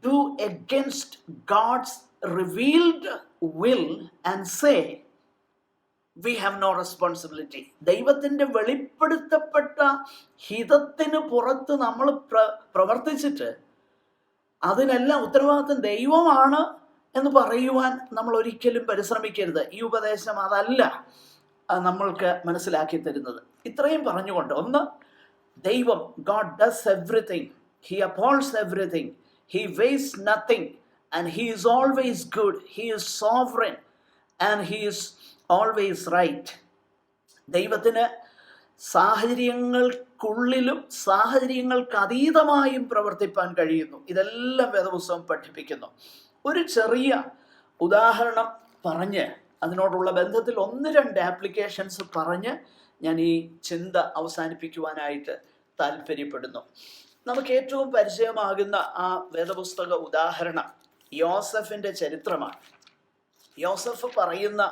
do against God's revealed will and say we have no responsibility. ദൈവത്തിൻ്റെ വെളിപ്പെടുത്തപ്പെട്ട ഹിതത്തിന് പുറത്ത് നമ്മൾ പ്രവർത്തിച്ചിട്ട് അതിനെല്ലാം ഉത്തരവാദിത്വം ദൈവമാണ് എന്ന് പറയുവാൻ നമ്മൾ ഒരിക്കലും പരിശ്രമിക്കരുത്. ഈ ഉപദേശം അതല്ല നമ്മൾക്ക് മനസ്സിലാക്കി തരുന്നത്. ഇത്രയും പറഞ്ഞുകൊണ്ട്, ഒന്ന്, ദൈവം God does everything, He upholds everything, He wastes nothing, and He is always good, He is sovereign, and He is always right. ദൈവത്തിന് സാഹചര്യങ്ങൾക്കുള്ളിലും സാഹചര്യങ്ങൾക്ക് അതീതമായും പ്രവർത്തിപ്പാൻ കഴിയുന്നു. ഇതെല്ലാം വേദപുസ്തകം പഠിപ്പിക്കുന്നു. ഒരു ചെറിയ ഉദാഹരണം പറഞ്ഞ് അതിനോടുള്ള ബന്ധത്തിൽ 1-2 ആപ്ലിക്കേഷൻസ് പറഞ്ഞ് ഞാൻ ഈ ചിന്ത അവസാനിപ്പിക്കുവാനായിട്ട് താല്പര്യപ്പെടുന്നു. നമുക്ക് ഏറ്റവും പരിചയമാകുന്ന ആ വേദപുസ്തക ഉദാഹരണം യോസഫിൻ്റെ ചരിത്രമാണ്. യോസഫ് പറയുന്ന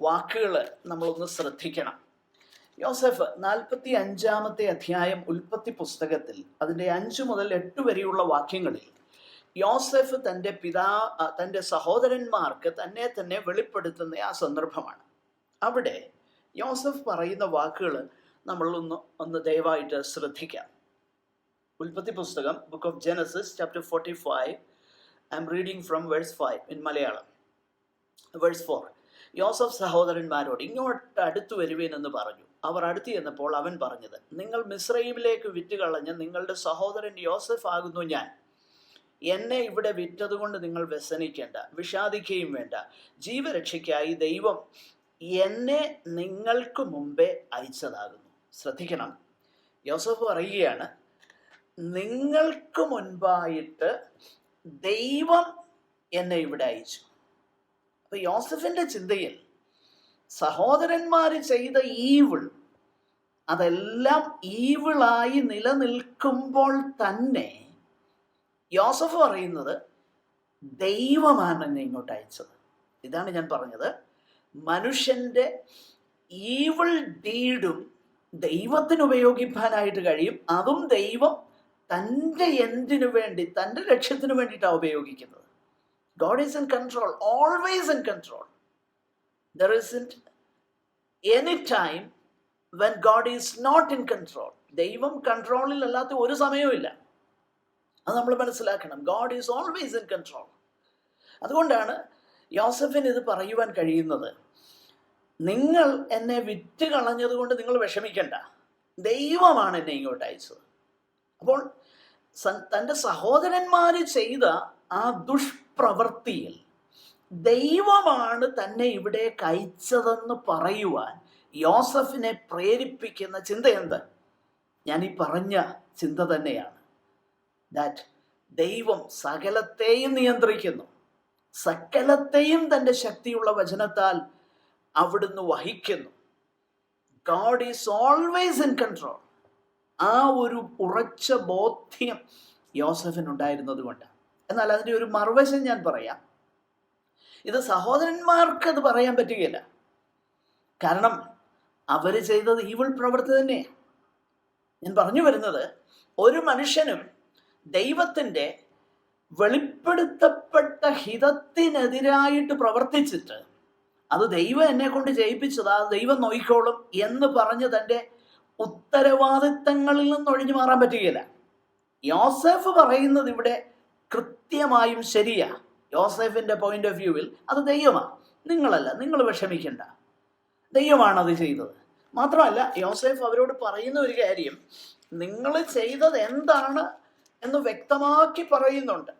വാക്കുകൾ നമ്മളൊന്ന് ശ്രദ്ധിക്കണം. യോസഫ് 45-ാമത്തെ അധ്യായം ഉൽപ്പത്തി പുസ്തകത്തിൽ അതിൻ്റെ 5 മുതൽ 8 വരെയുള്ള വാക്യങ്ങളിൽ യോസഫ് തൻ്റെ സഹോദരന്മാർക്ക് തന്നെ വെളിപ്പെടുത്തുന്ന ആ സന്ദർഭമാണ്. അവിടെ യോസഫ് പറയുന്ന വാക്കുകൾ നമ്മളൊന്ന് ദയവായിട്ട് ശ്രദ്ധിക്കാം. ഉൽപ്പത്തി പുസ്തകം, book of Genesis, chapter 45. I am reading from verse 5 in Malayalam. Verse 4. യോസഫ് സഹോദരന്മാരോട്, ഇങ്ങോട്ട് അടുത്തു വരുവേൻ എന്ന് പറഞ്ഞു. അവർ അടുത്ത് ചെന്നപ്പോൾ അവൻ പറഞ്ഞത്, നിങ്ങൾ മിസ്രയീമിലേക്ക് വിറ്റുകളഞ്ഞ നിങ്ങളുടെ സഹോദരൻ യോസഫ് ആകുന്നു ഞാൻ. എന്നെ ഇവിടെ വിറ്റതുകൊണ്ട് നിങ്ങൾ വ്യസനിക്കേണ്ട, വിഷാദിക്കുകയും വേണ്ട. ജീവരക്ഷയ്ക്കായി ദൈവം എന്നെ നിങ്ങൾക്ക് മുമ്പേ അയച്ചതാകുന്നു. ശ്രദ്ധിക്കണം, യോസഫ് പറയുകയാണ്, നിങ്ങൾക്ക് മുൻപായിട്ട് ദൈവം എന്നെ ഇവിടെ അയച്ചു. അപ്പൊ യോസഫിന്റെ ചിന്തയിൽ സഹോദരന്മാർ ചെയ്ത ഈവിൾ, അതെല്ലാം ഈവിളായി നിലനിൽക്കുമ്പോൾ തന്നെ യോസഫ് പറയുന്നത് ദൈവമാണ് എന്നെ ഇങ്ങോട്ട് അയച്ചത്. ഇതാണ് ഞാൻ പറഞ്ഞത്, മനുഷ്യന്റെ ഈവിൾ ഡീഡും ദൈവത്തിന് ഉപയോഗിക്കാനായിട്ട് കഴിയും. അതും ദൈവം തൻ്റെ എൻഡിനു വേണ്ടി, തൻ്റെ ലക്ഷ്യത്തിന് വേണ്ടിയിട്ടാണ് ഉപയോഗിക്കുന്നത്. God is in control, always in control. There isn't any time when God is not in control. ദൈവം കൺട്രോളിൽ അല്ലാത്ത ഒരു സമയവും ഇല്ല. അത് നമ്മൾ മനസ്സിലാക്കണം. God is always in control. അതുകൊണ്ടാണ് യോസഫിന് ഇത് പറയുവാൻ കഴിയുന്നത്. നിങ്ങൾ എന്നെ വിറ്റ് കളഞ്ഞത് കൊണ്ട് നിങ്ങൾ വിഷമിക്കണ്ട, ദൈവമാണ് എന്നെ ഇങ്ങോട്ട് അയച്ചത്. അപ്പോൾ തൻ്റെ സഹോദരന്മാർ ചെയ്ത ആ ദുഷ്പ്രവൃത്തിയിൽ ദൈവമാണ് തന്നെ ഇവിടെ അയച്ചതെന്ന് പറയുവാൻ യോസഫിനെ പ്രേരിപ്പിക്കുന്ന ചിന്ത എന്ത്? ഞാൻ ഈ പറഞ്ഞ ചിന്ത തന്നെയാണ്. ദാറ്റ് ദൈവം സകലത്തെയും നിയന്ത്രിക്കുന്നു, സകലത്തെയും തൻ്റെ ശക്തിയുള്ള വചനത്താൽ അവിടുന്ന് വഹിക്കുന്നു. God is always in control. ആ ഒരു ഉറച്ച ബോധ്യം യോസഫിനുണ്ടായിരുന്നത് കൊണ്ട്. എന്നാൽ അതിൻ്റെ ഒരു മറുവശം ഞാൻ പറയാം. ഇത് സഹോദരന്മാർക്ക് അത് പറയാൻ പറ്റുകയില്ല. കാരണം അവർ ചെയ്തത് ഈവിൾ പ്രവൃത്തി തന്നെയാണ്. ഞാൻ പറഞ്ഞു വരുന്നത്, ഒരു മനുഷ്യനും ദൈവത്തിൻ്റെ വെളിപ്പെടുത്തപ്പെട്ട ഹിതത്തിനെതിരായിട്ട് പ്രവർത്തിച്ചിട്ട് അത് ദൈവം എന്നെ കൊണ്ട് ചെയ്യിപ്പിച്ചതാ, ദൈവം നോക്കിക്കോളും എന്ന് പറഞ്ഞ് തൻ്റെ ഉത്തരവാദിത്തങ്ങളിൽ നിന്ന് ഒഴിഞ്ഞു മാറാൻ പറ്റുകയില്ല. യോസേഫ് പറയുന്നത് ഇവിടെ കൃത്യമായും ശരിയാ. യോസേഫിന്റെ പോയിന്റ് ഓഫ് വ്യൂവിൽ അത് ദൈവമാണ്, നിങ്ങളല്ല, നിങ്ങൾ വിഷമിക്കണ്ട, ദൈവമാണത് ചെയ്തത്. മാത്രമല്ല യോസേഫ് അവരോട് പറയുന്ന ഒരു കാര്യം, നിങ്ങൾ ചെയ്തത് എന്താണ് എന്ന് വ്യക്തമാക്കി പറയുന്നുണ്ട്.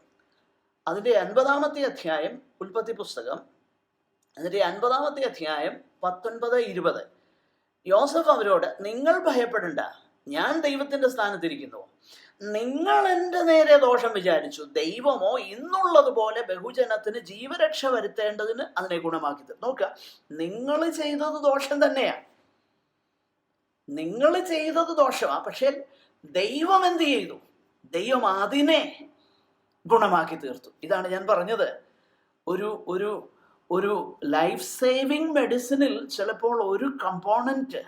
അതിൻ്റെ 50-ാമത്തെ അധ്യായം ഉൽപ്പത്തി പുസ്തകം, അതിൻ്റെ 50-ാമത്തെ അധ്യായം 19-20. യോസഫ് അവരോട്, നിങ്ങൾ ഭയപ്പെടണ്ട, ഞാൻ ദൈവത്തിൻ്റെ സ്ഥാനത്തിരിക്കുന്നു. നിങ്ങൾ എൻ്റെ നേരെ ദോഷം വിചാരിച്ചു, ദൈവമോ ഇന്നുള്ളതുപോലെ ബഹുജനത്തിന് ജീവരക്ഷ വരുത്തേണ്ടതിന് അതിനെ ഗുണമാക്കി തരും. നോക്കുക, നിങ്ങൾ ചെയ്തത് ദോഷം തന്നെയാണ്, നിങ്ങൾ ചെയ്തത് ദോഷമാണ്. പക്ഷേ ദൈവം എന്ത് ചെയ്തു? ദൈവം അതിനെ ഗുണമാക്കി തീർത്തു. ഇതാണ് ഞാൻ പറഞ്ഞത്, ഒരു ഒരു ഒരു ലൈഫ് സേവിങ് മെഡിസിനിൽ ചിലപ്പോൾ ഒരു കമ്പോണൻറ്റ്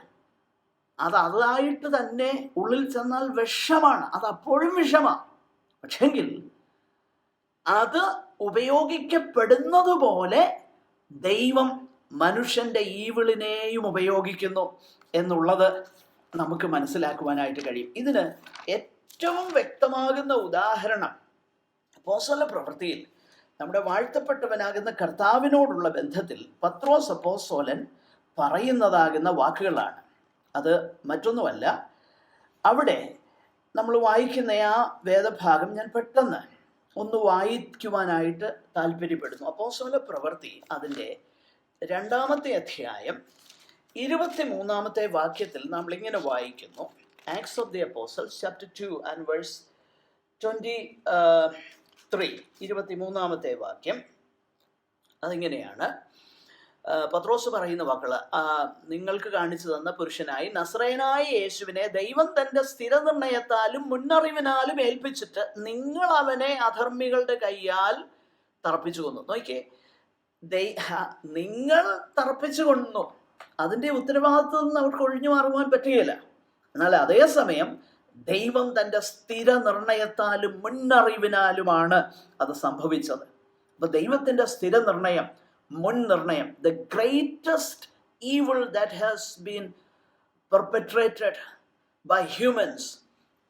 അതായിട്ട് തന്നെ ഉള്ളിൽ ചെന്നാൽ വിഷമാണ്, അതപ്പോഴും വിഷമാണ്. പക്ഷെങ്കിൽ അത് ഉപയോഗിക്കപ്പെടുന്നത് പോലെ ദൈവം മനുഷ്യൻ്റെ ഈവിളിനെയും ഉപയോഗിക്കുന്നു എന്നുള്ളത് നമുക്ക് മനസ്സിലാക്കുവാനായിട്ട് കഴിയും. ഇതിന് ഏറ്റവും വ്യക്തമാകുന്ന ഉദാഹരണം അപ്പോസ്തല പ്രവൃത്തിയിൽ നമ്മുടെ വാഴ്ത്തപ്പെട്ടവനാകുന്ന കർത്താവിനോടുള്ള ബന്ധത്തിൽ പത്രോസ് അപ്പോസ്തലൻ പറയുന്നതാകുന്ന വാക്കുകളാണ്. അത് മറ്റൊന്നുമല്ല, അവിടെ നമ്മൾ വായിക്കുന്ന ആ വേദഭാഗം ഞാൻ പെട്ടെന്ന് ഒന്ന് വായിക്കുവാനായിട്ട് താല്പര്യപ്പെടുന്നു. അപ്പോസ്തല പ്രവൃത്തി അതിൻ്റെ 2-ാമത്തെ അധ്യായം 23-ാമത്തെ വാക്യത്തിൽ നമ്മൾ ഇങ്ങനെ വായിക്കുന്നു. Acts of the apostles chapter 2 and verse 23, 23-ാമത്തെ വാക്യം. അതിങ്ങനെയാണ്, പത്രോസ് പറയുന്ന വാക്കുകൾ, നിങ്ങൾക്ക് കാണിച്ചു തന്ന പുരുഷനായി നസ്രയനായ യേശുവിനെ ദൈവം തൻ്റെ സ്ഥിരനിർണയത്താലും മുന്നറിവിനാലും ഏൽപ്പിച്ചിട്ട് നിങ്ങൾ അവനെ അധർമ്മികളുടെ കയ്യാൽ തറപ്പിച്ചു കൊന്നു. നോക്കിയേ, നിങ്ങൾ തറപ്പിച്ചു കൊന്നു, അതിൻ്റെ ഉത്തരവാദിത്വം നിന്ന് അവർക്ക് ഒഴിഞ്ഞു മാറുവാൻ പറ്റുകയില്ല. എന്നാൽ അതേസമയം ദൈവം തൻ്റെ സ്ഥിര നിർണയത്താലും മുന്നറിവിനാലുമാണ് അത് സംഭവിച്ചത്. അപ്പൊ ദൈവത്തിൻ്റെ സ്ഥിര നിർണയം, മുൻ നിർണയം, the greatest evil that has been perpetrated by humans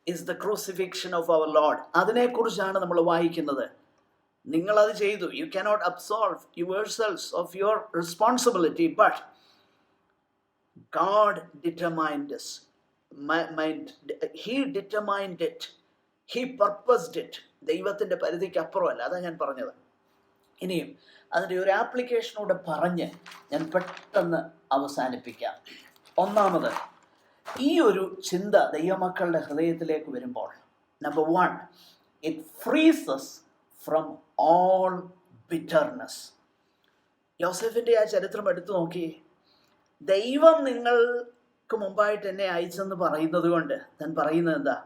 is the crucifixion of our Lord. അതിനെക്കുറിച്ചാണ് നമ്മൾ വായിക്കുന്നത്. നിങ്ങളത് ചെയ്തു, you cannot absolve yourselves of your responsibility, but God determined this. He determined it. He purposed it. ദൈവത്തിൻ്റെ പരിധിക്ക് അപ്പുറമല്ല. അതാണ് ഞാൻ പറഞ്ഞത്. ഇനിയും അതിൻ്റെ ഒരു ആപ്ലിക്കേഷനോടെ പറഞ്ഞ് ഞാൻ പെട്ടെന്ന് അവസാനിപ്പിക്കാം. ഒന്നാമത്, ഈ ഒരു ചിന്ത ദൈവമക്കളുടെ ഹൃദയത്തിലേക്ക് വരുമ്പോൾ, number 1, it frees us from all bitterness. യോസേഫിൻ്റെ ആ ചരിത്രം എടുത്തു നോക്കി. ദൈവം നിങ്ങൾക്ക് മുമ്പായിട്ട് എന്നെ അയച്ചെന്ന് പറയുന്നത് കൊണ്ട് ഞാൻ പറയുന്നത് എന്താ?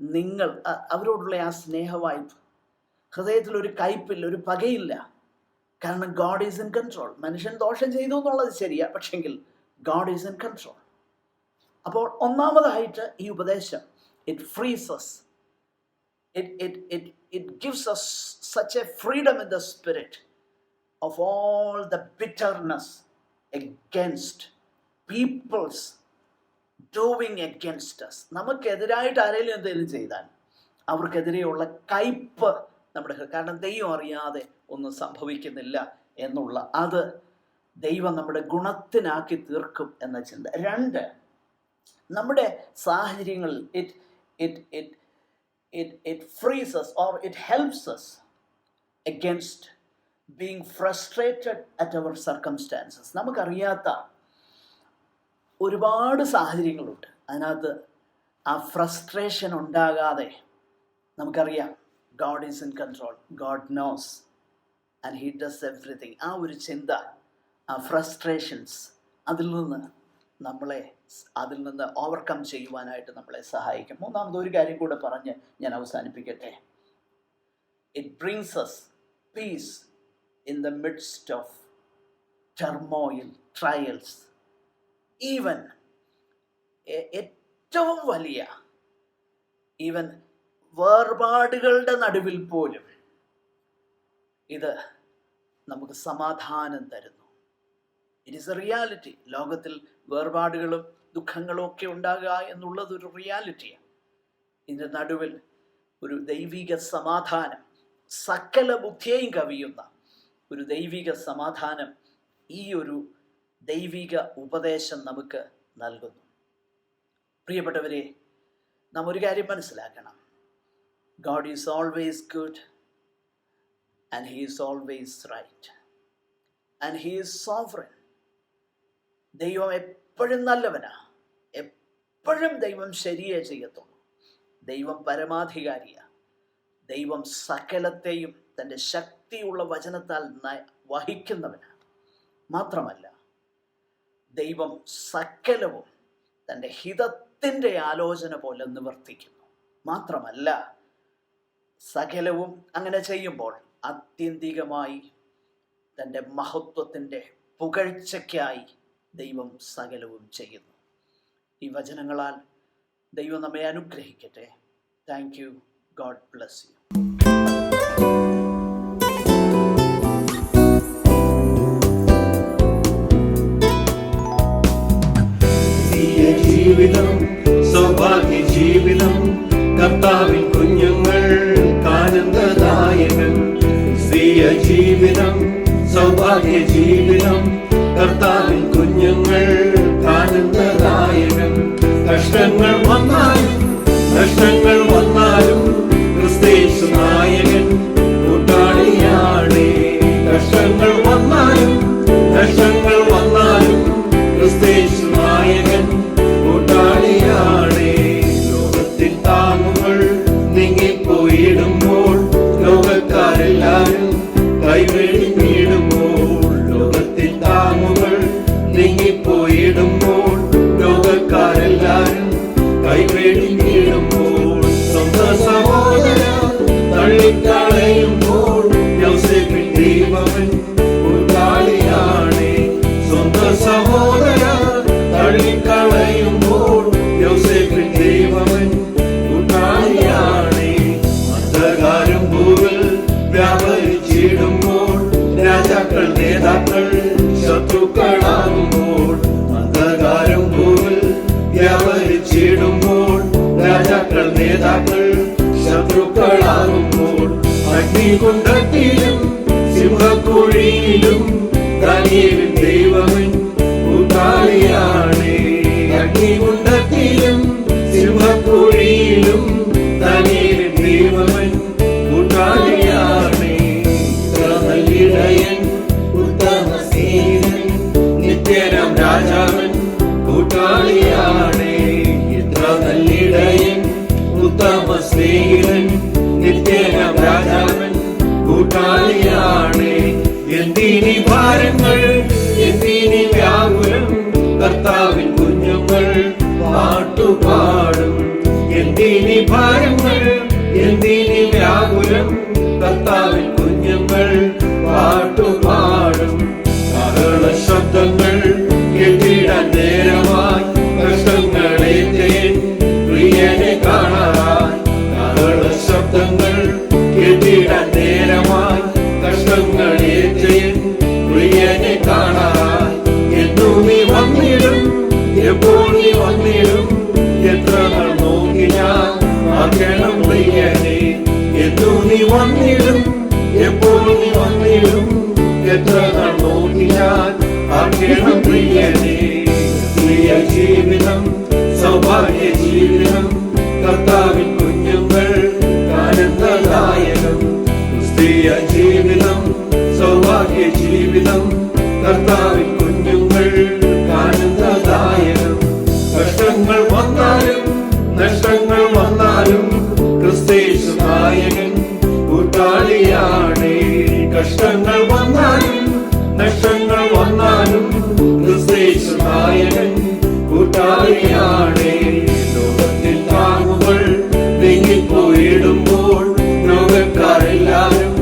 നിങ്ങൾ അവരോടുള്ള ആ സ്നേഹവായ്പ, ഹൃദയത്തിൽ ഒരു കയ്പില്ല, ഒരു പകയില്ല. കാരണം ഗോഡ് ഈസ് ഇൻ കൺട്രോൾ. മനുഷ്യൻ ദോഷം ചെയ്തു എന്നുള്ളത് ശരിയാ, പക്ഷെങ്കിൽ ഗോഡ് ഈസ് ഇൻ കൺട്രോൾ. അപ്പോൾ ഒന്നാമതായിട്ട് ഈ ഉപദേശം, it freeze us. It gives us such a freedom in the spirit of all the bitterness against people's doing against us. നമുക്കെതിരായിട്ട് ആരെങ്കിലും എന്തെങ്കിലും ചെയ്താൽ അവർക്കെതിരെയുള്ള കയ്പ് നമ്മുടെ, കാരണം ദൈവം അറിയാതെ ഒന്നും സംഭവിക്കുന്നില്ല എന്നുള്ള, അത് ദൈവം നമ്മുടെ ഗുണത്തിനാക്കി തീർക്കും എന്ന ചിന്ത. 2, നമ്മുടെ സാഹചര്യങ്ങളിൽ it frees us, or it helps us against being frustrated at our circumstances. നമുക്കറിയാത്ത ഒരുപാട് സാഹചര്യങ്ങളുണ്ട്, അതിനകത്ത് ആ ഫ്രസ്ട്രേഷൻ ഉണ്ടാകാതെ നമുക്കറിയാം God is in control, God nose and he does everything. ആ ഒരു ചിന്ത, ആ ഫ്രസ്ട്രേഷൻസ്, അതിൽ നിന്ന് ഓവർകം ചെയ്യുവാനായിട്ട് നമ്മളെ സഹായിക്കും. മൂന്നാമത് ഒരു കാര്യം കൂടെ പറഞ്ഞ് ഞാൻ അവസാനിപ്പിക്കട്ടെ. It brings us peace in the midst of turmoil, trials. Even ഏറ്റവും വലിയ വേർപാടുകളുടെ നടുവിൽ പോലും ഇത് നമുക്ക് സമാധാനം തരുന്നു. It is a reality. ലോകത്തിൽ വേർപാടുകളും ദുഃഖങ്ങളും ഒക്കെ ഉണ്ടാകുക എന്നുള്ളത് ഒരു റിയാലിറ്റിയാണ്. ഇതിൻ്റെ നടുവിൽ ഒരു ദൈവിക സമാധാനം, സകല ബുദ്ധിയെയും കവിയുന്ന ഒരു ദൈവിക സമാധാനം ഈ ഒരു ദൈവിക ഉപദേശം നമുക്ക് നൽകുന്നു. പ്രിയപ്പെട്ടവരെ, നാം ഒരു കാര്യം മനസ്സിലാക്കണം. God is always good and He is always right and He is sovereign. ദൈവം എപ്പോഴും നല്ലവനാ, എപ്പോഴും ദൈവം ശരിയേ ചെയ്യത്തുള്ളൂ. ദൈവം പരമാധികാരിയാണ്. ദൈവം സകലത്തെയും തൻ്റെ ശക്തിയുള്ള വചനത്താൽ വഹിക്കുന്നവനാണ്. മാത്രമല്ല, ദൈവം സകലവും തൻ്റെ ഹിതത്തിൻ്റെ ആലോചന പോലെ നിവർത്തിക്കുന്നു. മാത്രമല്ല, സകലവും അങ്ങനെ ചെയ്യുമ്പോൾ ആത്യന്തികമായി തൻ്റെ മഹത്വത്തിൻ്റെ പുകഴ്ചയ്ക്കായി ദൈവം സകലവും ചെയ്യുന്നു. ഈ വചനങ്ങളാൽ ദൈവം നമ്മെ അനുഗ്രഹിക്കട്ടെ. Thank you. God bless U. ജീവിതം സൗഭാഗ്യ ജീവിതം, കർത്താവിൻ കുഞ്ഞുങ്ങൾ ആനന്ദദായകൻ. സ്ത്രീയ ജീവിതം സൗഭാഗ്യ ജീവിതം, കർത്താവിൻ കുഞ്ഞുങ്ങൾ ആനന്ദദായകൻ. കഷ്ടങ്ങൾ വന്നാലും ക്രിസ്തേശു നായകൻ കൂട്ടാളിയാണേ. കഷ്ടങ്ങൾ വന്നാലും ക്രിസ്തേശു നായകൻ കൂട്ടാളിയാണേ. ലോകത്തിൻ താങ്ങുകൾ നീങ്ങിപ്പോയിടുമ്പോൾ, ലോകക്കാരെല്ലാരും കൈവെടിഞ്ഞിടുമ്പോൾ, ലോകത്തിൻ താങ്ങുകൾ നീങ്ങിപ്പോയിടുമ്പോൾ, ലോകക്കാരെല്ലാരും കൈവെടിഞ്ഞിടുമ്പോൾ, സ്വന്തം സഹോദര തള്ളിക്കളയുമ്പോൾ യോസേഫിൻ ദൈവമൻ കൂട്ടാളിയാണേ. സ്വന്തം സഹോദര തള്ളിക്കളയുമ്പോൾ യോസേഫിൻ ദൈവമൻ കൂട്ടാളിയാണേ. അന്ധകാരം ഭൂവിൽ വ്യാപരിച്ചിടുമ്പോൾ, രാജാക്കൾ നേതാക്കൾ ശത്രുക്കളാകുമ്പോൾ, അന്ധകാരം ഭൂവിൽ വ്യാപരിച്ചിടുമ്പോൾ, രാജാക്കൾ നേതാക്കൾ ശത്രുക്കളാകുമ്പോൾ, അഗ്നികുണ്ഡത്തിലും സിംഹക്കുഴിയിലും ദാനിയേലിൻ ദൈവമൻ കൂട്ടാളിയാണേ. അഗ്നികുണ്ഡത്തിലും സിംഹക്കുഴിയിലും ദാനിയേലിൻ ദൈവമൻ കൂട്ടാളിയാണേ. ഇത്ര നല്ലിടയൻ ഉത്തമ സ്നേഹിതൻ നിത്യനാം രാജാവൻ കൂട്ടാളിയാണേ. ഇത്ര നല്ലിടയൻ ഉത്തമ സ്നേഹിതൻ നിത്യനാം രാജാവൻ കൂട്ടാളിയാണേ. എന്തിനി ഭാരങ്ങൾ, എന്തിനി വ്യാകുലം, കർത്താവിൻ കുഞ്ഞുങ്ങൾ പാട്ടുപാടും. എന്തിനി ഭാരങ്ങൾ, എന്തിനി വ്യാകുലം, കർത്താവിൻ കുഞ്ഞുങ്ങൾ പാട്ടുപാടും. കാഹള ശബ്ദങ്ങൾ കേട്ടിടാൻ നേരമായി, കഷ്ടങ്ങളേറ്റയൻ പ്രിയനെ കാണാൻ. കാഹള ശബ്ദങ്ങൾ കേട്ടിടാൻ നേരമായി, കഷ്ടങ്ങളേറ്റയൻ പ്രിയനെ കാണാൻ. എന്നു നീ വന്നിടും, എപ്പോൾ നീ വന്നിടും, എത്ര നാൾ നോക്കി ഞാൻ ആകണം പ്രിയനെ. എന്നു നീ വന്നിടും, എപ്പോൾ നീ വന്നിടും, എത്ര നാൾ നോക്കി ഞാൻ ആകണം പ്രിയനെ. സ്ത്രീയ ജീവിതം സൗഭാഗ്യ ജീവിതം, കർത്താവിൻ കുഞ്ഞുങ്ങൾ ആനന്ദദായകം. സ്ത്രീയ ജീവിതം സൗഭാഗ്യ ജീവിതം, കർത്താവിൻ കുഞ്ഞുങ്ങൾ ആനന്ദദായകം. കഷ്ടങ്ങൾ വന്നാലും ക്രിസ്തേശു നായകൻ കൂട്ടാളിയാണേ. കഷ്ടങ്ങൾ വന്നാലും ക്രിസ്തേശു നായകൻ കൂട്ടാളിയാണേ. ലോകത്തിൽ താങ്ങുകൾ നീങ്ങിപ്പോയിടുമ്പോൾ, ലോകക്കാരെല്ലാരും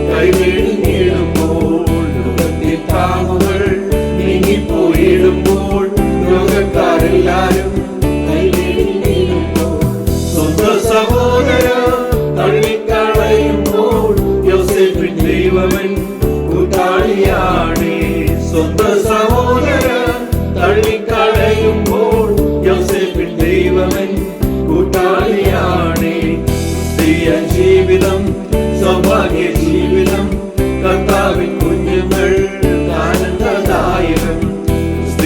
കൈവെടിഞ്ഞിടുമ്പോൾ, ലോകത്തിൽ താങ്ങുകൾ നീങ്ങിപ്പോയിടുമ്പോൾ, ലോകക്കാരെല്ലാരും കൈവെടിഞ്ഞിടുമ്പോൾ, സ്വന്തം സഹോദര തള്ളിക്കളയുമ്പോൾ യോസേഫിൻ ദൈവമൻ കൂട്ടാളിയാണേ. സ്വന്തം സഹോദര തള്ളിക്കളയുമ്പോൾ യോസേഫിൻ ദൈവമൻ കൂട്ടാളിയാണേ. സ്ത്രീയ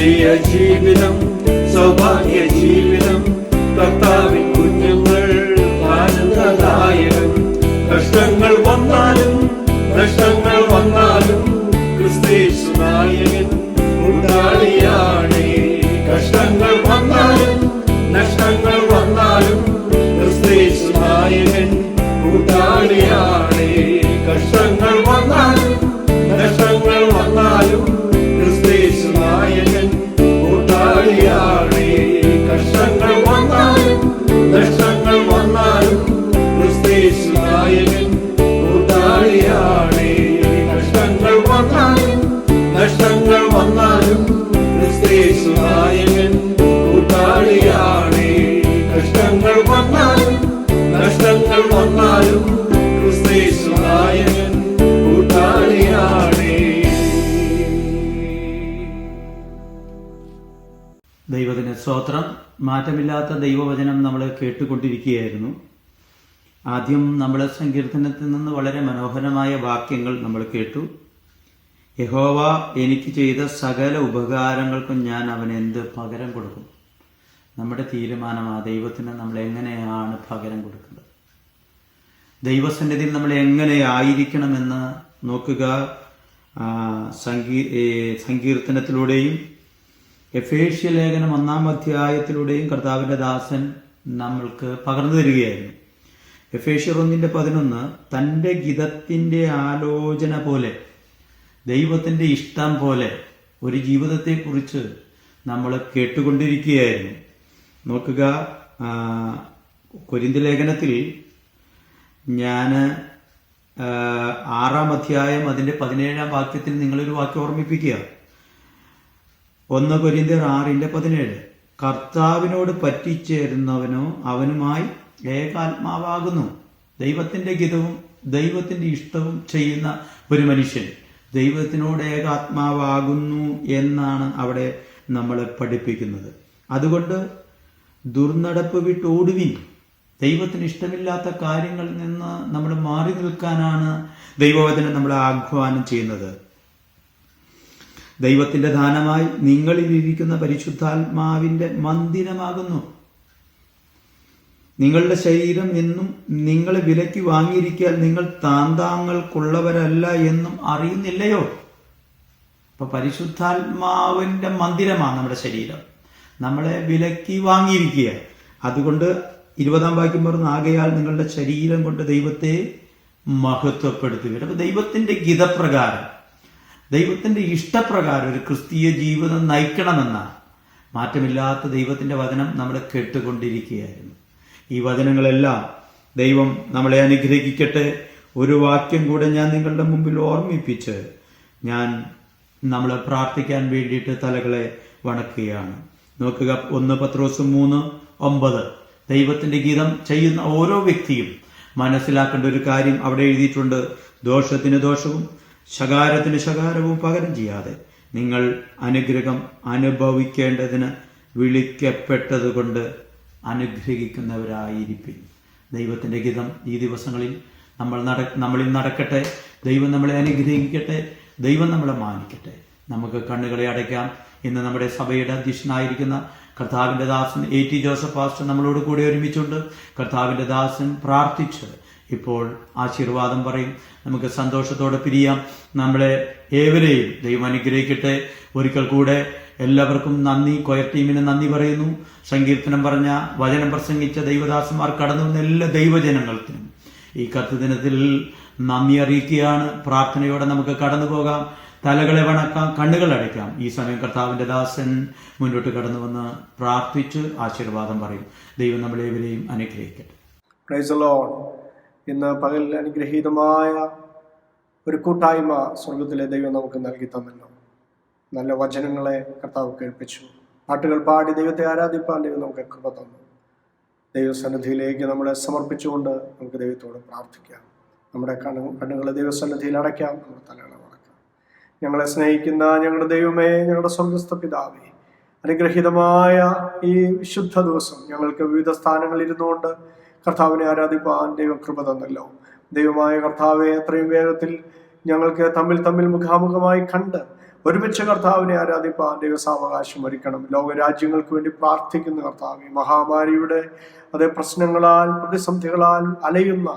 ക്രിസ്തീയ ജീവിതം സൗഭാഗ്യ ജീവിതം, കർത്താവിൻ കുഞ്ഞുങ്ങൾ ആനന്ദദായകം. കഷ്ടങ്ങൾ വന്നാലും നഷ്ടങ്ങൾ വന്നാലും ക്രിസ്തേശു നായകൻ കൂട്ടാളിയാണേ. കഷ്ടങ്ങൾ വന്നാലും നഷ്ടങ്ങൾ വന്നാലും ക്രിസ്തേശു നായകൻ കൂട്ടാളിയാണേ. കഷ്ടങ്ങൾ വന്നാലും നഷ്ടങ്ങൾ വന്നാലും ക്രിസ്തേശു നായകൻ കൂട്ടാളിയാണേ. കഷ്ടങ്ങൾ വന്നാലും നഷ്ടങ്ങൾ വന്നാലും ക്രിസ്തേശു നായകൻ കൂട്ടാളിയാണേ. കഷ്ടങ്ങൾ വന്നാലും നഷ്ടങ്ങൾ വന്നാലും ക്രിസ്തേശു നായകൻ കൂട്ടാളിയാണേ. കഷ്ടങ്ങൾ വന്നാലും നഷ്ടങ്ങൾ വന്നാലും ക്രിസ്തേശു നായകൻ കൂട്ടാളിയാണേ. ദൈവത്തിന് സ്തോത്രം. മാറ്റമില്ലാത്ത ദൈവവചനം നമ്മൾ കേട്ടുകൊണ്ടിരിക്കുകയായിരുന്നു. ആദ്യം നമ്മൾ സങ്കീർത്തനത്തിൽ നിന്ന് വളരെ മനോഹരമായ വാക്യങ്ങൾ നമ്മൾ കേട്ടു. യഹോവ എനിക്ക് ചെയ്ത സകല ഉപകാരങ്ങൾക്കും ഞാൻ അവന് എന്ത് പകരം കൊടുക്കും? നമ്മുടെ തീരുമാനമാണ് ദൈവത്തിന് നമ്മൾ എങ്ങനെയാണ് പകരം കൊടുക്കുന്നത്. ദൈവസന്നിധിയിൽ നമ്മൾ എങ്ങനെ ആയിരിക്കണമെന്ന് നോക്കുക. സങ്കീർത്തനത്തിലൂടെയും എഫേസ്യ ലേഖനം 1-ാം അധ്യായത്തിലൂടെയും കർത്താവിൻ്റെ ദാസൻ നമ്മൾക്ക് പകർന്നു തരികയായിരുന്നു. എഫേസ്യർ 1:11 തൻ്റെ ഗിതത്തിൻ്റെ ആലോചന പോലെ, ദൈവത്തിൻ്റെ ഇഷ്ടം പോലെ ഒരു ജീവിതത്തെക്കുറിച്ച് നമ്മൾ കേട്ടുകൊണ്ടിരിക്കുകയായിരുന്നു. നോക്കുക, കൊരിന്ത്യ ലേഖനത്തിൽ ഞാൻ 6-ാം അധ്യായം അതിൻ്റെ 17-ാം വാക്യത്തിൽ നിങ്ങളൊരു വാക്യം ഓർമ്മിപ്പിക്കുക. 1 കൊരിന്ത്യർ 6:17 കർത്താവിനോട് പറ്റിച്ചേരുന്നവനോ അവനുമായി ഏകാത്മാവാകുന്നു. ദൈവത്തിൻ്റെ ഗിതവും ദൈവത്തിൻ്റെ ഇഷ്ടവും ചെയ്യുന്ന ഒരു മനുഷ്യൻ ദൈവത്തിനോട് ഏകാത്മാവാകുന്നു എന്നാണ് അവിടെ നമ്മളെ പഠിപ്പിക്കുന്നത്. അതുകൊണ്ട് ദുർനടപ്പ് വിട്ടോടുവിൻ. ദൈവത്തിന് ഇഷ്ടമില്ലാത്ത കാര്യങ്ങളിൽ നിന്ന് നമ്മൾ മാറി നിൽക്കാനാണ് ദൈവവചനം നമ്മളെ ആഹ്വാനം ചെയ്യുന്നത്. ദൈവത്തിൻ്റെ ദാനമായി നിങ്ങളിലിരിക്കുന്ന പരിശുദ്ധാത്മാവിൻ്റെ മന്ദിരമാകുന്നു. നിങ്ങളുടെ ശരീരം എന്നും നിങ്ങളെ വിലയ്ക്ക് വാങ്ങിയിരിക്കാൻ നിങ്ങൾ താന്താങ്ങൾക്കുള്ളവരല്ല എന്നും അറിയുന്നില്ലയോ? അപ്പൊ പരിശുദ്ധാത്മാവിൻ്റെ മന്ദിരമാണ് നമ്മുടെ ശരീരം. നമ്മളെ വിലയ്ക്ക് വാങ്ങിയിരിക്കുക. അതുകൊണ്ട് 20-ാം വാക്യം പറഞ്ഞു, ആകയാൽ നിങ്ങളുടെ ശരീരം കൊണ്ട് ദൈവത്തെ മഹത്വപ്പെടുത്തുക. അപ്പൊ ദൈവത്തിന്റെ ഗിതപ്രകാരം, ദൈവത്തിന്റെ ഇഷ്ടപ്രകാരം ഒരു ക്രിസ്തീയ ജീവിതം നയിക്കണമെന്ന മാറ്റമില്ലാത്ത ദൈവത്തിന്റെ വചനം നമ്മൾ കേട്ടുകൊണ്ടിരിക്കുകയായിരുന്നു. ഈ വചനങ്ങളെല്ലാം ദൈവം നമ്മളെ അനുഗ്രഹിക്കട്ടെ. ഒരു വാക്യം കൂടെ ഞാൻ നിങ്ങളുടെ മുമ്പിൽ ഓർമ്മിപ്പിച്ച് നമ്മൾ പ്രാർത്ഥിക്കാൻ വേണ്ടിയിട്ട് തലകളെ വണക്കുകയാണ്. നോക്കുക, 1 പത്രോസ് 3:9 ദൈവത്തിന്റെ ഗീതം ചെയ്യുന്ന ഓരോ വ്യക്തിയും മനസ്സിലാക്കേണ്ട ഒരു കാര്യം അവിടെ എഴുതിയിട്ടുണ്ട്. ദോഷത്തിന് ദോഷവും ശകാരത്തിന് ശകാരവും പകരം ചെയ്യാതെ നിങ്ങൾ അനുഗ്രഹം അനുഭവിക്കേണ്ടതിന് വിളിക്കപ്പെട്ടതുകൊണ്ട് അനുഗ്രഹിക്കുന്നവരായിരിക്കും. ദൈവത്തിന്റെ ഗീതം ഈ ദിവസങ്ങളിൽ നമ്മളിൽ നടക്കട്ടെ. ദൈവം നമ്മളെ അനുഗ്രഹിക്കട്ടെ. ദൈവം നമ്മളെ മാനിക്കട്ടെ. നമുക്ക് കണ്ണുകളെ അടയ്ക്കാം. ഇന്ന് നമ്മുടെ സഭയുടെ അധ്യക്ഷനായിരിക്കുന്ന കർത്താവിൻ്റെ ദാസൻ A.T. ജോസഫ് പാസ്റ്റർ നമ്മളോട് കൂടെ ഒരുമിച്ചുണ്ട്. കർത്താവിൻ്റെ ദാസൻ പ്രാർത്ഥിച്ച് ഇപ്പോൾ ആശീർവാദം പറയും. നമുക്ക് സന്തോഷത്തോടെ പിരിയാം. നമ്മളെ ഏവരെയും ദൈവം അനുഗ്രഹിക്കട്ടെ. ഒരിക്കൽ കൂടെ എല്ലാവർക്കും നന്ദി. കൊയർ ടീമിന് നന്ദി പറയുന്നു. സങ്കീർത്തനം പറഞ്ഞ, വചനം പ്രസംഗിച്ച ദൈവദാസന്മാർ കടന്നു വന്ന എല്ലാ ദൈവജനങ്ങൾക്കും ഈ കത്ത് ദിനത്തിൽ നന്ദി അറിയിക്കുകയാണ്. പ്രാർത്ഥനയോടെ നമുക്ക് കടന്നു പോകാം. തലകളെ വണക്കാം, കണ്ണുകൾ അടയ്ക്കാം. ഈ സമയം കർത്താവിൻ്റെ ദാസൻ മുന്നോട്ട് കടന്നു വന്ന് പ്രാർത്ഥിച്ച് ആശീർവാദം പറയും. ദൈവം നമ്മളേവരെയും അനുഗ്രഹിക്കട്ടെ. Praise the Lord. ഇന്ന് പകൽ അനുഗ്രഹീതമായ ഒരു കൂട്ടായ്മ സ്വർഗത്തിലെ ദൈവം നമുക്ക് നൽകി തന്നല്ലോ. നല്ല വചനങ്ങളെ കർത്താവ് കേൾപ്പിച്ചു. പാട്ടുകൾ പാടി ദൈവത്തെ ആരാധിപ്പാൻ ദൈവം നമുക്ക് കൃപ തന്നു. ദൈവസന്നിധിയിലേക്ക് നമ്മളെ സമർപ്പിച്ചുകൊണ്ട് നമുക്ക് ദൈവത്തോട് പ്രാർത്ഥിക്കാം. നമ്മുടെ കണ്ണുകളെ ദൈവസന്നിധിയിൽ അടയ്ക്കാം. നമ്മുടെ തലകളെ വണക്കാം. ഞങ്ങളെ സ്നേഹിക്കുന്ന ഞങ്ങളുടെ ദൈവമേ, ഞങ്ങളുടെ സ്വർഗസ്ഥ പിതാവേ, അനുഗ്രഹീതമായ ഈ വിശുദ്ധ ദിവസം ഞങ്ങൾക്ക് വിവിധ സ്ഥാനങ്ങളിൽ ഇരുന്നുകൊണ്ട് കർത്താവിനെ ആരാധിപ്പാൻ ദൈവം കൃപ തന്നല്ലോ. ദൈവമായ കർത്താവെ, എത്രയും വേഗത്തിൽ ഞങ്ങൾക്ക് തമ്മിൽ മുഖാമുഖമായി കണ്ട് ഒരുമിച്ച് കർത്താവിനെ ആരാധിപ്പാൻ ദൈവസാവകാശം ഒരുക്കണം. ലോകരാജ്യങ്ങൾക്ക് വേണ്ടി പ്രാർത്ഥിക്കുന്ന കർത്താവെ, മഹാമാരിയുടെ അതേ പ്രശ്നങ്ങളാൽ പ്രതിസന്ധികളാൽ അലയുന്ന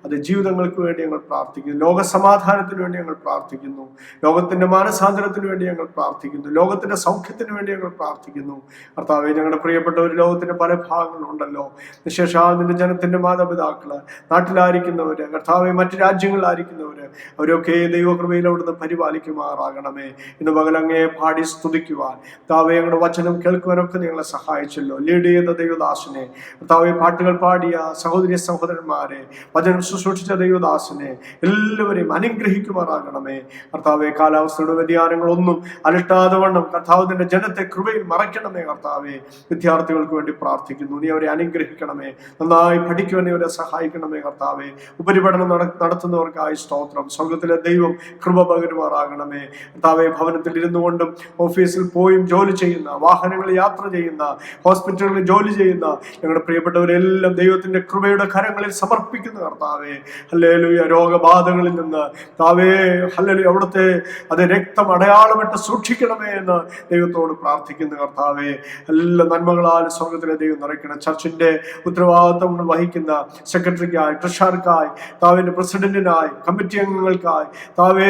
അത് ജീവിതങ്ങൾക്ക് വേണ്ടി ഞങ്ങൾ പ്രാർത്ഥിക്കുന്നു. ലോകസമാധാനത്തിന് വേണ്ടി ഞങ്ങൾ പ്രാർത്ഥിക്കുന്നു. ലോകത്തിന്റെ മാനസാന്തരത്തിന് വേണ്ടി ഞങ്ങൾ പ്രാർത്ഥിക്കുന്നു. ലോകത്തിന്റെ സൗഖ്യത്തിന് വേണ്ടി ഞങ്ങൾ പ്രാർത്ഥിക്കുന്നു. കർത്താവെ, ഞങ്ങളുടെ പ്രിയപ്പെട്ടവർ ലോകത്തിന്റെ പല ഭാഗങ്ങളുണ്ടല്ലോ. വിശേഷാൽ നിന്റെ ജനത്തിന്റെ മാതാപിതാക്കള്, നാട്ടിലായിരിക്കുന്നവര്, കർത്താവെ മറ്റു രാജ്യങ്ങളിലായിരിക്കുന്നവര്, അവരൊക്കെ ദൈവകൃപയിൽ അവിടുന്ന് പരിപാലിക്കുമാറാകണമേ. ഇന്ന് പകലങ്ങയെ പാടി സ്തുതിക്കുവാൻ കർത്താവെ, ഞങ്ങളുടെ വചനം കേൾക്കുവാനൊക്കെ ഞങ്ങളെ സഹായിച്ചല്ലോ. ലീഡ് ചെയ്ത ദൈവദാസനെ, കർത്താവെ പാട്ടുകൾ പാടിയ സഹോദരി സഹോദരന്മാരെ, വചനം ശുശ്രൂഷിച്ച ദൈവദാസനെ എല്ലാവരെയും അനുഗ്രഹിക്കുമാറാകണമേ. കർത്താവെ, കാലാവസ്ഥയുടെ വ്യതിയാനങ്ങളൊന്നും അലട്ടാതെ വണ്ണം കർത്താവിന്റെ ജനത്തെ കൃപയിൽ മറയ്ക്കണമേ. കർത്താവെ, വിദ്യാർത്ഥികൾക്ക് വേണ്ടി പ്രാർത്ഥിക്കുന്നു. നീ അവരെ അനുഗ്രഹിക്കണമേ. നന്നായി പഠിക്കുവാൻ അവരെ സഹായിക്കണമേ. കർത്താവെ, ഉപരിപഠനം നടത്തുന്നവർക്കായി സ്തോത്രം. സ്വർഗത്തിലെ ദൈവം കൃപ പകരുമാറാകണമേ. കർത്താവെ, ഭവനത്തിൽ ഇരുന്നു കൊണ്ടും ഓഫീസിൽ പോയും ജോലി ചെയ്യുന്ന, വാഹനങ്ങളിൽ യാത്ര ചെയ്യുന്ന, ഹോസ്പിറ്റലുകളിൽ ജോലി ചെയ്യുന്ന ഞങ്ങളുടെ പ്രിയപ്പെട്ടവരെല്ലാം ദൈവത്തിന്റെ കൃപയുടെ കരങ്ങളിൽ സമർപ്പിക്കുന്ന കർത്താവെ, ഹല്ലേലൂയ, രോഗബാധകളിൽ നിന്ന് താവേ ഹല്ലേലൂയ അവിടുത്തെ അത് രക്തം അടയാളമിട്ട് സൂക്ഷിക്കണമേ എന്ന് ദൈവത്തോട് പ്രാർത്ഥിക്കുന്ന കർത്താവെ, എല്ലാ നന്മകളാൽ സ്വർഗത്തിലെ ദൈവം നിറയ്ക്കണം. ചർച്ചിന്റെ ഉത്തരവാദിത്വങ്ങൾ വഹിക്കുന്ന സെക്രട്ടറിക്കായി, ട്രഷറർക്കായി, താവിന്റെ പ്രസിഡന്റിനായി, കമ്മിറ്റി അംഗങ്ങൾക്കായി, താവേ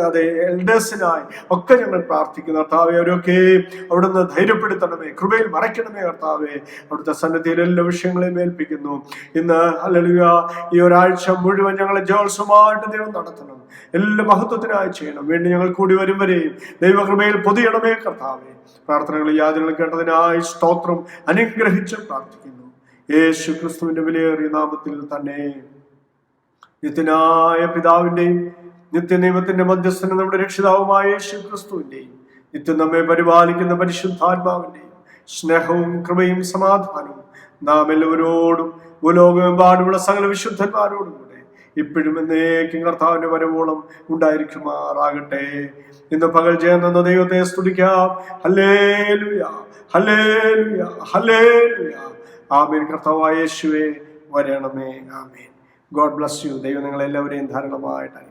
അതെ എൽഡേഴ്സിനായി ഒക്കെ ഞങ്ങൾ പ്രാർത്ഥിക്കുന്നു. കർത്താവെ, അവരൊക്കെ അവിടുന്ന് ധൈര്യപ്പെടുത്തണമേ, കൃപയിൽ മറയ്ക്കണമേ. കർത്താവെ, അവിടുത്തെ സന്നിധിയിൽ എല്ലാ വിഷയങ്ങളെയും ഏൽപ്പിക്കുന്നു. ഇന്ന് ഹല്ലേലൂയ ഈ ഒരാഴ്ച മുഴുവൻ ഞങ്ങളെ ജോത്സവമായിട്ട് ദൈവം നടത്തണം. എല്ലാ മഹത്വത്തിനായി ചെയ്യണം. വീണ്ടും ഞങ്ങൾ കൂടി വരും വരെയും ദൈവകൃപയിൽ പൊതിയണമേ. കർത്താവെ, പ്രാർത്ഥനകളും യാചനകളും കേട്ടതിനായി സ്തോത്രം. അനുഗ്രഹിച്ച് പ്രാർത്ഥിക്കുന്നു യേശു ക്രിസ്തുവിന്റെ വിലയേറിയ നാമത്തിൽ തന്നെ. നിത്യനായ പിതാവിന്റെയും നിത്യനിയമത്തിന്റെ മധ്യസ്ഥനും നമ്മുടെ രക്ഷിതാവുമായ യേശു ക്രിസ്തുവിന്റെയും നിത്യം നമ്മെ പരിപാലിക്കുന്ന പരിശുദ്ധാത്മാവിന്റെയും സ്നേഹവും കൃപയും സമാധാനവും നാം എല്ലാവരോടും ഭൂലോകമെമ്പാടുമുള്ള സകല വിശുദ്ധന്മാരോടും കൂടെ ഇപ്പോഴും എന്നേക്കും കർത്താവിന്റെ വരവോളം ഉണ്ടായിരിക്കുമാറാകട്ടെ. ഇന്ന് പകൽ ചെയ്യുന്ന ദൈവത്തെ സ്തുതിക്കാം. ഹല്ലേലൂയ, ഹല്ലേലൂയ, ഹല്ലേലൂയ. ആമേൻ. കർത്താവായ യേശുവേ വരണമേ. ആമേൻ. God bless you. ദൈവം നിങ്ങളെല്ലാവരെയും ധാരാളമായിട്ട്